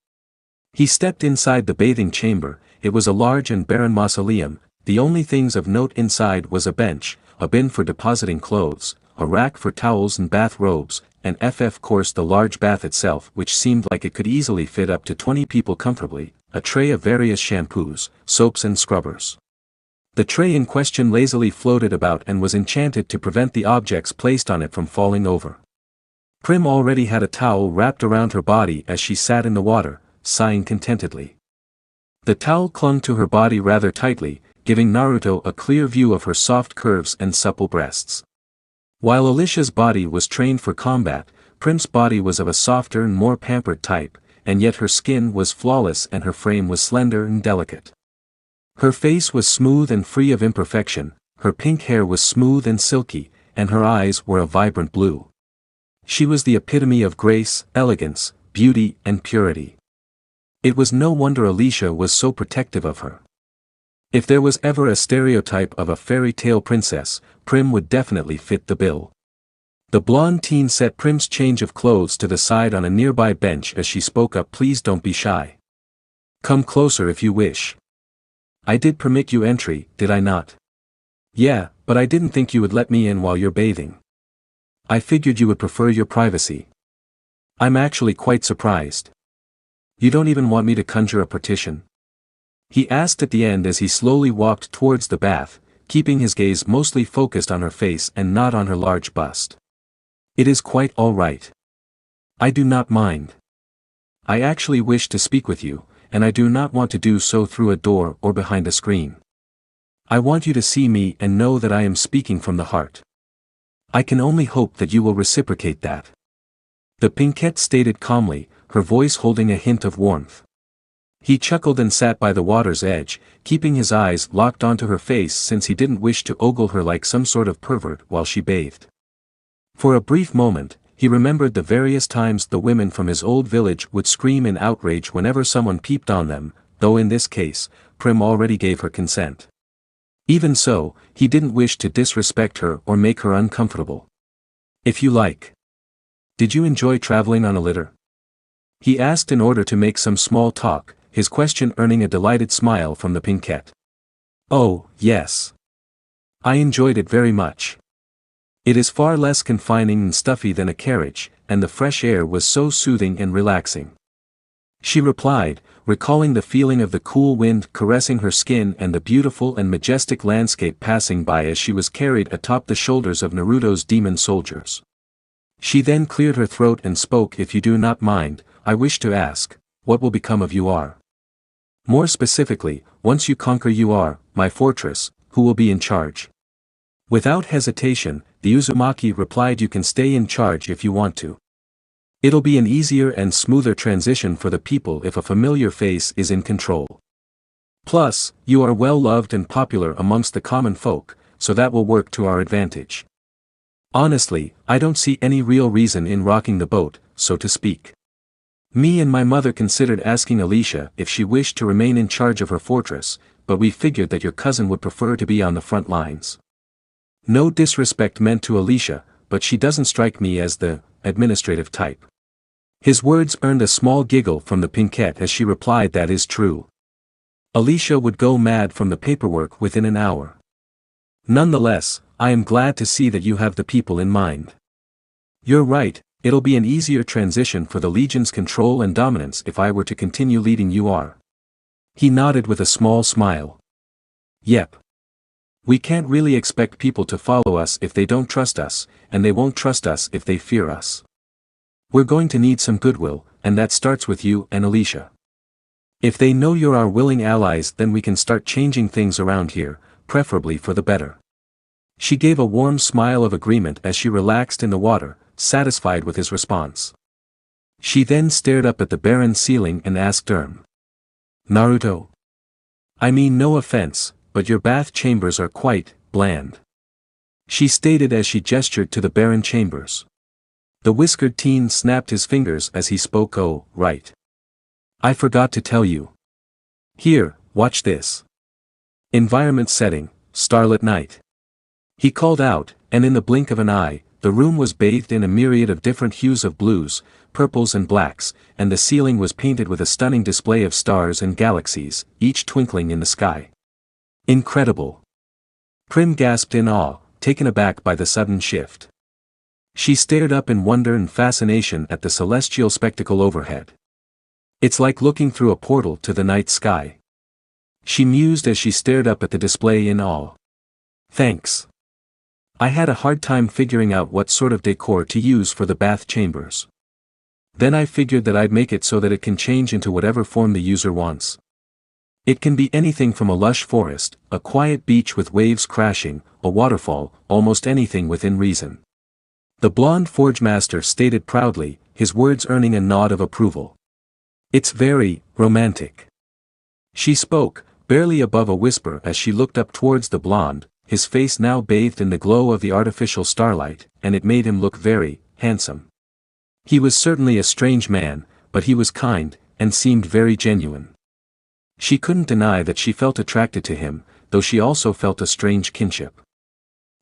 He stepped inside the bathing chamber. It was a large and barren mausoleum. The only things of note inside was a bench, a bin for depositing clothes, a rack for towels and bath robes, and of course the large bath itself which seemed like it could easily fit up to 20 people comfortably, a tray of various shampoos, soaps and scrubbers. The tray in question lazily floated about and was enchanted to prevent the objects placed on it from falling over. Prim already had a towel wrapped around her body as she sat in the water, sighing contentedly. The towel clung to her body rather tightly, giving Naruto a clear view of her soft curves and supple breasts. While Alicia's body was trained for combat, Prim's body was of a softer and more pampered type, and yet her skin was flawless and her frame was slender and delicate. Her face was smooth and free of imperfection, her pink hair was smooth and silky, and her eyes were a vibrant blue. She was the epitome of grace, elegance, beauty, and purity. It was no wonder Alicia was so protective of her. If there was ever a stereotype of a fairy tale princess, Prim would definitely fit the bill. The blonde teen set Prim's change of clothes to the side on a nearby bench as she spoke up. Please don't be shy. Come closer if you wish. I did permit you entry, did I not? Yeah, but I didn't think you would let me in while you're bathing. I figured you would prefer your privacy. I'm actually quite surprised. You don't even want me to conjure a partition? He asked at the end as he slowly walked towards the bath, keeping his gaze mostly focused on her face and not on her large bust. It is quite all right. I do not mind. I actually wish to speak with you, and I do not want to do so through a door or behind a screen. I want you to see me and know that I am speaking from the heart. I can only hope that you will reciprocate that. The pinkette stated calmly, her voice holding a hint of warmth. He chuckled and sat by the water's edge, keeping his eyes locked onto her face since he didn't wish to ogle her like some sort of pervert while she bathed. For a brief moment, he remembered the various times the women from his old village would scream in outrage whenever someone peeped on them, though in this case, Prim already gave her consent. Even so, he didn't wish to disrespect her or make her uncomfortable. If you like. Did you enjoy traveling on a litter? He asked in order to make some small talk, his question earning a delighted smile from the pinkette. Oh, yes. I enjoyed it very much. It is far less confining and stuffy than a carriage, and the fresh air was so soothing and relaxing. She replied, recalling the feeling of the cool wind caressing her skin and the beautiful and majestic landscape passing by as she was carried atop the shoulders of Naruto's demon soldiers. She then cleared her throat and spoke. If you do not mind, I wish to ask, what will become of UR? More specifically, once you conquer UR, my fortress, who will be in charge? Without hesitation, the Uzumaki replied, you can stay in charge if you want to. It'll be an easier and smoother transition for the people if a familiar face is in control. Plus, you are well loved and popular amongst the common folk, so that will work to our advantage. Honestly, I don't see any real reason in rocking the boat, so to speak. Me and my mother considered asking Alicia if she wished to remain in charge of her fortress, but we figured that your cousin would prefer to be on the front lines. No disrespect meant to Alicia, but she doesn't strike me as the administrative type. His words earned a small giggle from the pinkette as she replied, that is true. Alicia would go mad from the paperwork within an hour. Nonetheless, I am glad to see that you have the people in mind. You're right, it'll be an easier transition for the Legion's control and dominance if I were to continue leading UR. He nodded with a small smile. Yep. We can't really expect people to follow us if they don't trust us, and they won't trust us if they fear us. We're going to need some goodwill, and that starts with you and Alicia. If they know you're our willing allies, then we can start changing things around here, preferably for the better. She gave a warm smile of agreement as she relaxed in the water, satisfied with his response. She then stared up at the barren ceiling and asked Naruto. I mean no offense, but your bath chambers are quite bland. She stated as she gestured to the barren chambers. The whiskered teen snapped his fingers as he spoke. Oh, right. I forgot to tell you. Here, watch this. Environment setting, starlit night. He called out, and in the blink of an eye, the room was bathed in a myriad of different hues of blues, purples and blacks, and the ceiling was painted with a stunning display of stars and galaxies, each twinkling in the sky. Incredible. Prim gasped in awe, taken aback by the sudden shift. She stared up in wonder and fascination at the celestial spectacle overhead. It's like looking through a portal to the night sky. She mused as she stared up at the display in awe. Thanks. I had a hard time figuring out what sort of decor to use for the bath chambers. Then I figured that I'd make it so that it can change into whatever form the user wants. It can be anything from a lush forest, a quiet beach with waves crashing, a waterfall, almost anything within reason. The blonde forge master stated proudly, his words earning a nod of approval. It's very romantic. She spoke, barely above a whisper as she looked up towards the blonde, his face now bathed in the glow of the artificial starlight, and it made him look very handsome. He was certainly a strange man, but he was kind, and seemed very genuine. She couldn't deny that she felt attracted to him, though she also felt a strange kinship.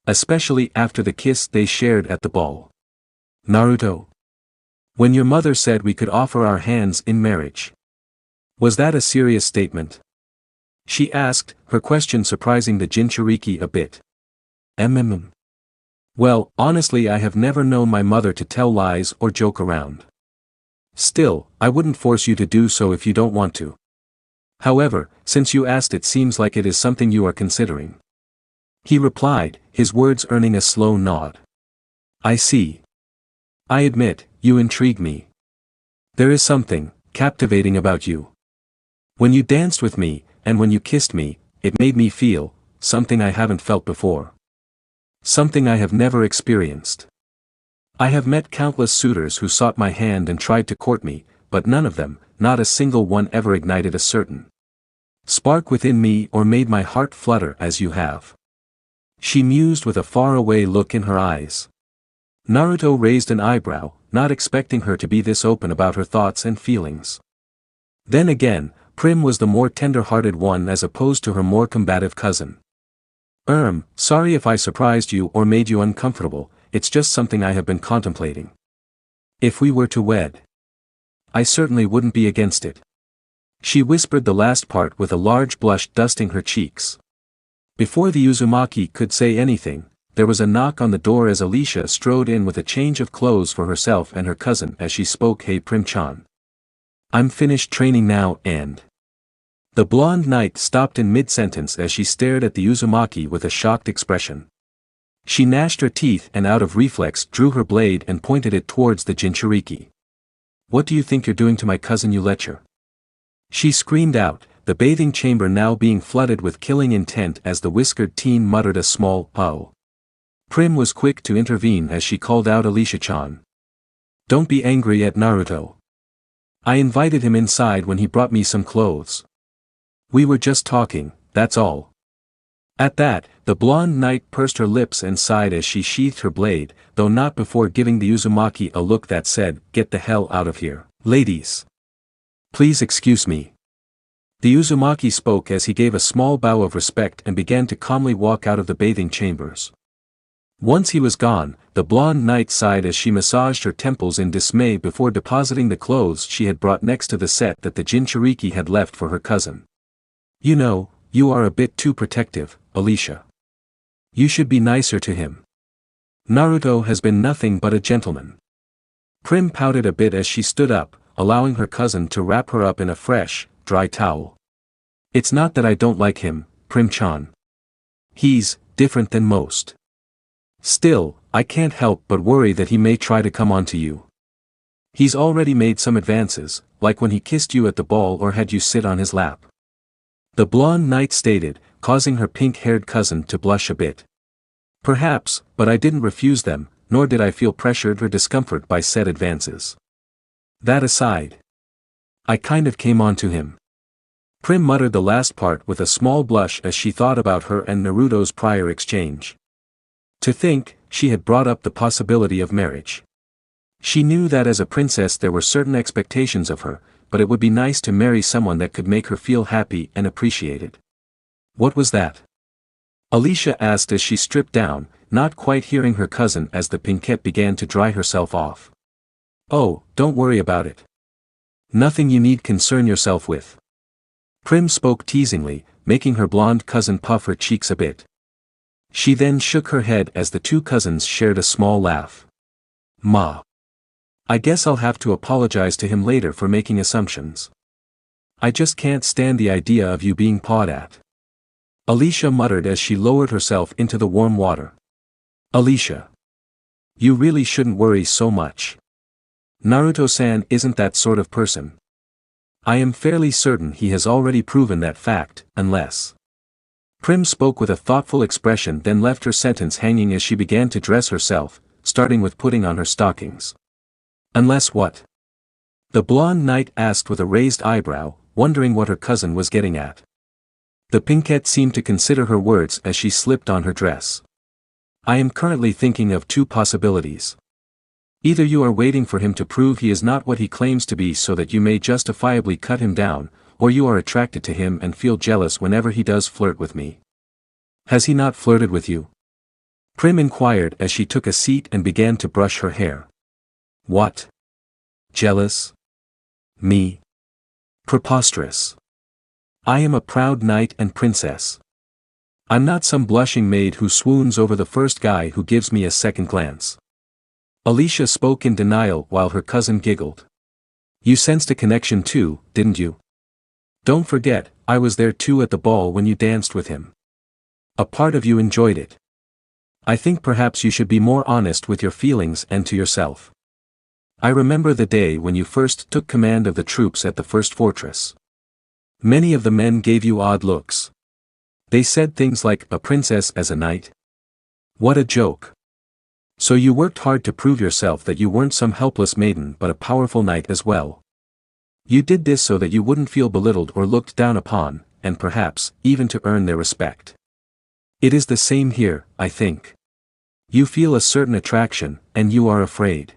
Especially after the kiss they shared at the ball. Naruto. When your mother said we could offer our hands in marriage. Was that a serious statement? She asked, her question surprising the Jinchuriki a bit. Well, honestly I have never known my mother to tell lies or joke around. Still, I wouldn't force you to do so if you don't want to. However, since you asked it seems like it is something you are considering. He replied, his words earning a slow nod. I see. I admit, you intrigue me. There is something captivating about you. When you danced with me, and when you kissed me, it made me feel something I haven't felt before. Something I have never experienced. I have met countless suitors who sought my hand and tried to court me, but none of them, not a single one ever ignited a certain spark within me or made my heart flutter as you have. She mused with a faraway look in her eyes. Naruto raised an eyebrow, not expecting her to be this open about her thoughts and feelings. Then again, Prim was the more tender-hearted one as opposed to her more combative cousin. Sorry if I surprised you or made you uncomfortable, it's just something I have been contemplating. If we were to wed, I certainly wouldn't be against it. She whispered the last part with a large blush dusting her cheeks. Before the Uzumaki could say anything, there was a knock on the door as Alicia strode in with a change of clothes for herself and her cousin as she spoke. Hey Prim-chan. I'm finished training now and... The blonde knight stopped in mid-sentence as she stared at the Uzumaki with a shocked expression. She gnashed her teeth and out of reflex drew her blade and pointed it towards the Jinchuriki. What do you think you're doing to my cousin, you lecher? She screamed out, the bathing chamber now being flooded with killing intent as the whiskered teen muttered a small "oh." Prim was quick to intervene as she called out, Alicia-chan. Don't be angry at Naruto. I invited him inside when he brought me some clothes. We were just talking, that's all. At that, the blonde knight pursed her lips and sighed as she sheathed her blade, though not before giving the Uzumaki a look that said, get the hell out of here, ladies. Please excuse me. The Uzumaki spoke as he gave a small bow of respect and began to calmly walk out of the bathing chambers. Once he was gone, the blonde knight sighed as she massaged her temples in dismay before depositing the clothes she had brought next to the set that the Jinchuriki had left for her cousin. You know, you are a bit too protective, Alicia. You should be nicer to him. Naruto has been nothing but a gentleman. Prim pouted a bit as she stood up, allowing her cousin to wrap her up in a fresh, dry towel. It's not that I don't like him, Prim-chan. He's different than most. Still, I can't help but worry that he may try to come on to you. He's already made some advances, like when he kissed you at the ball or had you sit on his lap. The blonde knight stated, causing her pink-haired cousin to blush a bit. Perhaps, but I didn't refuse them, nor did I feel pressured or discomfort by said advances. That aside, I kind of came on to him. Prim muttered the last part with a small blush as she thought about her and Naruto's prior exchange. To think, she had brought up the possibility of marriage. She knew that as a princess there were certain expectations of her, but it would be nice to marry someone that could make her feel happy and appreciated. What was that? Alicia asked as she stripped down, not quite hearing her cousin as the pinkette began to dry herself off. Oh, don't worry about it. Nothing you need concern yourself with. Prim spoke teasingly, making her blonde cousin puff her cheeks a bit. She then shook her head as the two cousins shared a small laugh. Ma. I guess I'll have to apologize to him later for making assumptions. I just can't stand the idea of you being pawed at. Alicia muttered as she lowered herself into the warm water. Alicia. You really shouldn't worry so much. Naruto-san isn't that sort of person. I am fairly certain he has already proven that fact, unless... Prim spoke with a thoughtful expression then left her sentence hanging as she began to dress herself, starting with putting on her stockings. Unless what? The blonde knight asked with a raised eyebrow, wondering what her cousin was getting at. The pinkette seemed to consider her words as she slipped on her dress. I am currently thinking of two possibilities. Either you are waiting for him to prove he is not what he claims to be so that you may justifiably cut him down, or you are attracted to him and feel jealous whenever he does flirt with me. Has he not flirted with you? Prim inquired as she took a seat and began to brush her hair. What? Jealous? Me? Preposterous. I am a proud knight and princess. I'm not some blushing maid who swoons over the first guy who gives me a second glance. Alicia spoke in denial while her cousin giggled. You sensed a connection too, didn't you? Don't forget, I was there too at the ball when you danced with him. A part of you enjoyed it. I think perhaps you should be more honest with your feelings and to yourself. I remember the day when you first took command of the troops at the first fortress. Many of the men gave you odd looks. They said things like, a princess as a knight? What a joke. So you worked hard to prove yourself that you weren't some helpless maiden but a powerful knight as well. You did this so that you wouldn't feel belittled or looked down upon, and perhaps, even to earn their respect. It is the same here, I think. You feel a certain attraction, and you are afraid.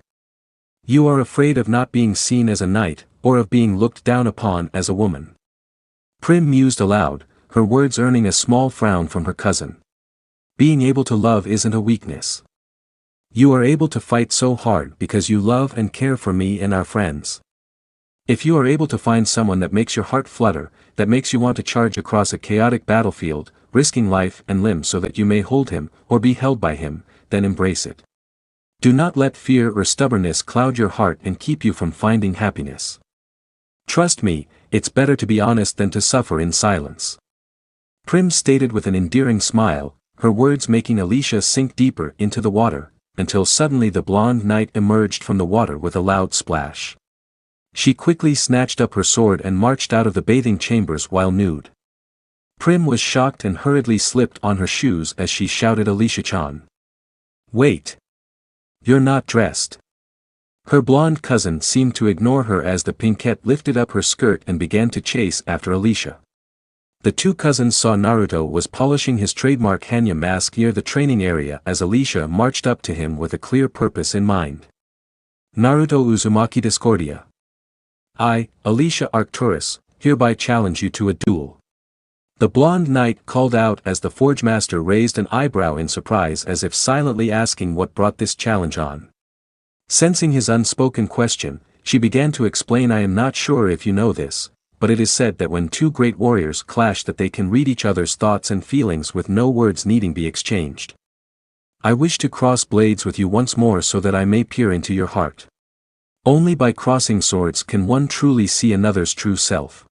You are afraid of not being seen as a knight, or of being looked down upon as a woman. Prim mused aloud, her words earning a small frown from her cousin. Being able to love isn't a weakness. You are able to fight so hard because you love and care for me and our friends. If you are able to find someone that makes your heart flutter, that makes you want to charge across a chaotic battlefield, risking life and limb so that you may hold him, or be held by him, then embrace it. Do not let fear or stubbornness cloud your heart and keep you from finding happiness. Trust me, it's better to be honest than to suffer in silence. Prim stated with an endearing smile, her words making Alicia sink deeper into the water, until suddenly the blonde knight emerged from the water with a loud splash. She quickly snatched up her sword and marched out of the bathing chambers while nude. Prim was shocked and hurriedly slipped on her shoes as she shouted, Alicia-chan. Wait. You're not dressed. Her blonde cousin seemed to ignore her as the pinkette lifted up her skirt and began to chase after Alicia. The two cousins saw Naruto was polishing his trademark Hanya mask near the training area as Alicia marched up to him with a clear purpose in mind. Naruto Uzumaki Discordia. I, Alicia Arcturus, hereby challenge you to a duel. The blonde knight called out as the forge master raised an eyebrow in surprise as if silently asking what brought this challenge on. Sensing his unspoken question, she began to explain, I am not sure if you know this, but it is said that when two great warriors clash that they can read each other's thoughts and feelings with no words needing be exchanged. I wish to cross blades with you once more so that I may peer into your heart. Only by crossing swords can one truly see another's true self.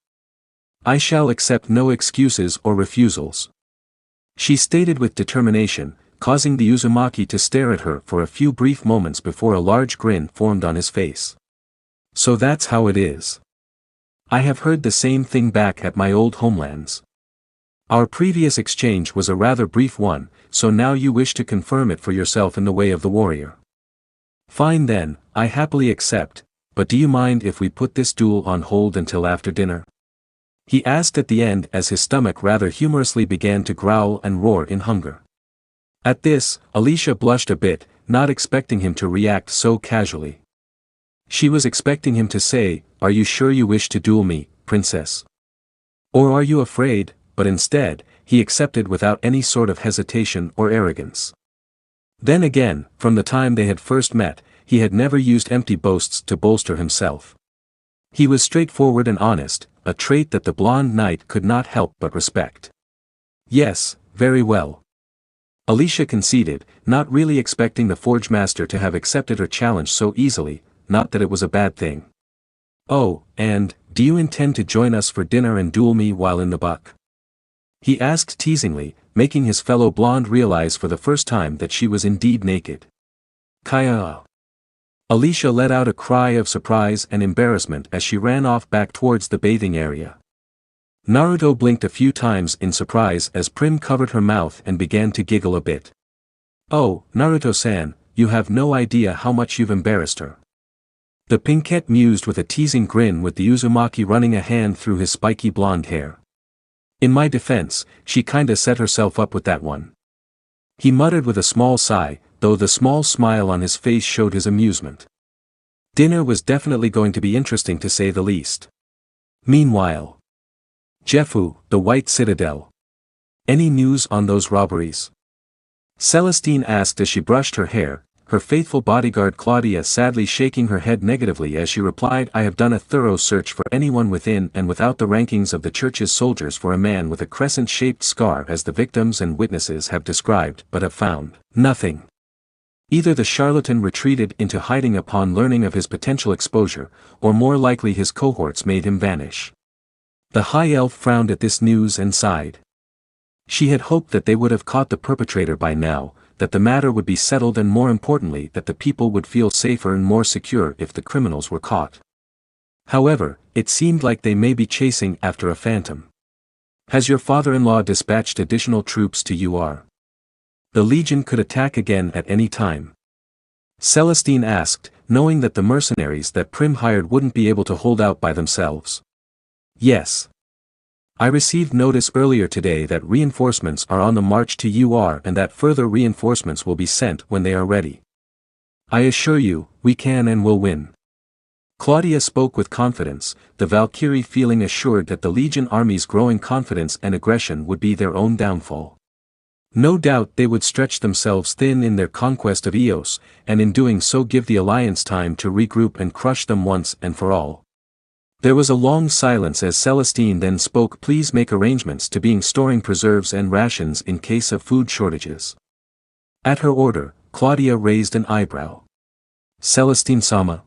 I shall accept no excuses or refusals. She stated with determination, causing the Uzumaki to stare at her for a few brief moments before a large grin formed on his face. So that's how it is. I have heard the same thing back at my old homelands. Our previous exchange was a rather brief one, so now you wish to confirm it for yourself in the way of the warrior. Fine then, I happily accept, but do you mind if we put this duel on hold until after dinner? He asked at the end as his stomach rather humorously began to growl and roar in hunger. At this, Alicia blushed a bit, not expecting him to react so casually. She was expecting him to say, Are you sure you wish to duel me, princess? Or are you afraid? But instead, he accepted without any sort of hesitation or arrogance. Then again, from the time they had first met, he had never used empty boasts to bolster himself. He was straightforward and honest, a trait that the blonde knight could not help but respect. Yes, very well. Alicia conceded, not really expecting the forge master to have accepted her challenge so easily, not that it was a bad thing. Oh, and, do you intend to join us for dinner and duel me while in the buck? He asked teasingly, making his fellow blonde realize for the first time that she was indeed naked. Kaya. Alicia let out a cry of surprise and embarrassment as she ran off back towards the bathing area. Naruto blinked a few times in surprise as Prim covered her mouth and began to giggle a bit. Oh, Naruto-san, you have no idea how much you've embarrassed her. The pinkette mused with a teasing grin with the Uzumaki running a hand through his spiky blonde hair. In my defense, she kinda set herself up with that one. He muttered with a small sigh, though the small smile on his face showed his amusement. Dinner was definitely going to be interesting to say the least. Meanwhile, Jeffu, the White Citadel. Any news on those robberies? Celestine asked as she brushed her hair, her faithful bodyguard Claudia sadly shaking her head negatively as she replied, I have done a thorough search for anyone within and without the rankings of the church's soldiers for a man with a crescent-shaped scar as the victims and witnesses have described, but have found nothing. Either the charlatan retreated into hiding upon learning of his potential exposure, or more likely his cohorts made him vanish. The high elf frowned at this news and sighed. She had hoped that they would have caught the perpetrator by now, that the matter would be settled, and more importantly that the people would feel safer and more secure if the criminals were caught. However, it seemed like they may be chasing after a phantom. Has your father-in-law dispatched additional troops to UR? The Legion could attack again at any time. Celestine asked, knowing that the mercenaries that Prim hired wouldn't be able to hold out by themselves. Yes. I received notice earlier today that reinforcements are on the march to UR and that further reinforcements will be sent when they are ready. I assure you, we can and will win. Claudia spoke with confidence, the Valkyrie feeling assured that the Legion army's growing confidence and aggression would be their own downfall. No doubt they would stretch themselves thin in their conquest of Eos, and in doing so give the Alliance time to regroup and crush them once and for all. There was a long silence as Celestine then spoke. Please make arrangements to being storing preserves and rations in case of food shortages. At her order, Claudia raised an eyebrow. Celestine-sama?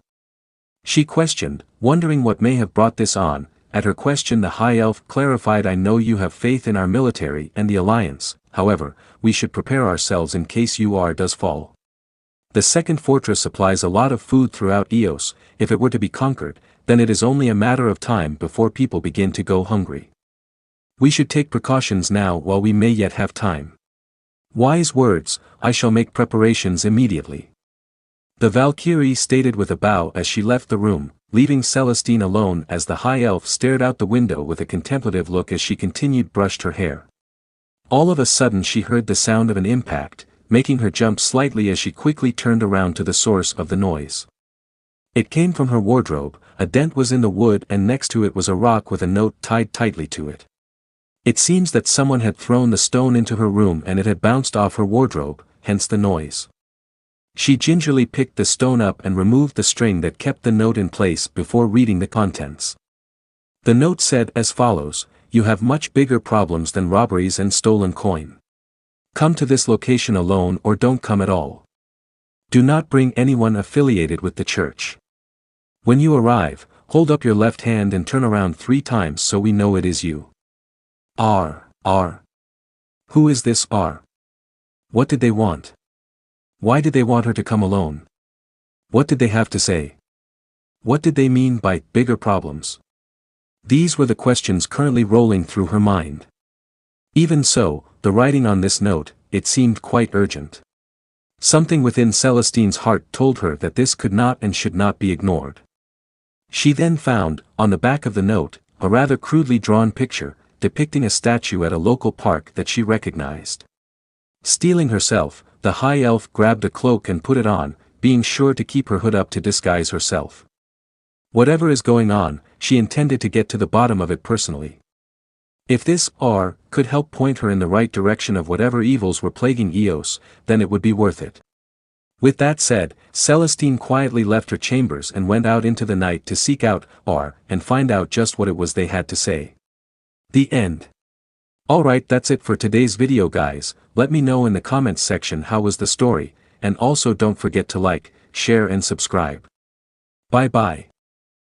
She questioned, wondering what may have brought this on. At her question the high elf clarified, I know you have faith in our military and the Alliance, however, we should prepare ourselves in case UR does fall. The second fortress supplies a lot of food throughout Eos. If it were to be conquered, then it is only a matter of time before people begin to go hungry. We should take precautions now while we may yet have time. Wise words, I shall make preparations immediately. The Valkyrie stated with a bow as she left the room, leaving Celestine alone as the high elf stared out the window with a contemplative look as she continued brushed her hair. All of a sudden she heard the sound of an impact, making her jump slightly as she quickly turned around to the source of the noise. It came from her wardrobe. A dent was in the wood and next to it was a rock with a note tied tightly to it. It seems that someone had thrown the stone into her room and it had bounced off her wardrobe, hence the noise. She gingerly picked the stone up and removed the string that kept the note in place before reading the contents. The note said as follows, you have much bigger problems than robberies and stolen coin. Come to this location alone or don't come at all. Do not bring anyone affiliated with the church. When you arrive, hold up your left hand and turn around 3 times so we know it is you. R. Who is this R? What did they want? Why did they want her to come alone? What did they have to say? What did they mean by bigger problems? These were the questions currently rolling through her mind. Even so, the writing on this note, it seemed quite urgent. Something within Celestine's heart told her that this could not and should not be ignored. She then found, on the back of the note, a rather crudely drawn picture, depicting a statue at a local park that she recognized. Steeling herself, the high elf grabbed a cloak and put it on, being sure to keep her hood up to disguise herself. Whatever is going on, she intended to get to the bottom of it personally. If this R could help point her in the right direction of whatever evils were plaguing Eos, then it would be worth it. With that said, Celestine quietly left her chambers and went out into the night to seek out R and find out just what it was they had to say. The end. Alright, that's it for today's video guys. Let me know in the comments section how was the story, and also don't forget to like, share and subscribe. Bye bye.